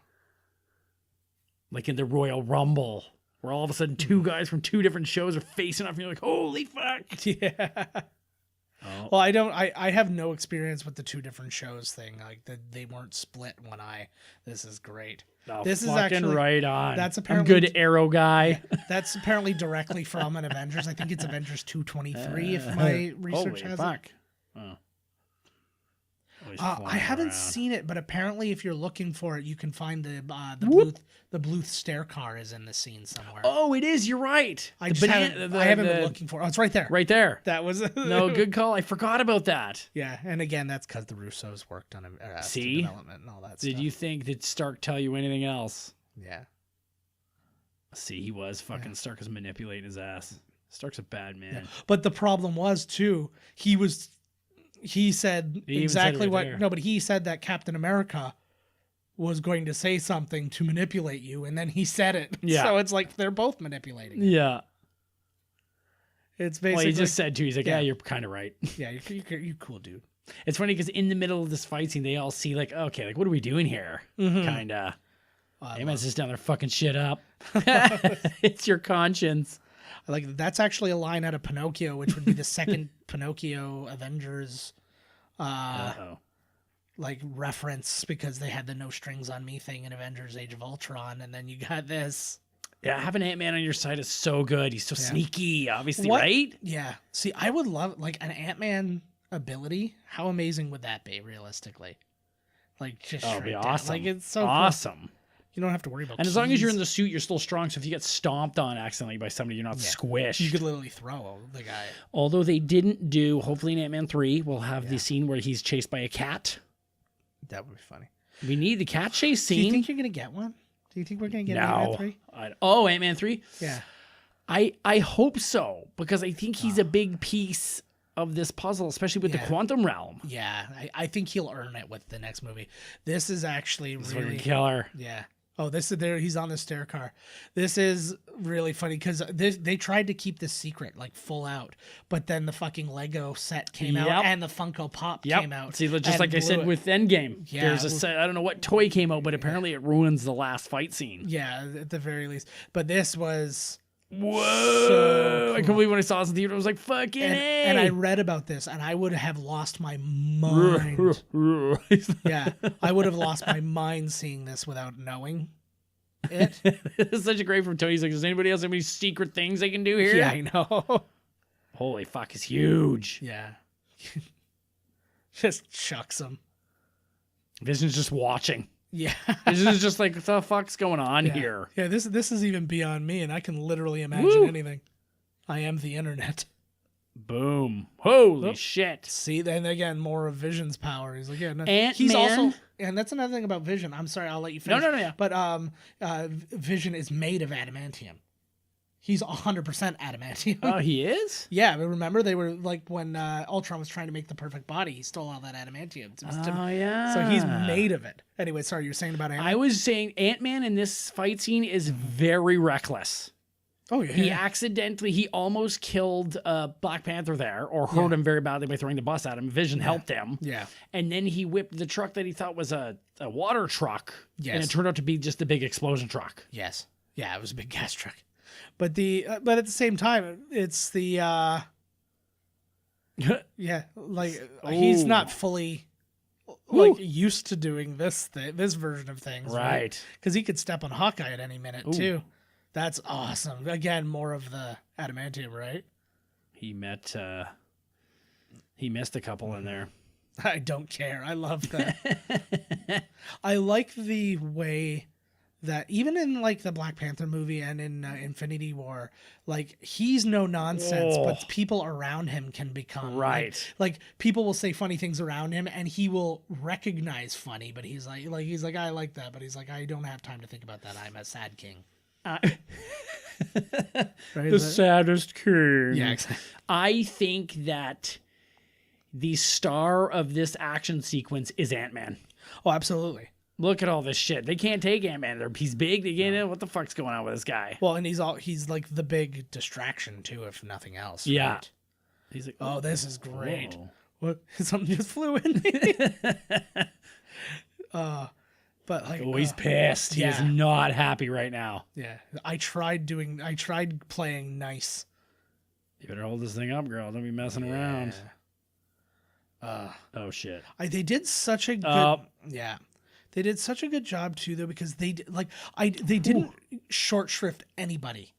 Like in the Royal Rumble, where all of a sudden two guys from two different shows are facing off and you're like, holy fuck. Yeah. Oh. Well, I have no experience with the two different shows thing. Like they weren't split when this is great. Oh, This is fucking actually- right on. that's I'm apparently- good arrow guy. That's apparently directly from an Avengers. I think it's Avengers 223 if my research Holy has fuck. Oh. I haven't around. seen it, but apparently, if you're looking for it, you can find the Bluth stair car is in the scene somewhere. Oh, it is. You're right. I haven't been looking for it. Oh, it's right there. Right there. That was No, good call. I forgot about that. Yeah, and again, that's because the Russos worked on See? development and all that stuff. Did you think that Stark tell you anything else? Yeah. See, he was fucking Stark was manipulating his ass. Stark's a bad man. Yeah. But the problem was too, he said He even exactly said it right what there. no, but he said that Captain America was going to say something to manipulate you, and then he said it. Yeah. So it's like they're both manipulating. Yeah. It's Well, basically he just said too. He's like, Yeah. "Yeah, you're kind of right." yeah, you cool dude. It's funny because in the middle of this fight scene, they all see like, "Okay, like what are we doing here?" Kinda. Ant-Man's just down there fucking shit up. It's your conscience. Like that's actually a line out of Pinocchio, which would be the second Pinocchio Avengers Uh-oh. like reference, because they had the no strings on me thing in Avengers Age of Ultron, and then you got this. Yeah, having Ant-Man on your side is so good. He's so sneaky, obviously, What- right? Yeah. See, I would love like an Ant-Man ability. How amazing would that be, realistically? Like just Oh, it'd be shrink down. awesome. Like it's so cool. awesome. You don't have to worry about. And as long as you're in keys. the suit, you're still strong. So if you get stomped on accidentally by somebody, you're not squished. you could literally throw the guy. Although they didn't do, hopefully in Ant-Man 3, we'll have the scene where he's chased by a cat. That would be funny. We need the cat chase Do you scene. think you're gonna get one? Do you think we're gonna get an No. Ant-Man 3? Ant-Man 3? Yeah. I hope so, because I think he's a big piece of this puzzle, especially with the Yeah. quantum realm. Yeah. I think he'll earn it with the next movie. This is actually He's really fucking killer. Yeah. Oh, this is there. He's on the stair car. This is really funny because they tried to keep this secret, like full out, but then the fucking Lego set came Yep. out and the Funko Pop came out. See, just and like I blew said it. with Endgame, Yeah, there's a it was- set. I don't know what toy came out, but apparently it ruins the last fight scene. Yeah, at the very least. But this was Whoa! so I couldn't believe when I saw this in the theater. I was like, "Fucking A!" and I read about this and I would have lost my mind. Yeah, I would have lost my mind seeing this without knowing it. It's such a great from Tony. He's like, "Does anybody else have any secret things they can do here?" Yeah, I know. Holy fuck, it's huge. Yeah. Just chucks him. Vision's just watching. Yeah. Vision's just like, "What the fuck's going on Yeah. here?" Yeah, this is even beyond me, and I can literally imagine Woo. anything. I am the internet. Boom! Holy Oh. shit! See, then again, more of Vision's power. He's like, yeah, no. Ant-Man? He's also, and that's another thing about Vision. I'm sorry, I'll let you finish. No, yeah. But Vision is made of adamantium. He's 100% adamantium. Oh, he is. Yeah, but remember they were like when Ultron was trying to make the perfect body, he stole all that adamantium. Oh yeah. So he's made of it. Anyway, sorry, you were saying about Ant-Man? I was saying Ant-Man in this fight scene is very reckless. Oh yeah. He almost killed Black Panther there, or hurt him very badly by throwing the bus at him. Vision helped him. Yeah. And then he whipped the truck that he thought was a water truck. Yes. And it turned out to be just a big explosion truck. Yes. Yeah, it was a big gas truck. But but at the same time, it's the yeah, like he's Ooh. not fully like used to doing this version of things, Right. Because he could step on Hawkeye at any minute too. That's awesome. Again, more of the adamantium, right? He missed a couple in there. I don't care. I love that. I like the way that even in like the Black Panther movie and in Infinity War, like he's no nonsense, but people around him can become Right. Like people will say funny things around him, and he will recognize funny, but he's like I like that, but he's like I don't have time to think about that. I'm a sad king. Right? The saddest king. Yeah, exactly. I think that the star of this action sequence is Ant-Man. Oh, absolutely. Look at all this shit. They can't take Ant-Man. He's big. They can't. What the fuck's going on with this guy? Well, and he's like the big distraction too, if nothing else. Yeah. Right? He's like, Oh, this is great. whoa. What? Something just flew in me. But like, Oh, he's pissed. He is yeah. not happy right now. yeah, I tried playing nice. You better hold this thing up, girl. Don't be messing around. Oh shit. They did such a good, yeah. They did such a good job too, though, because they didn't short shrift anybody.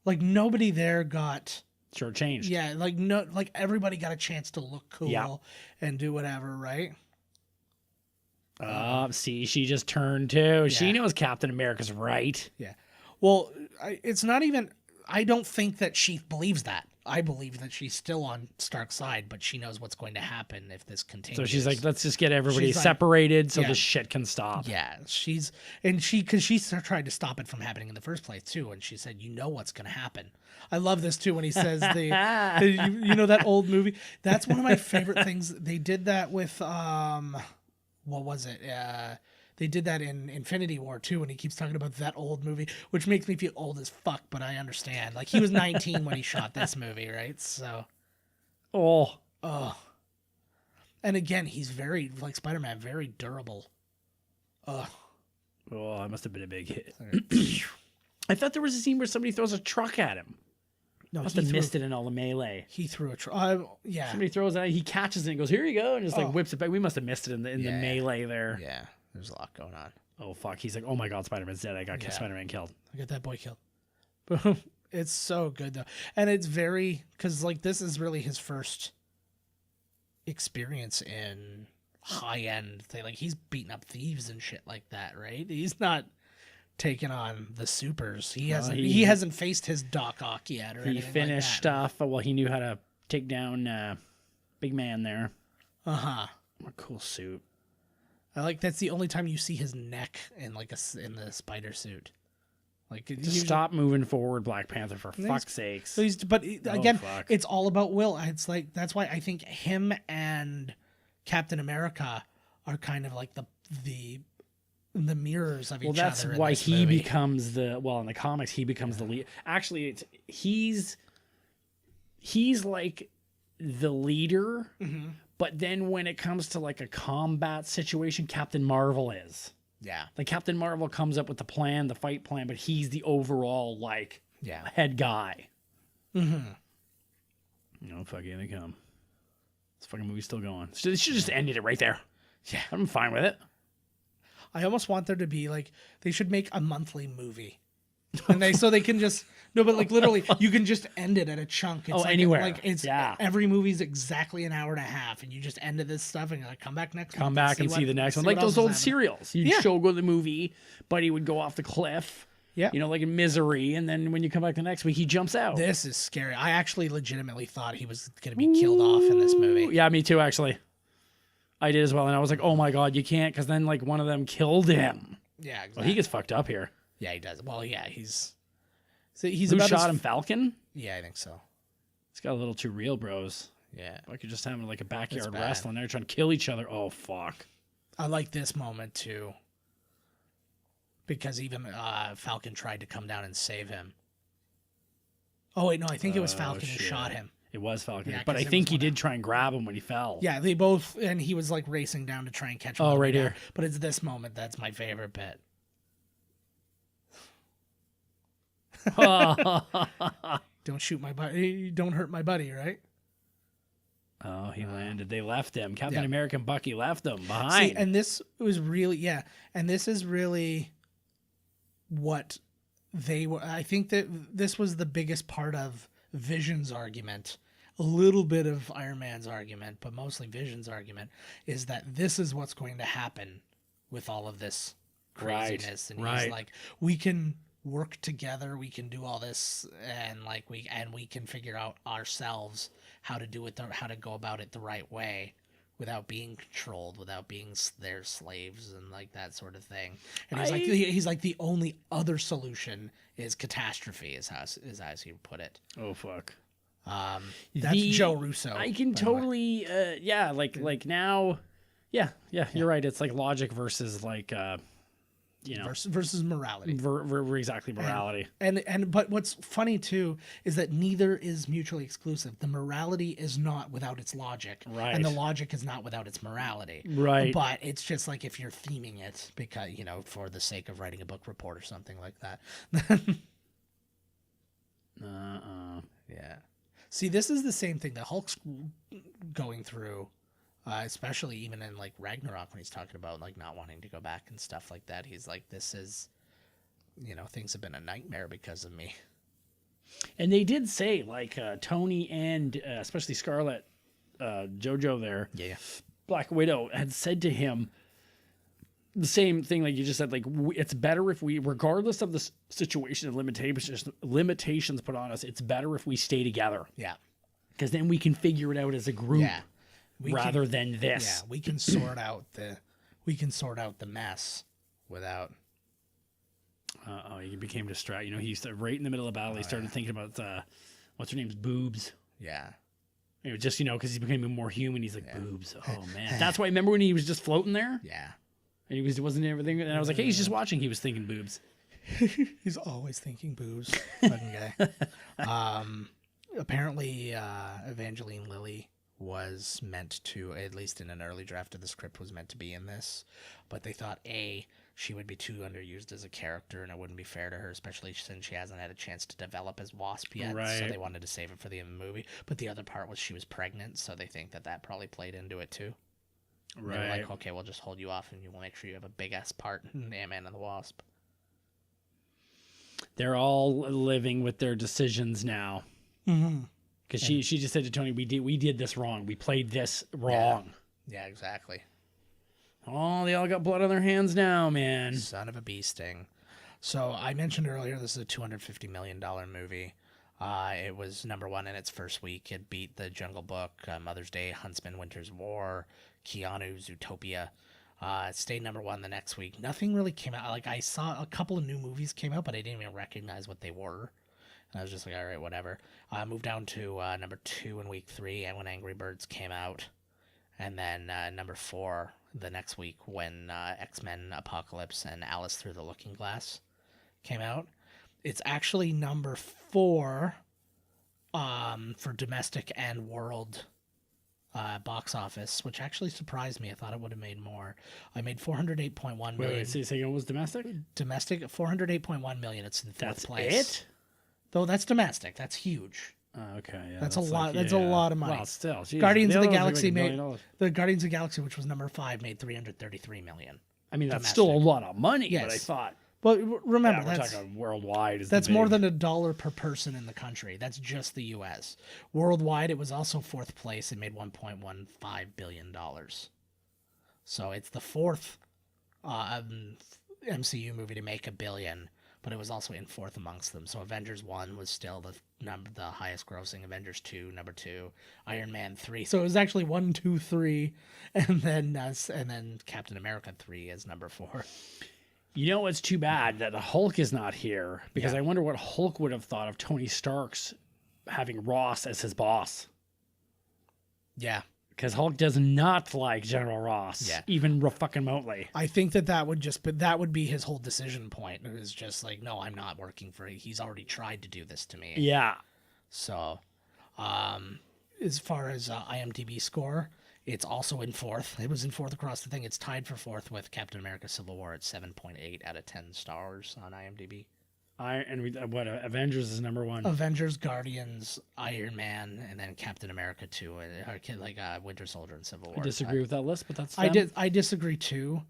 Like nobody there got, Sure changed. yeah, like everybody got a chance to look cool Yeah. and do whatever, right? See, she just turned too. She knows Captain America's right. Yeah. Well, it's not even. I don't think that she believes that. I believe that she's still on Stark's side, but she knows what's going to happen if this continues. So she's like, let's just get everybody She's like- separated so Yeah. this shit can stop. Yeah, because she tried to stop it from happening in the first place too, and she said, "You know what's going to happen." I love this too when he says you know that old movie. That's one of my favorite things. They did that with what was it? They did that in Infinity War too, and he keeps talking about that old movie, which makes me feel old as fuck. But I understand. Like he was 19 when he shot this movie, right? So, and again, he's very like Spider-Man, very durable. Oh, that must have been a big hit. I thought there was a scene where somebody throws a truck at him. No, Must have missed it in all the melee. He threw a truck. Yeah. Somebody throws it, he catches it and goes, "Here you go," and just like whips it back. We must have missed it in the melee there. Yeah, there's a lot going on. Oh fuck! He's like, "Oh my god, Spider-Man's dead. I got Spider-Man killed." I got that boy killed. Boom. It's so good though, and it's very because like this is really his first experience in high-end thing. Like he's beating up thieves and shit like that, right? He's not taking on the supers. He hasn't faced his Doc Ock yet, or he anything finished like that. stuff. Well, he knew how to take down big man there. What a cool suit. I like that's the only time you see his neck in like in the spider suit. Like Just stop moving forward, Black Panther, for fuck's sakes. So again, fuck. it's all about will. It's like that's why I think him and Captain America are kind of like the mirrors of each other. Well, that's why he becomes in the comics he becomes the lead. Actually, he's like the leader, but then when it comes to like a combat situation, Captain Marvel is. Yeah. Like Captain Marvel comes up with the plan, the fight plan, but he's the overall head guy. No, fuck yeah, they come. This fucking movie's still going. They should just ended it right there. Yeah. I'm fine with it. I almost want there to be like they should make a monthly movie. And they can just but like literally you can just end it at a chunk. It's anywhere. Like it's every movie's exactly an hour and a half, and you just ended this stuff, and you're like, come back next. Come back and see the next one, like those old serials. You'd show go to the movie, Buddy would go off the cliff. Yeah, you know, like in Misery, and then when you come back the next week, he jumps out. This is scary. I actually legitimately thought he was going to be killed off in this movie. Yeah, me too. Actually, I did as well, and I was like, oh my god, you can't, because then like one of them killed him. Yeah, exactly. Well, he gets fucked up here. Yeah, he does. Well, yeah, he's Who about shot him? Falcon? Yeah, I think so. It's got a little too real, bros. Yeah. Like you're just having like a backyard wrestling. They're trying to kill each other. Oh, fuck. I like this moment, too. Because even Falcon tried to come down and save him. Oh, wait, no, I think it was Falcon who shot him. It was Falcon. Yeah, but I think he did try and grab him when he fell. Yeah, they both, and he was like racing down to try and catch him. Oh, right here. But it's this moment that's my favorite bit. Don't shoot my buddy. Don't hurt my buddy, right? Oh, he landed. They left him. Captain America and Bucky left him behind. See, and this was really, and this is really what they were. I think that this was the biggest part of Vision's argument. A little bit of Iron Man's argument, but mostly Vision's argument is that this is what's going to happen with all of this craziness. And he's like, we can work together, we can do all this, and like we can figure out ourselves how to do it, how to go about it the right way without being controlled, without being their slaves and like that sort of thing. And he's like the only other solution is catastrophe, is as he put it. Oh fuck. That's Joe Russo. I can totally like now. Yeah, you're right. It's like logic versus like versus morality. Exactly, morality. And but what's funny too is that neither is mutually exclusive. The morality is not without its logic, right? And the logic is not without its morality, right? But it's just like if you're theming it because for the sake of writing a book report or something like that. Yeah. See, this is the same thing that Hulk's going through. Especially even in like Ragnarok when he's talking about like not wanting to go back and stuff like that. He's like, this is, things have been a nightmare because of me. And they did say like Tony and especially Scarlet, JoJo there, yeah, Black Widow had said to him, the same thing like you just said, like it's better if we, regardless of the situation and limitations put on us, it's better if we stay together. Yeah. Because then we can figure it out as a group Yeah. rather than this. Yeah, we can sort out the mess without. He became distracted. You know, he started right in the middle of battle. He started thinking about what's her name's boobs. Yeah. It was just, you know, because he's becoming more human. He's like, boobs. Oh man, that's why. Remember when he was just floating there? Yeah. And he wasn't everything. And I was like, hey, he's just watching. He was thinking boobs. He's always thinking boobs. Fucking guy. Apparently, Evangeline Lilly was meant to, at least in an early draft of the script, was meant to be in this, but they thought she would be too underused as a character, and it wouldn't be fair to her, especially since she hasn't had a chance to develop as Wasp yet. Right. So they wanted to save it for the end of the movie. But the other part was she was pregnant, so they think that probably played into it too. Right. They were like, okay, we'll just hold you off, and you'll make sure you have a big ass part in Ant-Man and the Wasp. They're all living with their decisions now. Because she just said to Tony, we did this wrong. We played this wrong. Yeah, exactly. Oh, they all got blood on their hands now, man. Son of a bee sting. So I mentioned earlier, this is a $250 million movie. It was #1 in its first week. It beat The Jungle Book, Mother's Day, Huntsman, Winter's War, Keanu, Zootopia. It stayed #1 the next week. Nothing really came out. Like, I saw a couple of new movies came out, but I didn't even recognize what they were. And I was just like, all right, whatever. I moved down to #2 in week 3, and when Angry Birds came out. And then #4 the next week when X-Men Apocalypse and Alice Through the Looking Glass came out. It's actually #4 for domestic and world box office, which actually surprised me. I thought it would have made more. I made $408.1 million. Wait, say it was domestic? Domestic, $408.1 million. It's in fourth place. That's it? Though that's domestic. That's huge. Okay, yeah. That's a lot. That's a lot of money. Well, still, geez, Guardians of the other ones are Galaxy like $1 made million. the Guardians of the Galaxy, which was #5, made $333 million. I mean, that's domestic. still a lot of money. Yes. But I thought, But remember, we're that's talking worldwide. that's more than $1 per person in the country. That's just the U.S. Worldwide, it was also fourth place. It made $1.15 billion. So it's the fourth MCU movie to make $1 billion, but it was also in fourth amongst them. So Avengers 1 was still the highest grossing. Avengers 2, #2. Iron Man 3. So it was actually 1, 2, 3, and then Captain America 3 is #4. You know what's too bad? That the Hulk is not here, because I wonder what Hulk would have thought of Tony Stark's having Ross as his boss. Yeah. Because Hulk does not like General Ross, even fucking remotely. I think that would be his whole decision point. It was just like, no, I'm not working for you. He's already tried to do this to me. Yeah. So, as far as IMDb score, it's also in fourth. It was in fourth across the thing. It's tied for fourth with Captain America: Civil War at 7.8 out of 10 stars on IMDb. Avengers is #1. Avengers, Guardians, Iron Man, and then Captain America 2, like Winter Soldier and Civil War. I disagree with that list, but that's I disagree too.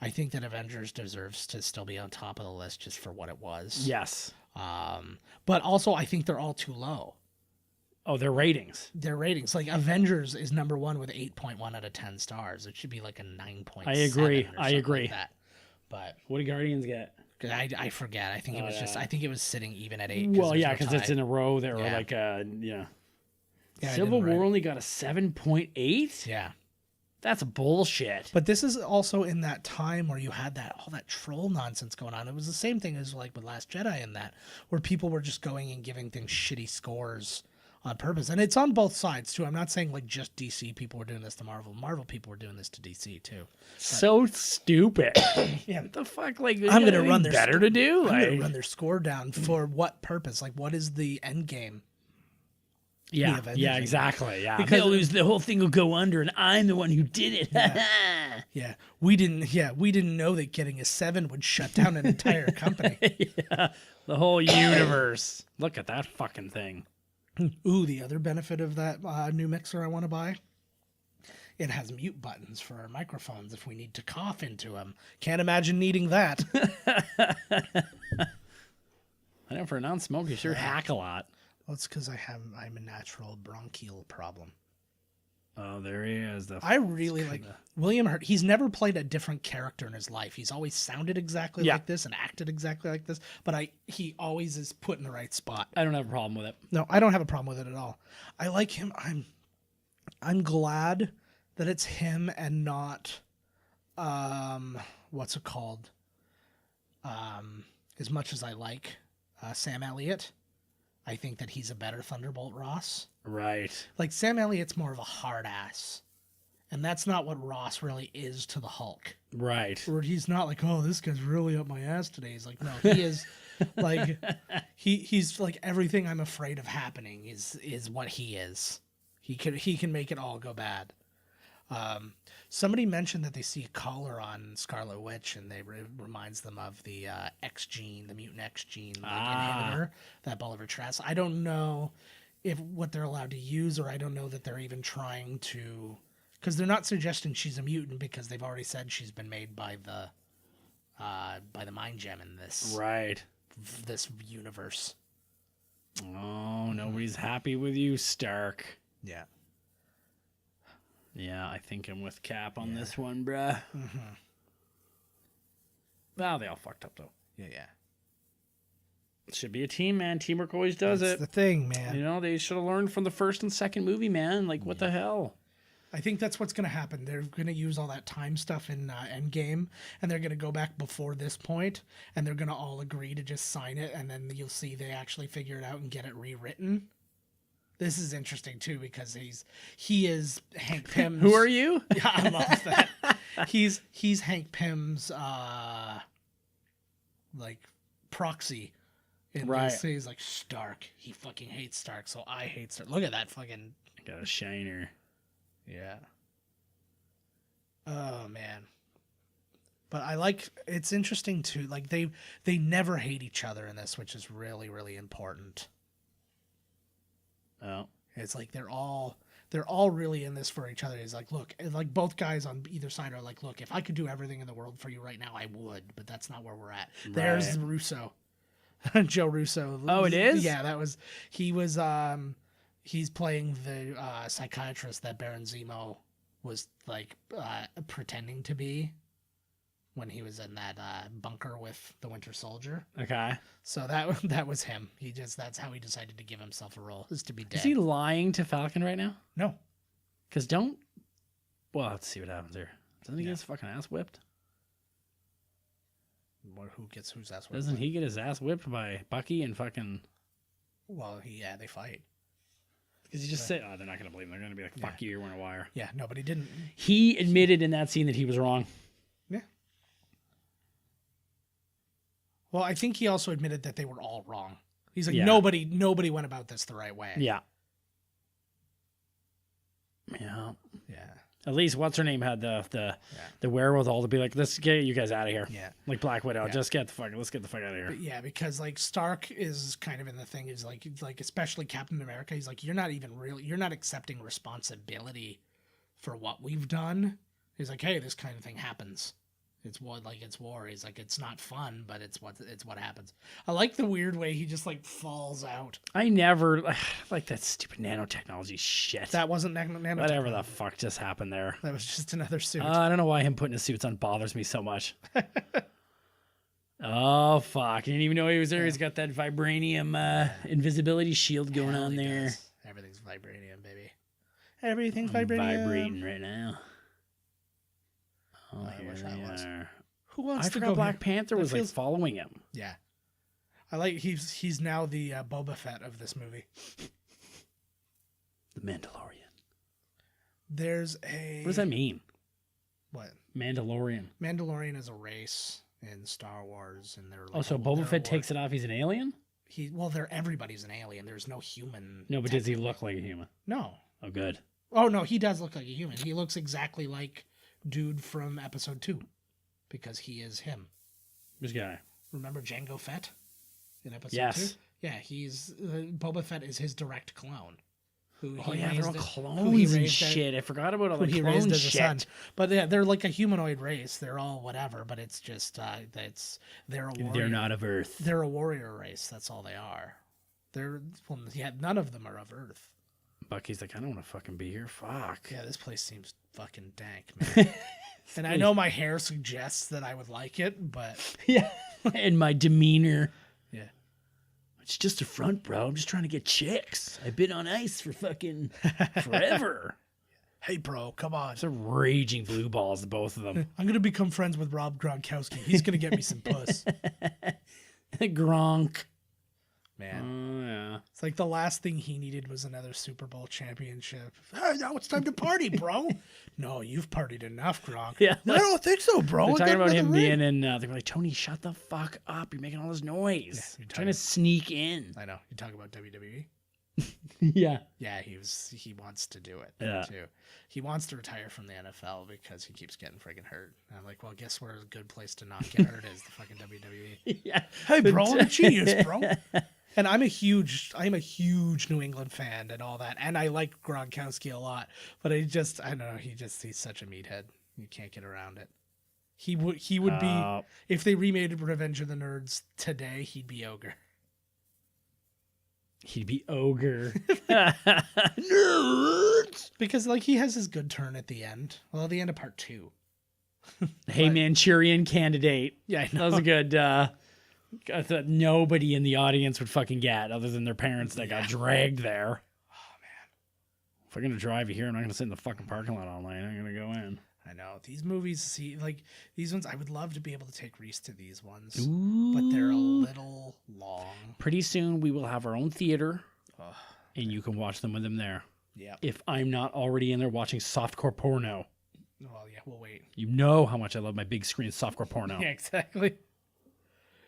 I think that Avengers deserves to still be on top of the list just for what it was. Yes. But also I think they're all too low. Oh, their ratings. Their ratings. Like Avengers is #1 with 8.1 out of 10 stars. It should be like a 9.7. I agree. I agree. Like that. But what do Guardians get? I forget. I think it was I think it was sitting even at 8. Well, yeah, because it's in a row there, or Yeah. like Yeah, Civil War only got a 7.8. Yeah. That's bullshit. But this is also in that time where you had all that troll nonsense going on. It was the same thing as like with Last Jedi in that, where people were just going and giving things shitty scores on purpose. And it's on both sides too. I'm not saying like just DC people were doing this to Marvel. Marvel people were doing this to DC too. So stupid. Yeah. What the fuck? Like, I'm going to run their better to do. I'm going Like, to run their score down for what purpose? Like, what is the end game? yeah, Avengers yeah, thing. exactly. Yeah, Because- the whole thing will go under, and I'm the one who did it. Yeah, we didn't know that getting a 7 would shut down an entire company. Yeah, the whole universe. Look at that fucking thing. Ooh, the other benefit of that new mixer I want to buy, it has mute buttons for our microphones if we need to cough into them. Can't imagine needing that. I know for a non-smoker, you sure hack a lot. Well, it's because I'm a natural bronchial problem. Oh, there he is. I really like William Hurt. He's never played a different character in his life. He's always sounded exactly like this and acted exactly like this, but he always is put in the right spot. I don't have a problem with it. No, I don't have a problem with it at all. I like him. I'm glad that it's him and not what's it called? As much as I like Sam Elliott, I think that he's a better Thunderbolt Ross. Right. Like, Sam Elliott's more of a hard ass. And that's not what Ross really is to the Hulk. Right. Where he's not like, oh, this guy's really up my ass today. He's like, no, he is like, he's like, everything I'm afraid of happening is what he is. He can make it all go bad. Somebody mentioned that they see a collar on Scarlet Witch, and it reminds them of the X gene, the mutant X gene inhibitor that Bolivar Trask. I don't know what they're allowed to use, or I don't know that they're even trying to, because they're not suggesting she's a mutant because they've already said she's been made by the mind gem in this universe. Oh, nobody's happy with you, Stark. Yeah. Yeah, I think I'm with Cap on this one, bruh. Mm-hmm. Well, they all fucked up, though. Yeah. Should be a team, man. Teamwork always does That's it. the thing, man. You know, they should have learned from the first and second movie, man. Like, what the hell? I think that's what's going to happen. They're going to use all that time stuff in Endgame, and they're going to go back before this point, and they're going to all agree to just sign it, and then you'll see they actually figure it out and get it rewritten. This is interesting too because he is Hank Pym's. Who are you? Yeah, I love that. He's Hank Pym's like proxy. Right. This. He's like Stark. He fucking hates Stark, so I hate Stark. Look at that fucking. Got a shiner. Yeah. Oh man. But I like it's interesting too. Like they never hate each other in this, which is really really important. Oh, it's like they're all really in this for each other. It's like, look, like both guys on either side are like, look, if I could do everything in the world for you right now, I would, but that's not where we're at. Right. There's Russo, Joe Russo. Oh, it is? Yeah, he's playing the psychiatrist that Baron Zemo was like pretending to be when he was in that bunker with the Winter Soldier. Okay. So that was him. That's how he decided to give himself a role, is to be dead. Is he lying to Falcon right now? No. Because well, let's see what happens here. Doesn't he get his fucking ass whipped? Who gets whose ass whipped? Doesn't he get his ass whipped by Bucky and fucking... Well, they fight. Because he just said, they're not going to believe him. They're going to be like, fuck you, you're wearing a wire. Yeah, no, but he didn't. He admitted in that scene that he was wrong. Yeah. Well, I think he also admitted that they were all wrong. He's like, nobody went about this the right way. Yeah. Yeah. Yeah. At least what's her name had the wherewithal to be like, let's get you guys out of here. Yeah. Like Black Widow, let's get the fuck out of here. But yeah, because like Stark is kind of in the thing is like especially Captain America, he's like, you're not accepting responsibility for what we've done. He's like, hey, this kind of thing happens. It's war. He's like, it's not fun, but it's what happens. I like the weird way he just like falls out. I never like that stupid nanotechnology shit. That wasn't nanotechnology. Whatever the fuck just happened there. That was just another suit. I don't know why him putting his suits on bothers me so much. Oh fuck! I didn't even know he was there. He's got that vibranium invisibility shield going on there. Does. Everything's vibranium, baby. Everything's vibranium. Vibrating right now. Oh, I wish here I we was. are. Who wants I to forgot go Black here? Panther was like following him. Yeah, I like he's now the Boba Fett of this movie. The Mandalorian. There's a. What does that mean? What? Mandalorian. Mandalorian is a race in Star Wars, and they're. Like, so Boba Fett takes it off. He's an alien. Everybody's an alien. There's no human. No, but does he look like a human? No. Oh, good. Oh no, he does look like a human. He looks exactly like dude from episode 2 because he is him. This guy. Remember Jango Fett in episode 2? Yes. Yeah, he's Boba Fett is his direct clone. They're all clones and shit. I forgot about all the clone shit. But yeah, they're like a humanoid race. They're all whatever, but it's just they're a warrior. They're not of Earth. They're a warrior race. That's all they are. None of them are of Earth. Bucky's like, I don't want to fucking be here. Fuck. Yeah, this place seems fucking dank, man. And I know my hair suggests that I would like it, but Yeah. And my demeanor. yeah. It's just a front, bro. I'm just trying to get chicks. I've been on ice for fucking forever. Hey, bro, come on. It's a raging blue balls, both of them. I'm gonna become friends with Rob Gronkowski. He's gonna get me some puss. Gronk. Man, Oh, yeah. it's like the last thing he needed was another Super Bowl championship. Hey, now it's time to party, bro. No, you've partied enough, Gronk. Yeah. I don't think so, bro. They're I talking got about him another ring. being in, they were like, Tony, shut the fuck up. You're making all this noise. you're Trying to sneak in. I know. You talk about WWE. Yeah. Yeah, he wants to do it Yeah. too. He wants to retire from the NFL because he keeps getting friggin' hurt. And I'm like, well, guess where a good place to not get hurt is? The fucking WWE. Yeah. Hey, bro, I'm a genius, bro. And I'm a huge New England fan and all that, and I like Gronkowski a lot. But I don't know, he's such a meathead. You can't get around it. He would be, if they remade Revenge of the Nerds today, he'd be Ogre. He'd be ogre. Nerds. Because like he has his good turn at the end. Well, at the end of part 2. Hey, Manchurian Candidate. Yeah, I That was a good, I thought nobody in the audience would fucking get other than their parents that got dragged there. Oh man. If I'm going to drive you here, I'm not going to sit in the fucking parking lot all night. I'm going to go in. I know. These movies, these ones, I would love to be able to take Reese to these ones. Ooh. But they're a little long. Pretty soon we will have our own theater Ugh. and you can watch them with them there. Yeah. If I'm not already in there watching softcore porno. Well, yeah, we'll wait. You know how much I love my big screen softcore porno. Yeah, exactly.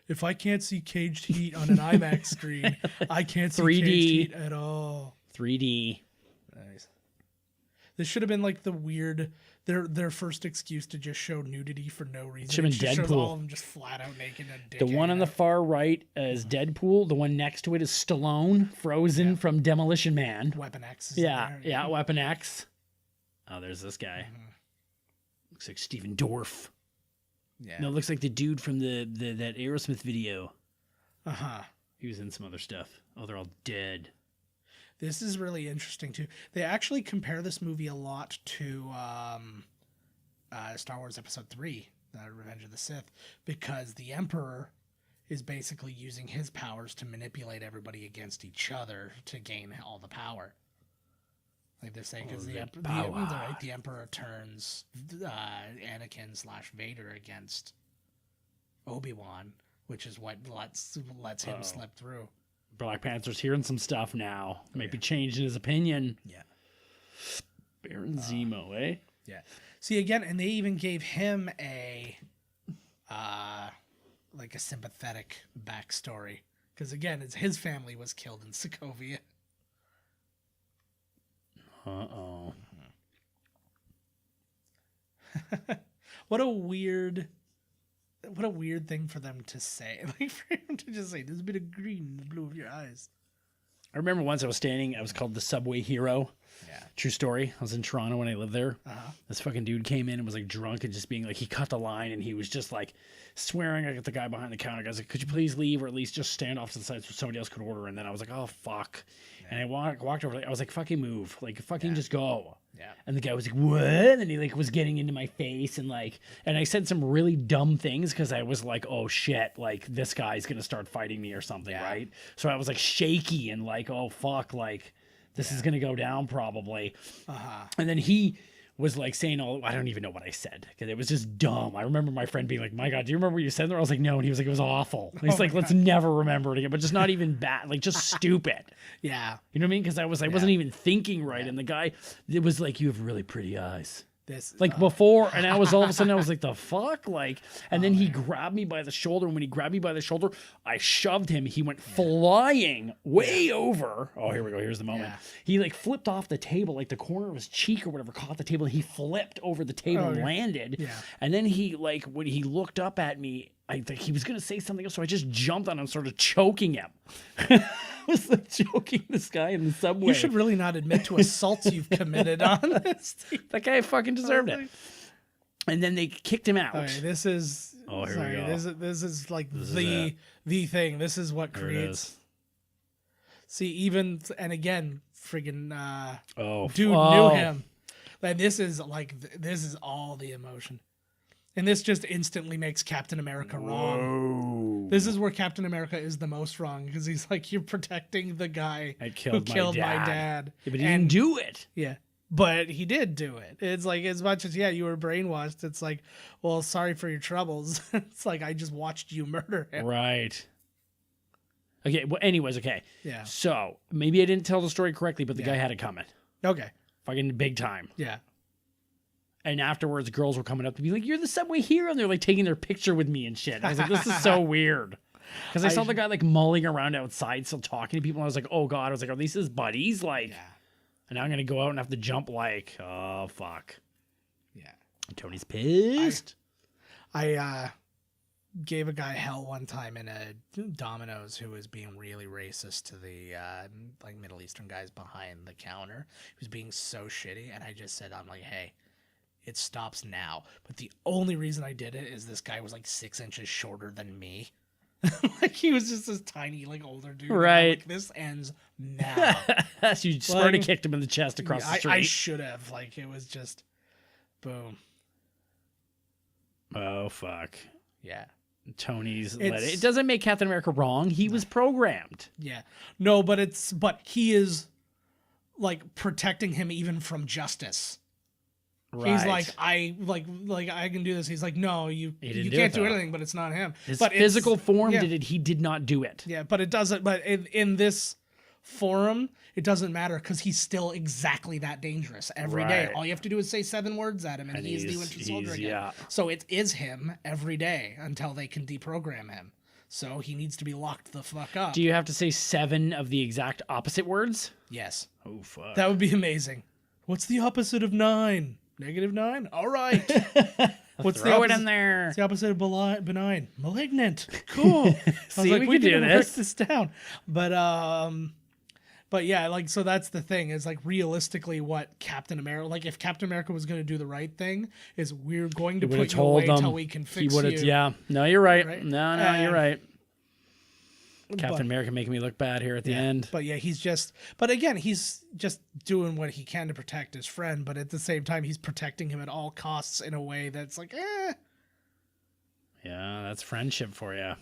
If I can't see Caged Heat on an IMAX screen, I can't see 3D. Caged Heat at all. 3D. Nice. This should have been like the weird their first excuse to just show nudity for no reason. Should have It been just shows Deadpool. all of them just flat out naked and dick The one on hanging the out. far right is Deadpool. The one next to it is Stallone, frozen from Demolition Man. Weapon X. Is in Yeah, there. yeah, Weapon X. Oh, there's this guy. Looks like Steven Dorff. Yeah. No, it looks like the dude from that Aerosmith video. Uh-huh. He was in some other stuff. Oh, they're all dead. This is really interesting too. They actually compare this movie a lot to Star Wars Episode 3, Revenge of the Sith, because the Emperor is basically using his powers to manipulate everybody against each other to gain all the power. Like they're saying, because the Emperor turns Anakin/Vader against Obi-Wan, which is what lets him slip through. Black Panther's hearing some stuff now. Might be changing his opinion. Yeah. Baron Zemo, eh? Yeah. See again, and they even gave him a sympathetic backstory because again, his family was killed in Sokovia. Uh-oh. What a weird thing for them to say. Like for him to just say, "There's a bit of green in the blue of your eyes." I remember once I was called the Subway Hero. Yeah. True story. I was in Toronto when I lived there. Uh-huh. This fucking dude came in and was like drunk and just being like, he cut the line and he was just like swearing at the guy behind the counter. I was like, could you please leave or at least just stand off to the side so somebody else could order? And then I was like, oh, fuck. And I walked over. I was like, fucking move. Like, fucking just go. Yeah. And the guy was like, what? And he like was getting into my face and like, and I said some really dumb things because I was like, oh shit, like this guy's going to start fighting me or something, right? So I was like shaky and like, oh fuck, like this is going to go down probably. Uh-huh. And then he was like saying, I don't even know what I said because it was just dumb. I remember my friend being like, my God, do you remember what you said there? I was like, no. And he was like, it was awful. And he's like, let's never remember it again, but just not even bad, like just stupid. Yeah. You know what I mean? Because I wasn't even thinking right. And the guy, it was like, you have really pretty eyes. This Like before, and I was all of a sudden, I was like, the fuck? Like, and then he grabbed me by the shoulder. And when he grabbed me by the shoulder, I shoved him. He went flying way over. Oh, here we go. Here's the moment. Yeah. He like flipped off the table, like the corner of his cheek or whatever caught the table. And he flipped over the table and landed. Yeah. And then he like, when he looked up at me, I think he was going to say something else. So I just jumped on him, started choking him. I was like choking this guy in the subway. You should really not admit to assaults you've committed on this. That guy fucking deserved it. And then they kicked him out. Okay, this is. Oh, here we sorry, go. This is like This is the thing. This is what Here it creates. is. See, even and again, friggin' dude Oh. knew him. And this is all the emotion. And this just instantly makes Captain America wrong. This is where Captain America is the most wrong because he's like, you're protecting the guy who killed my dad. Yeah, but he didn't do it. Yeah, but he did do it. It's like, as much as, you were brainwashed, it's like, well, sorry for your troubles. It's like, I just watched you murder him. Right. Okay, well, anyways, okay. Yeah. So, maybe I didn't tell the story correctly, but the guy had it coming. Okay. Fucking big time. Yeah. And afterwards, girls were coming up to be like, you're the Subway hero. And they're like taking their picture with me and shit. And I was like, this is so weird. Because I saw the guy like mulling around outside, still talking to people. And I was like, oh God. I was like, are these his buddies? Like, and now I'm going to go out and have to jump like, oh, fuck. Yeah. Tony's pissed. I gave a guy hell one time in a Domino's who was being really racist to the like Middle Eastern guys behind the counter. He was being so shitty. And I just said, I'm like, hey, it stops now. But the only reason I did it is this guy was like 6 inches shorter than me. Like he was just this tiny, like older dude. Right. Like, this ends now. So you Sparta kicked him in the chest across the street. I should have. Like it was just boom. Oh, fuck. Yeah. Tony's let it. It doesn't make Captain America wrong. He was programmed. Yeah. No, but he is like protecting him even from justice. Right. He's like, I can do this. He's like, no, you can't do anything, but it's not him. His but physical form did it. He did not do it. Yeah, but it doesn't. But in this forum, it doesn't matter because he's still exactly that dangerous every day. All you have to do is say 7 words at him, and he's the Winter Soldier again. Yeah. So it is him every day until they can deprogram him. So he needs to be locked the fuck up. Do you have to say 7 of the exact opposite words? Yes. Oh, fuck. That would be amazing. What's the opposite of 9? -9? All right. Throw it in there. What's the opposite of benign? Malignant. Cool. See, we can do this. Break this down. But yeah, like, so that's the thing is like realistically what Captain America, like if Captain America was going to do the right thing is we're going to put you away until we can fix you. Yeah. No, you're right. No, you're right. Captain America making me look bad here at the end. But yeah, he's just doing what he can to protect his friend, but at the same time, he's protecting him at all costs in a way that's like, Yeah, that's friendship for you.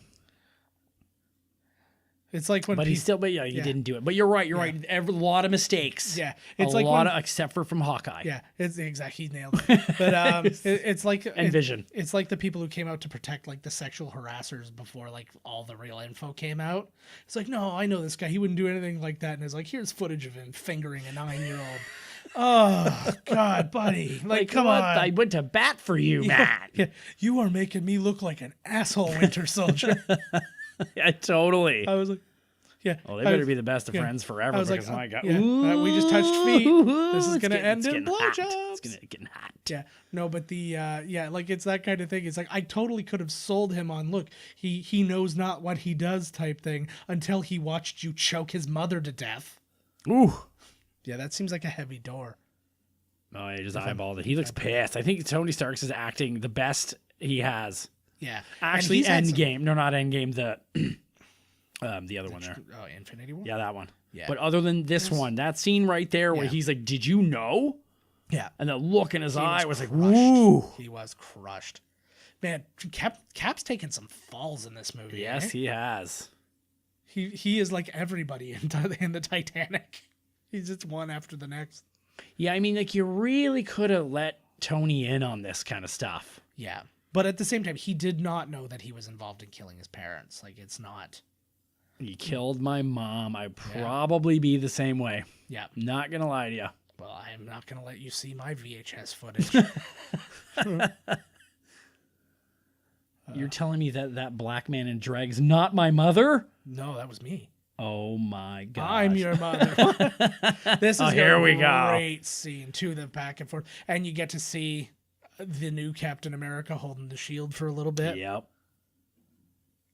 It's like when he didn't do it. But you're right. You're right. A lot of mistakes. Yeah. It's like a lot of, except for from Hawkeye. Yeah. It's exactly, he nailed it. But it's like, and Vision. It's like the people who came out to protect like the sexual harassers before like all the real info came out. It's like, no, I know this guy. He wouldn't do anything like that. And it's like, here's footage of him fingering a 9-year-old. Oh God, buddy! Like, come on! I went to bat for you, man. Yeah. You are making me look like an asshole, Winter Soldier. Yeah, totally. I was like, yeah. Well, they better be the best of friends forever. I was like, my God, we just touched feet. This is gonna end in blowjobs. It's getting hot. Yeah, no, but the like it's that kind of thing. It's like I totally could have sold him on look. He knows not what he does type thing until he watched you choke his mother to death. Ooh. Yeah, that seems like a heavy door. Oh, he just eyeballed it. He looks pissed. I think Tony Stark's is acting the best he has. Yeah, actually, Endgame. No, not Endgame. The other one there. Oh, Infinity War. Yeah, that one. Yeah. But other than this one, that scene right there where he's like, "Did you know?" Yeah. And the look in his eye was like, "Woo!" He was crushed. Man, Cap's taken some falls in this movie. Yes, he has. He is like everybody in the Titanic. He's just one after the next. Yeah, I mean, like, you really could have let Tony in on this kind of stuff. Yeah. But at the same time, he did not know that he was involved in killing his parents. Like, it's not. You killed my mom. I'd probably be the same way. Yeah. Not going to lie to you. Well, I'm not going to let you see my VHS footage. You're telling me that black man in drag's not my mother? No, that was me. Oh my God! I'm your mother. This is here a we go. Great scene too. The back and forth, and you get to see the new Captain America holding the shield for a little bit. Yep.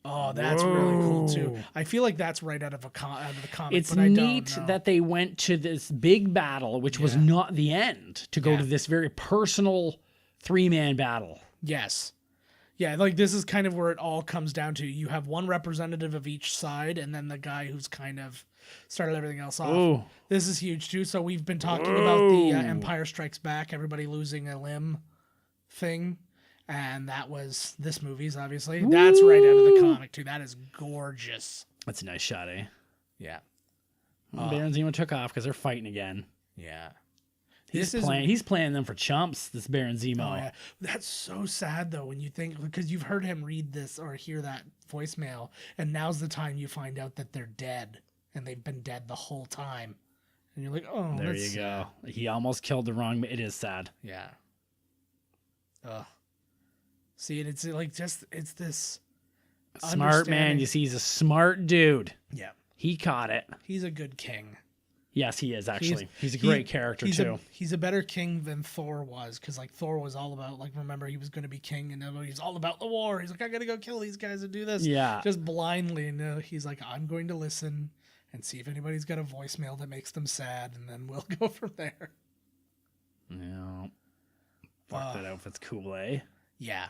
Oh, that's really cool too. I feel like that's right out of the comic. It's but neat that they went to this big battle, which was not the end, to go to this very personal 3-man battle. Yes. Yeah, like this is kind of where it all comes down to. You have one representative of each side, and then the guy who's kind of started everything else off. Ooh. This is huge too. So we've been talking about the Empire Strikes Back, everybody losing a limb thing, and that was this movie's obviously. Woo. That's right out of the comic too. That is gorgeous. That's a nice shot, eh? Yeah. Baron Zemo took off because they're fighting again. Yeah. He's playing them for chumps, this Baron Zemo. Oh, yeah. That's so sad though when you think, because you've heard him read this or hear that voicemail, and now's the time you find out that they're dead and they've been dead the whole time, and you're like, oh, There that's you sad. go. He almost killed the wrong. It is sad. Yeah. See, it's like it's this Smart man. You see, he's a smart dude. Yeah. He caught it. He's a good king. Yes, he is actually. He's a great character too. He's a better king than Thor was, because like Thor was all about, like, remember he was going to be king and he's all about the war. He's like, I got to go kill these guys and do this. Yeah. Just blindly. And he's like, I'm going to listen and see if anybody's got a voicemail that makes them sad, and then we'll go from there. Yeah. Fuck, that outfit's cool, eh? Yeah.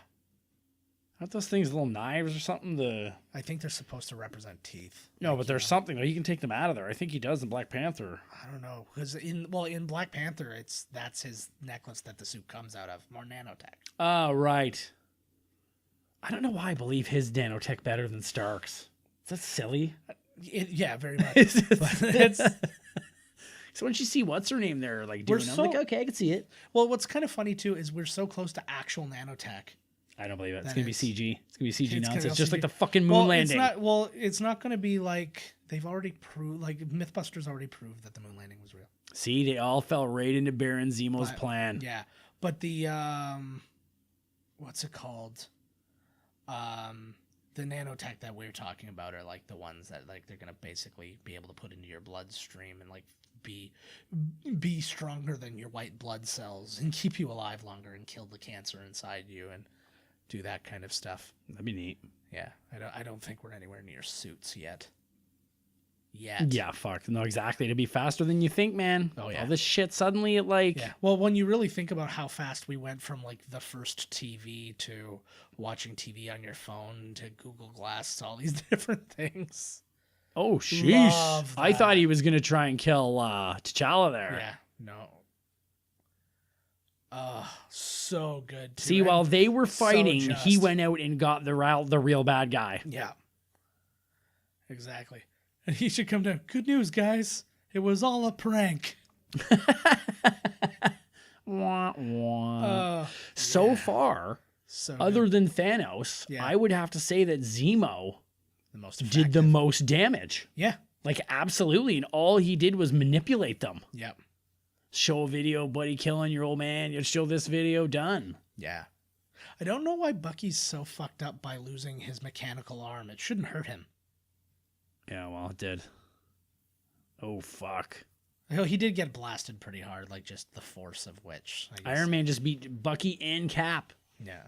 Aren't those things little knives or something? I think they're supposed to represent teeth. No, but there's something. He can take them out of there. I think he does in Black Panther. I don't know, because in Black Panther, that's his necklace that the suit comes out of, more nanotech. Oh, right. I don't know why I believe his nanotech better than Stark's. Is that silly? Yeah, very much. So once you see what's her name there, like doing, I'm like, okay, I can see it. Well, what's kind of funny too is we're so close to actual nanotech. I don't believe it. It's That gonna be is- CG. It's gonna be CG It's gonna nonsense, be just CG. like the fucking moon landing. It's not going to be like they've already proved. Like MythBusters already proved that the moon landing was real. See, they all fell right into Baron Zemo's But- plan. Yeah, but the what's it called? The nanotech that we're talking about are like the ones that like they're going to basically be able to put into your bloodstream and like be stronger than your white blood cells and keep you alive longer and kill the cancer inside you and do that kind of stuff. That'd be neat. Yeah, I don't think we're anywhere near suits yet. Yeah, fuck. No, exactly. It'd be faster than you think, man. Oh, yeah. All this shit suddenly, like... Yeah. Well, when you really think about how fast we went from like the first TV to watching TV on your phone to Google Glass to all these different things. Oh, sheesh. Love I that. thought he was going to try and kill T'Challa there. Yeah. No. So good. Too. See, And while they were so fighting, he just. went out and got the real bad guy. Yeah. Exactly. And he should come down. Good news, guys. It was all a prank. Wah, wah. So yeah. far, So other good. than Thanos, Yeah. I would have to say that Zemo The most did the effective. most damage. Yeah. Like, absolutely. And all he did was manipulate them. Yep. Show a video, buddy killing your old man. You show this video, done. Yeah. I don't know why Bucky's so fucked up by losing his mechanical arm. It shouldn't hurt him. Yeah, well, it did. Oh, fuck. He did get blasted pretty hard, like just the force of which. I guess. Iron Man just beat Bucky and Cap. Yeah.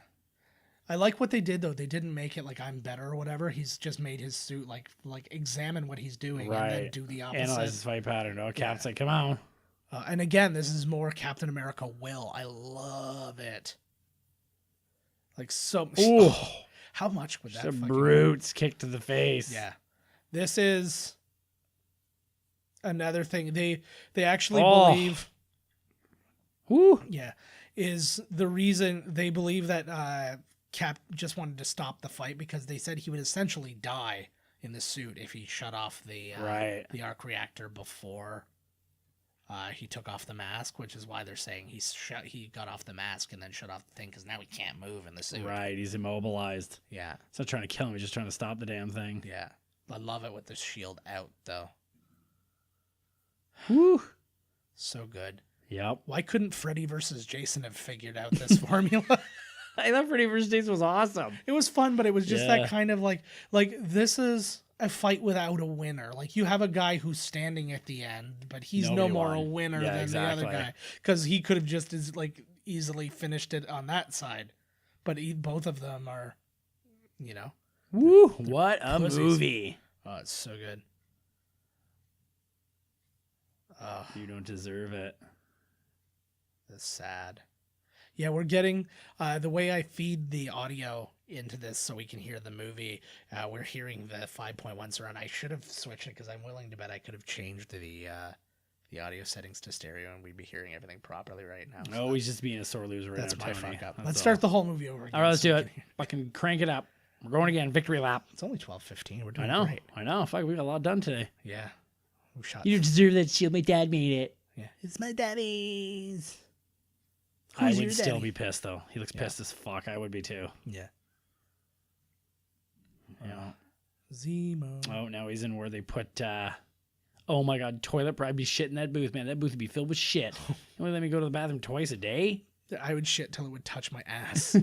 I like what they did though. They didn't make it like I'm better or whatever. He's just made his suit like examine what he's doing and then do the opposite. Analyze his fight pattern. Oh, Cap's like, come on. And again, this is more Captain America will. I love it. Like so. Ooh. How much would that? Just a fucking brute's kick to the face. Yeah. This is another thing. They actually Oh. believe. Woo. Yeah, is the reason they believe that Cap just wanted to stop the fight because they said he would essentially die in the suit if he shut off the arc reactor before he took off the mask, which is why they're saying he got off the mask and then shut off the thing because now he can't move in the suit. Right, he's immobilized. Yeah, He's not trying to kill him. He's just trying to stop the damn thing. yeah. I love it with the shield out though. Woo. So good. Yep. Why couldn't Freddy versus Jason have figured out this formula? I thought Freddy vs. Jason was awesome. It was fun, but it was just Yeah. that kind of like this is a fight without a winner. Like you have a guy who's standing at the end, but he's Nobody no more a won. winner Yeah, than exactly. the other guy because he could have just easily finished it on that side. But both of them are, Woo. What a pussies. movie. Oh, it's so good. You don't deserve it. That's sad. Yeah, we're getting the way I feed the audio into this so we can hear the movie. We're hearing the 5.1 surround. I should have switched it because I'm willing to bet I could have changed the audio settings to stereo and we'd be hearing everything properly right now. So He's just being a sore loser right that's now. my Tony. fuck up. That's Let's all. start the whole movie over again. All right, let's so do we it. can hear. Fucking crank it up. We're going again. Victory lap. It's only 12:15. We're I doing know. great. I know. Fuck, we got a lot done today. Yeah. We shot. You deserve that shield. My dad made it. Yeah. It's my daddy's. I Who's would your still daddy? be pissed though. He looks pissed as fuck. I would be too. Yeah. Yeah. Zemo. Oh, now he's in where they put. Oh my god, toilet. I'd be shit in that booth, man. That booth would be filled with shit. You only let me go to the bathroom twice a day. I would shit till it would touch my ass.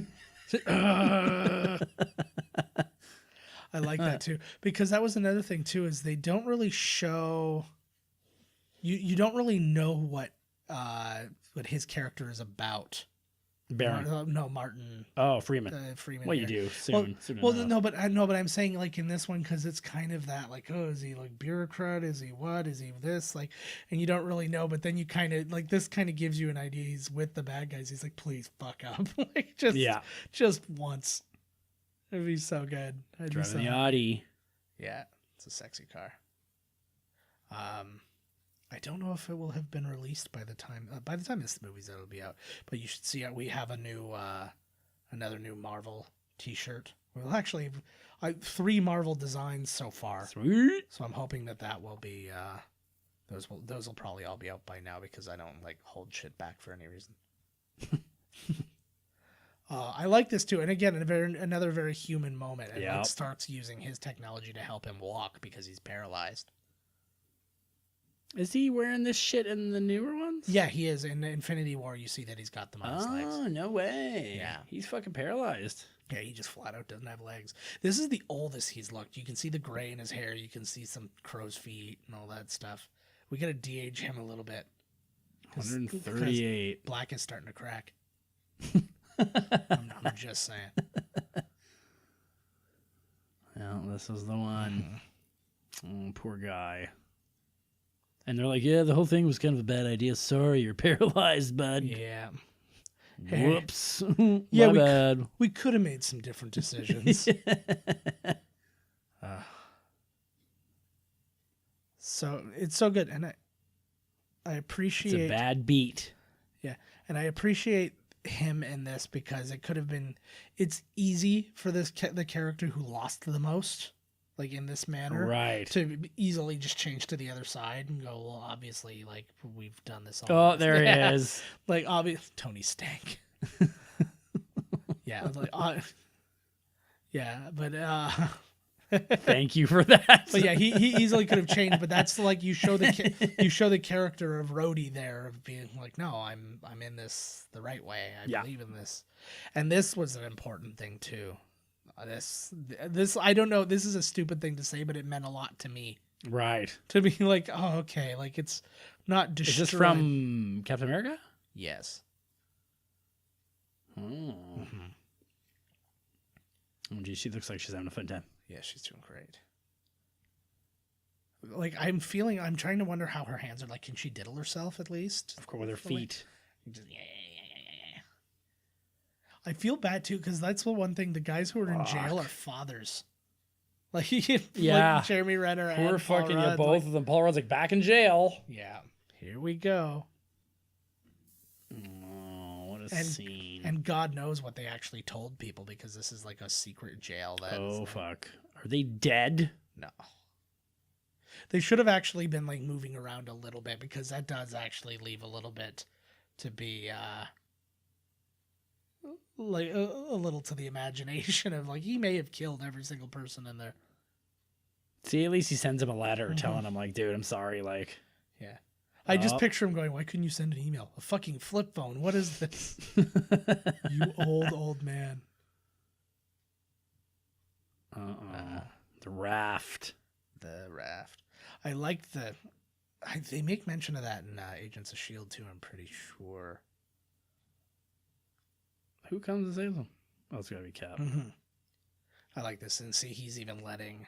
I like that too, because that was another thing too, is they don't really show you don't really know what his character is about. Baron. No, Martin. Oh, Freeman. Freeman. Well, you here. do soon. Well, enough. no, but I'm saying like in this one, because it's kind of that like, oh, is he like bureaucrat? Is he what? Is he this? Like, and you don't really know. But then you kind of like this kind of gives you an idea. He's with the bad guys. He's like, please fuck up, like just once. It'd be so good. I'd be Driving the Audi. Yeah, it's a sexy car. I don't know if it will have been released by the time this movie's out, it'll be out. But you should see we have a new another new Marvel T-shirt. Well, actually, 3 Marvel designs so far. Sweet. So I'm hoping that will be those will probably all be out by now because I don't like hold shit back for any reason. I like this too, and again, another very human moment. And Luke starts using his technology to help him walk because he's paralyzed. Is he wearing this shit in the newer ones? Yeah, he is. In Infinity War, you see that he's got them on his legs. Oh, no way. Yeah. He's fucking paralyzed. Yeah, he just flat out doesn't have legs. This is the oldest he's looked. You can see the gray in his hair. You can see some crow's feet and all that stuff. We got to de-age him a little bit. 138. Black is starting to crack. I'm just saying. Well, this is the one. Oh, poor guy. And they're like, yeah, the whole thing was kind of a bad idea. Sorry, you're paralyzed, bud. Yeah. Whoops. Yeah, My bad. We could have made some different decisions. So it's so good, and I appreciate. It's a bad beat. Yeah, and I appreciate him in this because it could have been. It's easy for the character who lost the most, like in this manner, Right. to easily just change to the other side and go. Well, obviously, like we've done this. Oh, there he is. Like obvious Tony Stank. Yeah, like yeah, but Thank you for that. but yeah, he easily could have changed. But that's like you show the character of Rhodey there of being like, no, I'm in this the right way. I believe in this, and this was an important thing too. This I don't know. This is a stupid thing to say, but it meant a lot to me. Right. To be like, oh, okay, like it's not destroyed. Is this from Captain America? Yes. Oh. Mm-hmm. Oh, geez, she looks like she's having a fun time. Yeah, she's doing great. Like I'm trying to wonder how her hands are. Like, can she diddle herself at least? Of course, with her feet. Just, yeah. I feel bad too because that's the one thing. The guys who are in jail are fathers. Like, Yeah. like Jeremy Renner and Poor Paul fucking Rudd, both of them. Paul Rudd's like back in jail. Yeah, here we go. Oh, what a And- scene. And God knows what they actually told people because this is like a secret jail. Fuck. Are they dead? No. They should have actually been like moving around a little bit because that does actually leave a little bit to be like a little to the imagination of like he may have killed every single person in there. See, at least he sends him a letter telling him like, dude, I'm sorry. Like, Yeah. I just picture him going, why couldn't you send an email? A fucking flip phone. What is this? You old man. the raft. The raft. I like they make mention of that in Agents of S.H.I.E.L.D. too, I'm pretty sure. Who comes and saves him? Oh, it's gotta be Cap. Mm-hmm. I like this, and see, he's even letting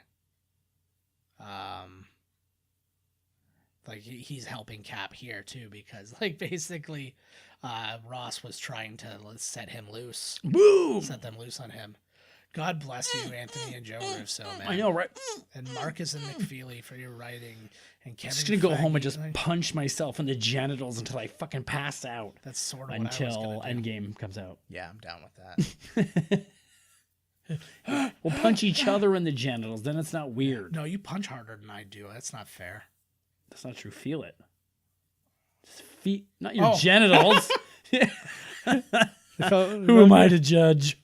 Like he's helping Cap here too, because like basically, Ross was trying to set him loose, Boom! set them loose on him. God bless you, Anthony and Joe Russo, man. I know, right? And Marcus and McFeely for your writing, and Kevin. I'm just gonna go home and Feige, just like, punch myself in the genitals until I fucking pass out. That's sort of what I was Until gonna do. Endgame comes out. Yeah, I'm down with that. We'll punch each other in the genitals. Then it's not weird. No, you punch harder than I do. That's not fair. That's not true. Feel it. Just not your genitals. Who am I to judge?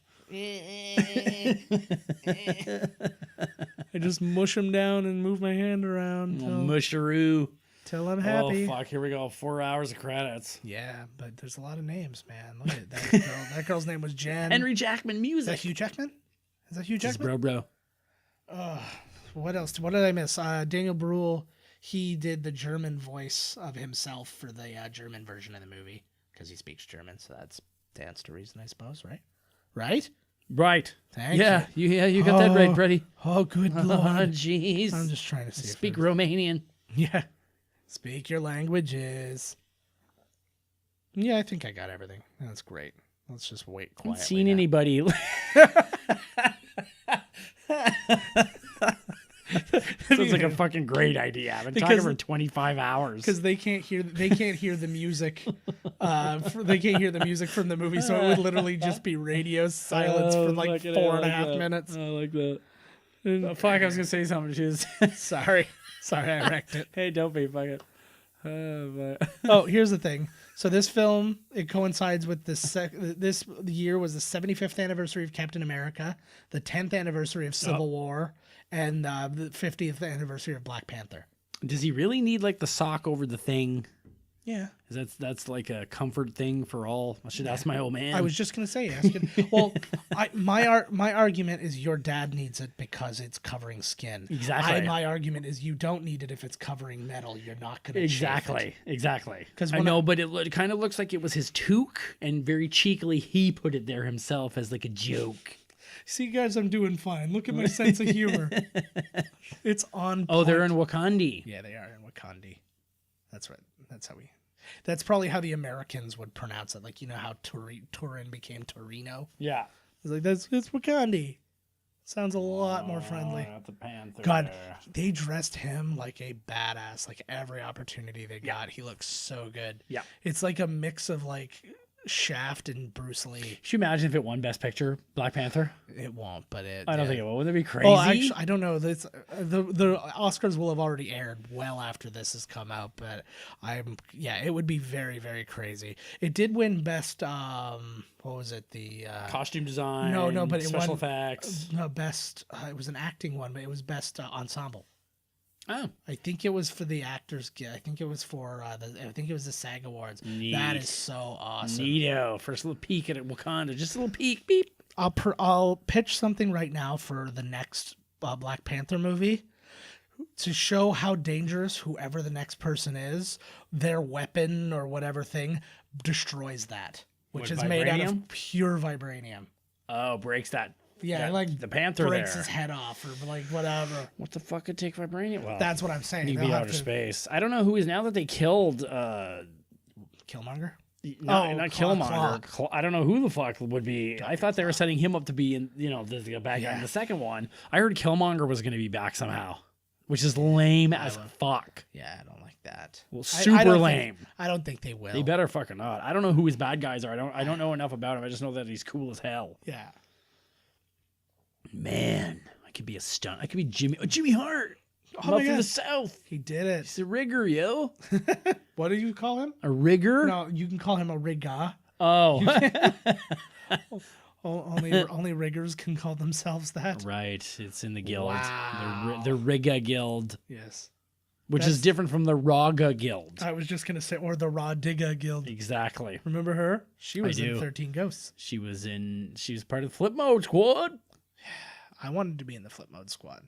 I just mush them down and move my hand around Musharoo. till I'm happy. Oh, fuck. Here we go. 4 hours of credits. Yeah, but there's a lot of names, man. Look at that girl. That girl's name was Jen. Henry Jackman Is that music. Hugh Jackman? Is that Hugh This is Jackman? bro. What else? What did I miss? Daniel Bruhl. He did the German voice of himself for the German version of the movie because he speaks German, so that stands to reason, I suppose, right? Right? Right. Thank you. You got that right, Freddie. Oh, good Oh, lord. jeez. I'm just trying to see. Speak Romanian. Yeah. Speak your languages. Yeah, I think I got everything. That's great. Let's just wait I quietly. haven't seen now. anybody. Sounds like a fucking great idea. I've been talking for 25 hours. Because they can't hear the music. They can't hear the music from the movie, so it would literally just be radio silence for like fucking 4.5 minutes. I like that. Fuck, I was gonna say something. She was Sorry, I wrecked it. hey, don't be fucking. But... Oh, here's the thing. So this film, it coincides with this year was the 75th anniversary of Captain America, the 10th anniversary of Civil War, and the 50th anniversary of Black Panther. Does he really need like the sock over the thing? Yeah. That's like a comfort thing for all. I should ask my old man. I was just gonna say, ask it. Well, my argument is your dad needs it because it's covering skin. Exactly. My argument is you don't need it if it's covering metal. You're not gonna Exactly. Because I when know, but it kind of looks like it was his toque, and very cheekily he put it there himself as like a joke. See, guys, I'm doing fine. Look at my sense of humor. It's on. Oh, they're in point. Wakandi. Yeah, they are in Wakandi. That's right. That's probably how the Americans would pronounce it. Like, you know how Turin became Torino. Yeah. It's like it's Wakandi. Sounds a lot more friendly. Got the Panther. God, there. they dressed him like a badass. Like every opportunity they got, he looks so good. Yeah. It's like a mix of like Shaft and Bruce Lee. Could you imagine if it won Best Picture, Black Panther? It won't, but it. I don't think it will. Wouldn't that be crazy? Well, actually, I don't know. This the Oscars will have already aired well after this has come out, but it would be very, very crazy. It did win best. What was it? The costume design. No, but it special won effects. No, best. It was an acting one, but it was best ensemble. Oh, I think it was for the Actors Guild. I think it was for I think it was the SAG Awards. Neat. That is so awesome. neato. First little peek at Wakanda. Just a little peek. Beep. I'll pitch something right now for the next Black Panther movie to show how dangerous whoever the next person is, their weapon or whatever thing destroys that, which What, is made out vibranium? of pure vibranium. Oh, breaks that. Yeah, that- like the Panther breaks there. his head off or like whatever. What the fuck could take vibranium? Well, That's what I'm saying. he'd They'll be have outer to- space. I don't know who is now that they killed. Killmonger. Not Killmonger. Clock. I don't know who the fuck would be. I thought they were setting him up to be in, the bad guy in the second one. I heard Killmonger was going to be back somehow, which is lame as fuck. Yeah, I don't like that. Well, I super don't lame. I don't think they will. They better fucking not. I don't know who his bad guys are. I don't know enough about him. I just know that he's cool as hell. Yeah. Man, I could be a stunt. I could be Jimmy Hart. Oh I'm my up from God. the south. He did it. He's a rigger, yo. What do you call him? A rigger? No, you can call him a rigga. Oh. Only riggers can call themselves that. Right. It's in the guild. Wow. The Riga Guild, Yes. which That's- is different from the Raga Guild. I was just gonna say, or the Raw Digga Guild. Exactly. Remember her? She was in do. 13 Ghosts. She was part of the Flip Mode Squad. I wanted to be in the Flip Mode Squad.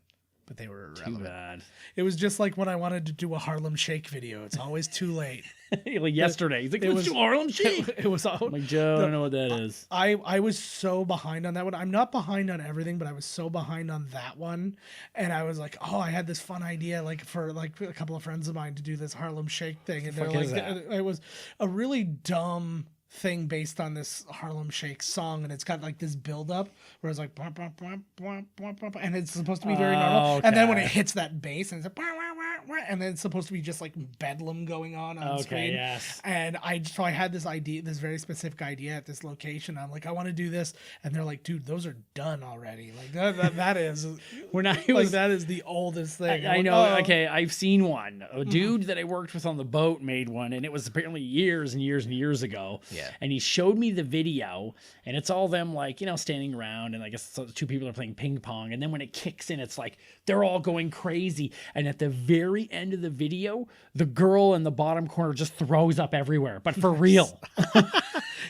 but they were Too irrelevant. bad. It was just like when I wanted to do a Harlem Shake video. It's always too late. Like yesterday, he's like, it let's was- do Harlem Shake. It was all. I'm like, Joe, I don't know what that is. I was so behind on that one. I'm not behind on everything, but I was so behind on that one. And I was like, oh, I had this fun idea, like for like a couple of friends of mine to do this Harlem Shake thing. And they're fuck is like, that? it was a really dumb thing based on this Harlem Shake song. And it's got like this build up where it's like, bwah, bwah, bwah, bwah, bwah, bwah, and it's supposed to be very normal. And then when it hits that bass and it's like, bwah, wah, wah, wah, and then it's supposed to be just like bedlam going on screen. Yes. And I had this idea, this very specific idea at this location. I'm like, I want to do this, and they're like, dude, those are done already. Like that is We're not. like that is the oldest thing. I I'm know. like, oh. Okay, I've seen one. A dude that I worked with on the boat made one, and it was apparently years and years and years ago. Yeah. And he showed me the video, and it's all them like standing around, and I guess two people are playing ping pong, and then when it kicks in, it's like they're all going crazy, and at the very end of the video, the girl in the bottom corner just throws up everywhere, but for real.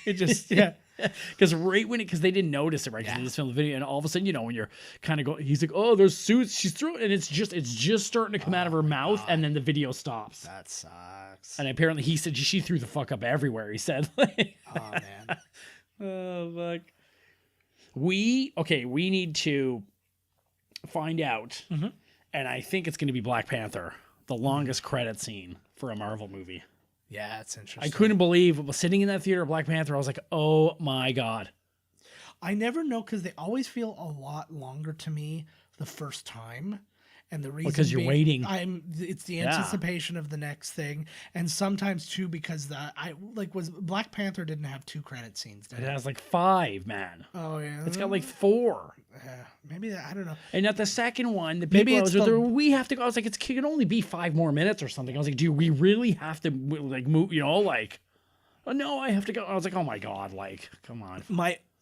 It just Because because they didn't notice it, right? Because they just filmed the video, and all of a sudden, when you're kind of going, he's like, "Oh, there's suits." She's throwing, and it's just starting to come out of her mouth, and then the video stops. that sucks. And apparently, he said she threw the fuck up everywhere. He said, Oh man. "Oh fuck." We need to find out, and I think it's going to be Black Panther, the longest credit scene for a Marvel movie. Yeah, it's interesting. I couldn't believe it was sitting in that theater of Black Panther. I was like, "Oh my god." I never know because they always feel a lot longer to me the first time. And the reason Because you're being, waiting. It's the anticipation of the next thing, and sometimes too because Black Panther didn't have 2 credit scenes. Did It it? has like 5, man. Oh yeah, It's got like 4. maybe I don't know. And at the second one, the Maybe people I it's was with, the- we have to go. I was like, it can only be 5 more minutes or something. I was like, do we really have to like move? Oh no, I have to go. I was like, oh my god, like, come on.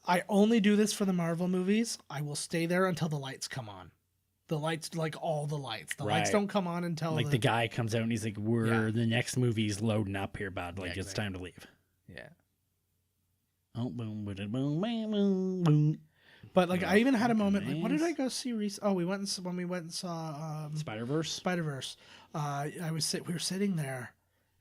I only do this for the Marvel movies. I will stay there until the lights come on. The lights, like all the lights. The lights Right. don't come on until Like the guy comes out and he's like, the next movie's loading up here, bud. Like, Yeah, it's time to leave. Yeah. Oh, boom, boom, boom, boom, boom, boom. But like I even had a moment. Like, what did nice. I go see recently? Oh, we went and saw Spider-Verse? Spider-Verse. We were sitting there,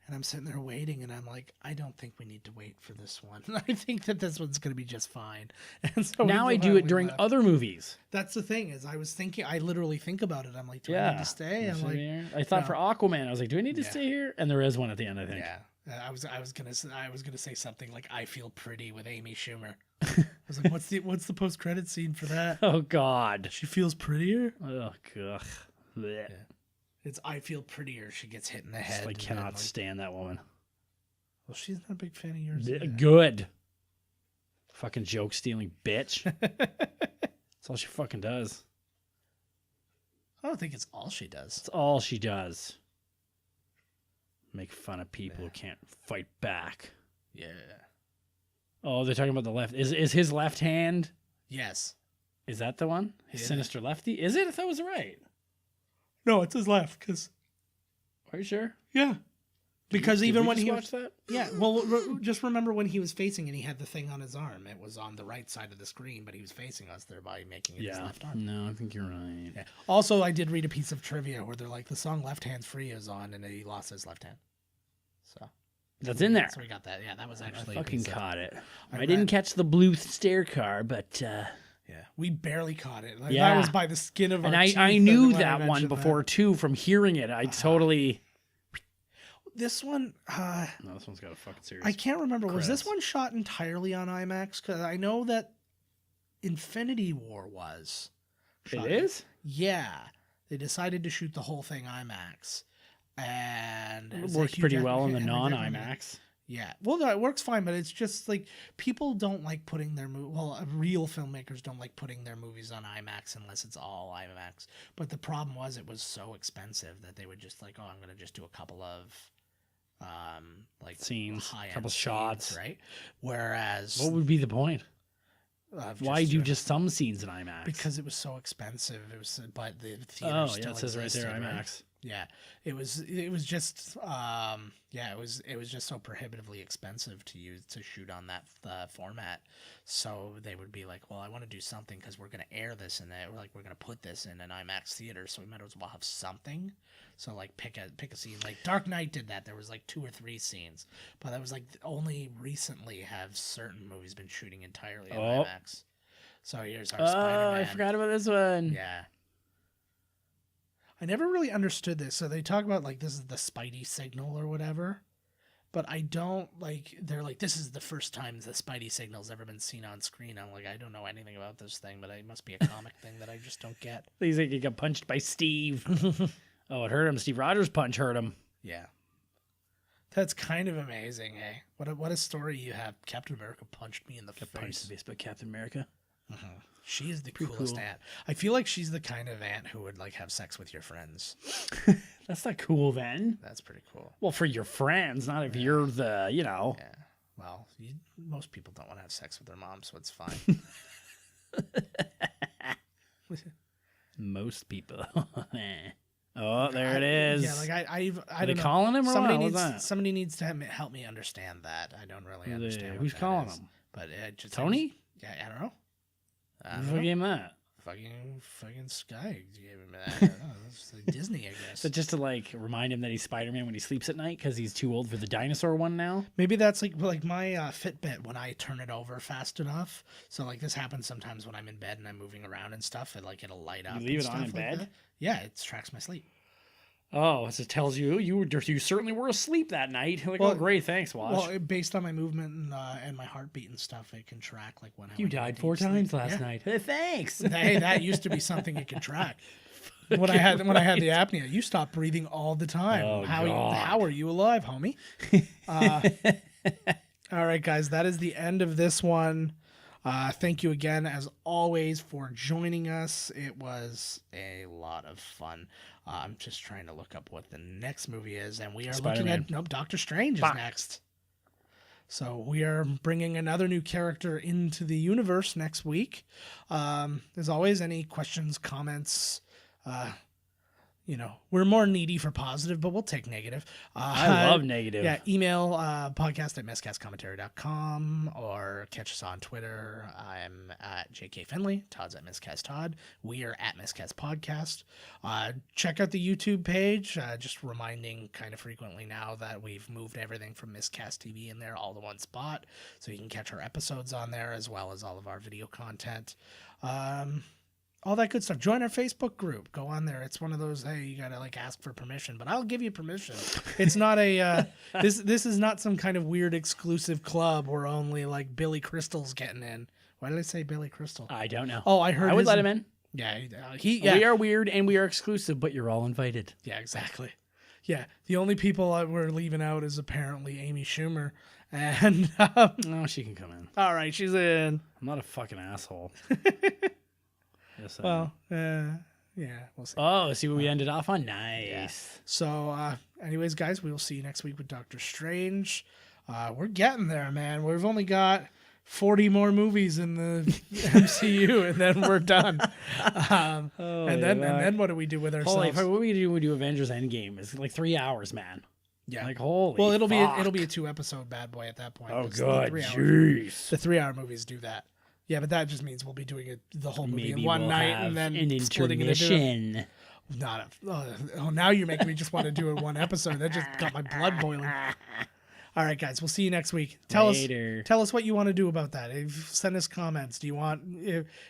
and I'm sitting there waiting, and I'm like, I don't think we need to wait for this one. I think that this one's gonna be just fine. And so Now we I do it finally during left. other movies. That's the thing is, I literally think about it. I'm like, do I need to stay? I'm like, I thought no. for Aquaman, I was like, do I need to Yeah. stay here? And there is one at the end, I think. yeah. I was gonna say something like I Feel Pretty with Amy Schumer. I was like, what's the post credit scene for that? Oh God. She feels prettier. Oh God. Blech. It's I Feel Prettier. She gets hit in the head. I and then, cannot stand that woman. Well, she's not a big fan of yours. either. Good. Fucking joke stealing bitch. That's all she fucking does. I don't think it's all she does. That's all she does. Make fun of people who can't fight back. Yeah. Oh, they're talking about the left. Is his left hand? Yes. Is that the one? His Yeah. sinister lefty? Is it? I thought it was right. No, it's his left. Cause Are you sure? yeah. Because Did even we when just he watch that? yeah, well, just remember when he was facing and he had the thing on his arm. It was on the right side of the screen, but he was facing us, thereby making it his Yeah. left arm. No, I think you're right. Yeah. Also, I did read a piece of trivia where they're like the song "Left Hand's Free" is on, and he lost his left hand. So That's in there. So we got that. Yeah, that was I actually fucking a piece of- caught it. I I read- didn't catch the blue stair car, but Yeah, we barely caught it. Like, Yeah. that was by the skin of and our I teeth knew when I that one mentioned before that. too from hearing it. I totally. This one, No, this one's got a fucking serious. I can't remember. Was this credits. one shot entirely on IMAX? Because I know that Infinity War was. It shot- is. Yeah, they decided to shoot the whole thing IMAX, and It was works Hugh pretty Jackman- well in the Henry Jackman. non-IMAX. Yeah, well, no, it works fine, but it's just like people don't like putting their real filmmakers don't like putting their movies on IMAX unless it's all IMAX. But the problem was it was so expensive that they would just like, oh, I'm gonna just do a couple of like Scenes, high-end couple scenes, shots. right? Whereas What would be the point? of Why do doing- just some scenes in IMAX? because it was so expensive. It was, but the theater. oh still yeah, it says right there existed, IMAX. Yeah, it was just it was just so prohibitively expensive to shoot on that format. So they would be like, well, I want to do something because we're gonna air this and we're gonna put this in an IMAX theater, so we might as well have something. So like pick a scene. Like Dark Knight did that. There was like 2 or 3 scenes, but that was like only recently have certain movies been shooting entirely in IMAX. So here's our Spider-Man. I forgot about this one. Yeah. I never really understood this. So they talk about like this is the Spidey signal or whatever, but I don't like. They're like, this is the first time the Spidey signal's ever been seen on screen. I'm like, I don't know anything about this thing, but it must be a comic thing that I just don't get. He's like, he got punched by Steve. Oh, it hurt him. Steve Rogers' punch hurt him. Yeah, that's kind of amazing. Hey, what a story you have. Captain America punched me in the face. Punched the face by Captain America. She is the Pretty coolest cool. aunt. I feel like she's the kind of aunt who would like have sex with your friends. That's not cool then. That's pretty cool. Well, for your friends, not if you're the, Yeah. Well, most people don't want to have sex with their moms, so it's fine. most people. Oh, there it is. Yeah, like I Are don't they know. calling him or somebody what? needs What's that? somebody needs to help me understand that. I don't really understand. Who's what that calling is. him? But it just Tony? Yeah, I don't know. Who gave him that? Fucking Sky gave him that. I don't know. It's like Disney, I guess. So just to like remind him that he's Spider-Man when he sleeps at night because he's too old for the dinosaur one now. Maybe that's like my Fitbit when I turn it over fast enough. So like this happens sometimes when I'm in bed and I'm moving around and stuff. It'll light up. You leave and it on stuff in like bed? that. Yeah, it tracks my sleep. Oh, so it tells you you certainly were asleep that night. Like, Well, oh, great, thanks, Watch. Well, based on my movement and my heartbeat and stuff, it can track like when I You went into died deep 4 sleep. times last Yeah. night. Hey, thanks. Hey, that used to be something it could track. When I had the apnea, you stopped breathing all the time. Oh, how God. are you alive, homie? All right, guys, that is the end of this one. Thank you again, as always, for joining us. It was a lot of fun. I'm just trying to look up what the next movie is, and we are looking at Doctor Strange is next. So we are bringing another new character into the universe next week. As always, any questions, comments, we're more needy for positive, but we'll take negative. I love negative. Yeah, email podcast@miscastcommentary.com or catch us on Twitter. I'm at JK Finley. Todd's at Miscast Todd. We are at Miscast Podcast. Check out the YouTube page. Just reminding kind of frequently now that we've moved everything from Miscast TV in there all to one spot, so you can catch our episodes on there as well as all of our video content. All that good stuff. Join our Facebook group. Go on there. It's one of those, hey, you gotta like ask for permission, but I'll give you permission. It's not a this is not some kind of weird exclusive club where only like Billy Crystal's getting in. Why did I say Billy Crystal? I don't know. Oh, I heard. I would let him in. Yeah, We are weird and we are exclusive, but you're all invited. Yeah, exactly. Yeah, the only people we're leaving out is apparently Amy Schumer, and No, she can come in. all right, she's in. I'm not a fucking asshole. Yes, Well, yeah, we'll see. oh, see what we ended off on? Nice. So, anyways, guys, we will see you next week with Doctor Strange. We're getting there, man. We've only got 40 more movies in the MCU, and then we're done. And then what do we do with ourselves? Holy fuck, what we do when we do Avengers Endgame is like 3 hours, man. Yeah. Like, holy Well, it'll fuck. be a 2-episode bad boy at that point. Oh, It's God. the 3 hour Jeez. The 3-hour movies do that. Yeah, but that just means we'll be doing the whole movie Maybe in one we'll night have and then an splitting it into intermission. now you're making me just want to do it one episode. That just got my blood boiling. All right, guys, we'll see you next week. Tell us what you want to do about that. Send us comments. Do you want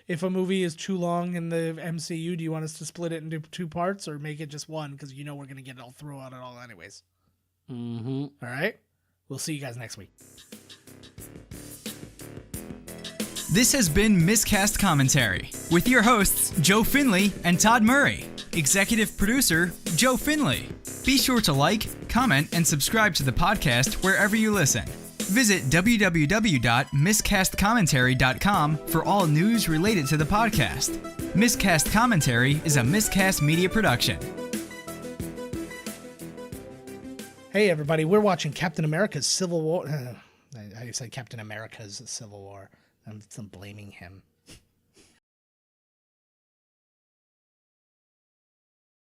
if a movie is too long in the MCU, do you want us to split it into 2 parts or make it just one? Because we're gonna get it all through on it all anyways. Mm-hmm. All right, we'll see you guys next week. This has been Miscast Commentary with your hosts, Joe Finley and Todd Murray. Executive producer, Joe Finley. Be sure to like, comment, and subscribe to the podcast wherever you listen. Visit www.miscastcommentary.com for all news related to the podcast. Miscast Commentary is a Miscast Media production. Hey, everybody, we're watching Captain America's Civil War. I said Captain America's Civil War. I'm blaming him.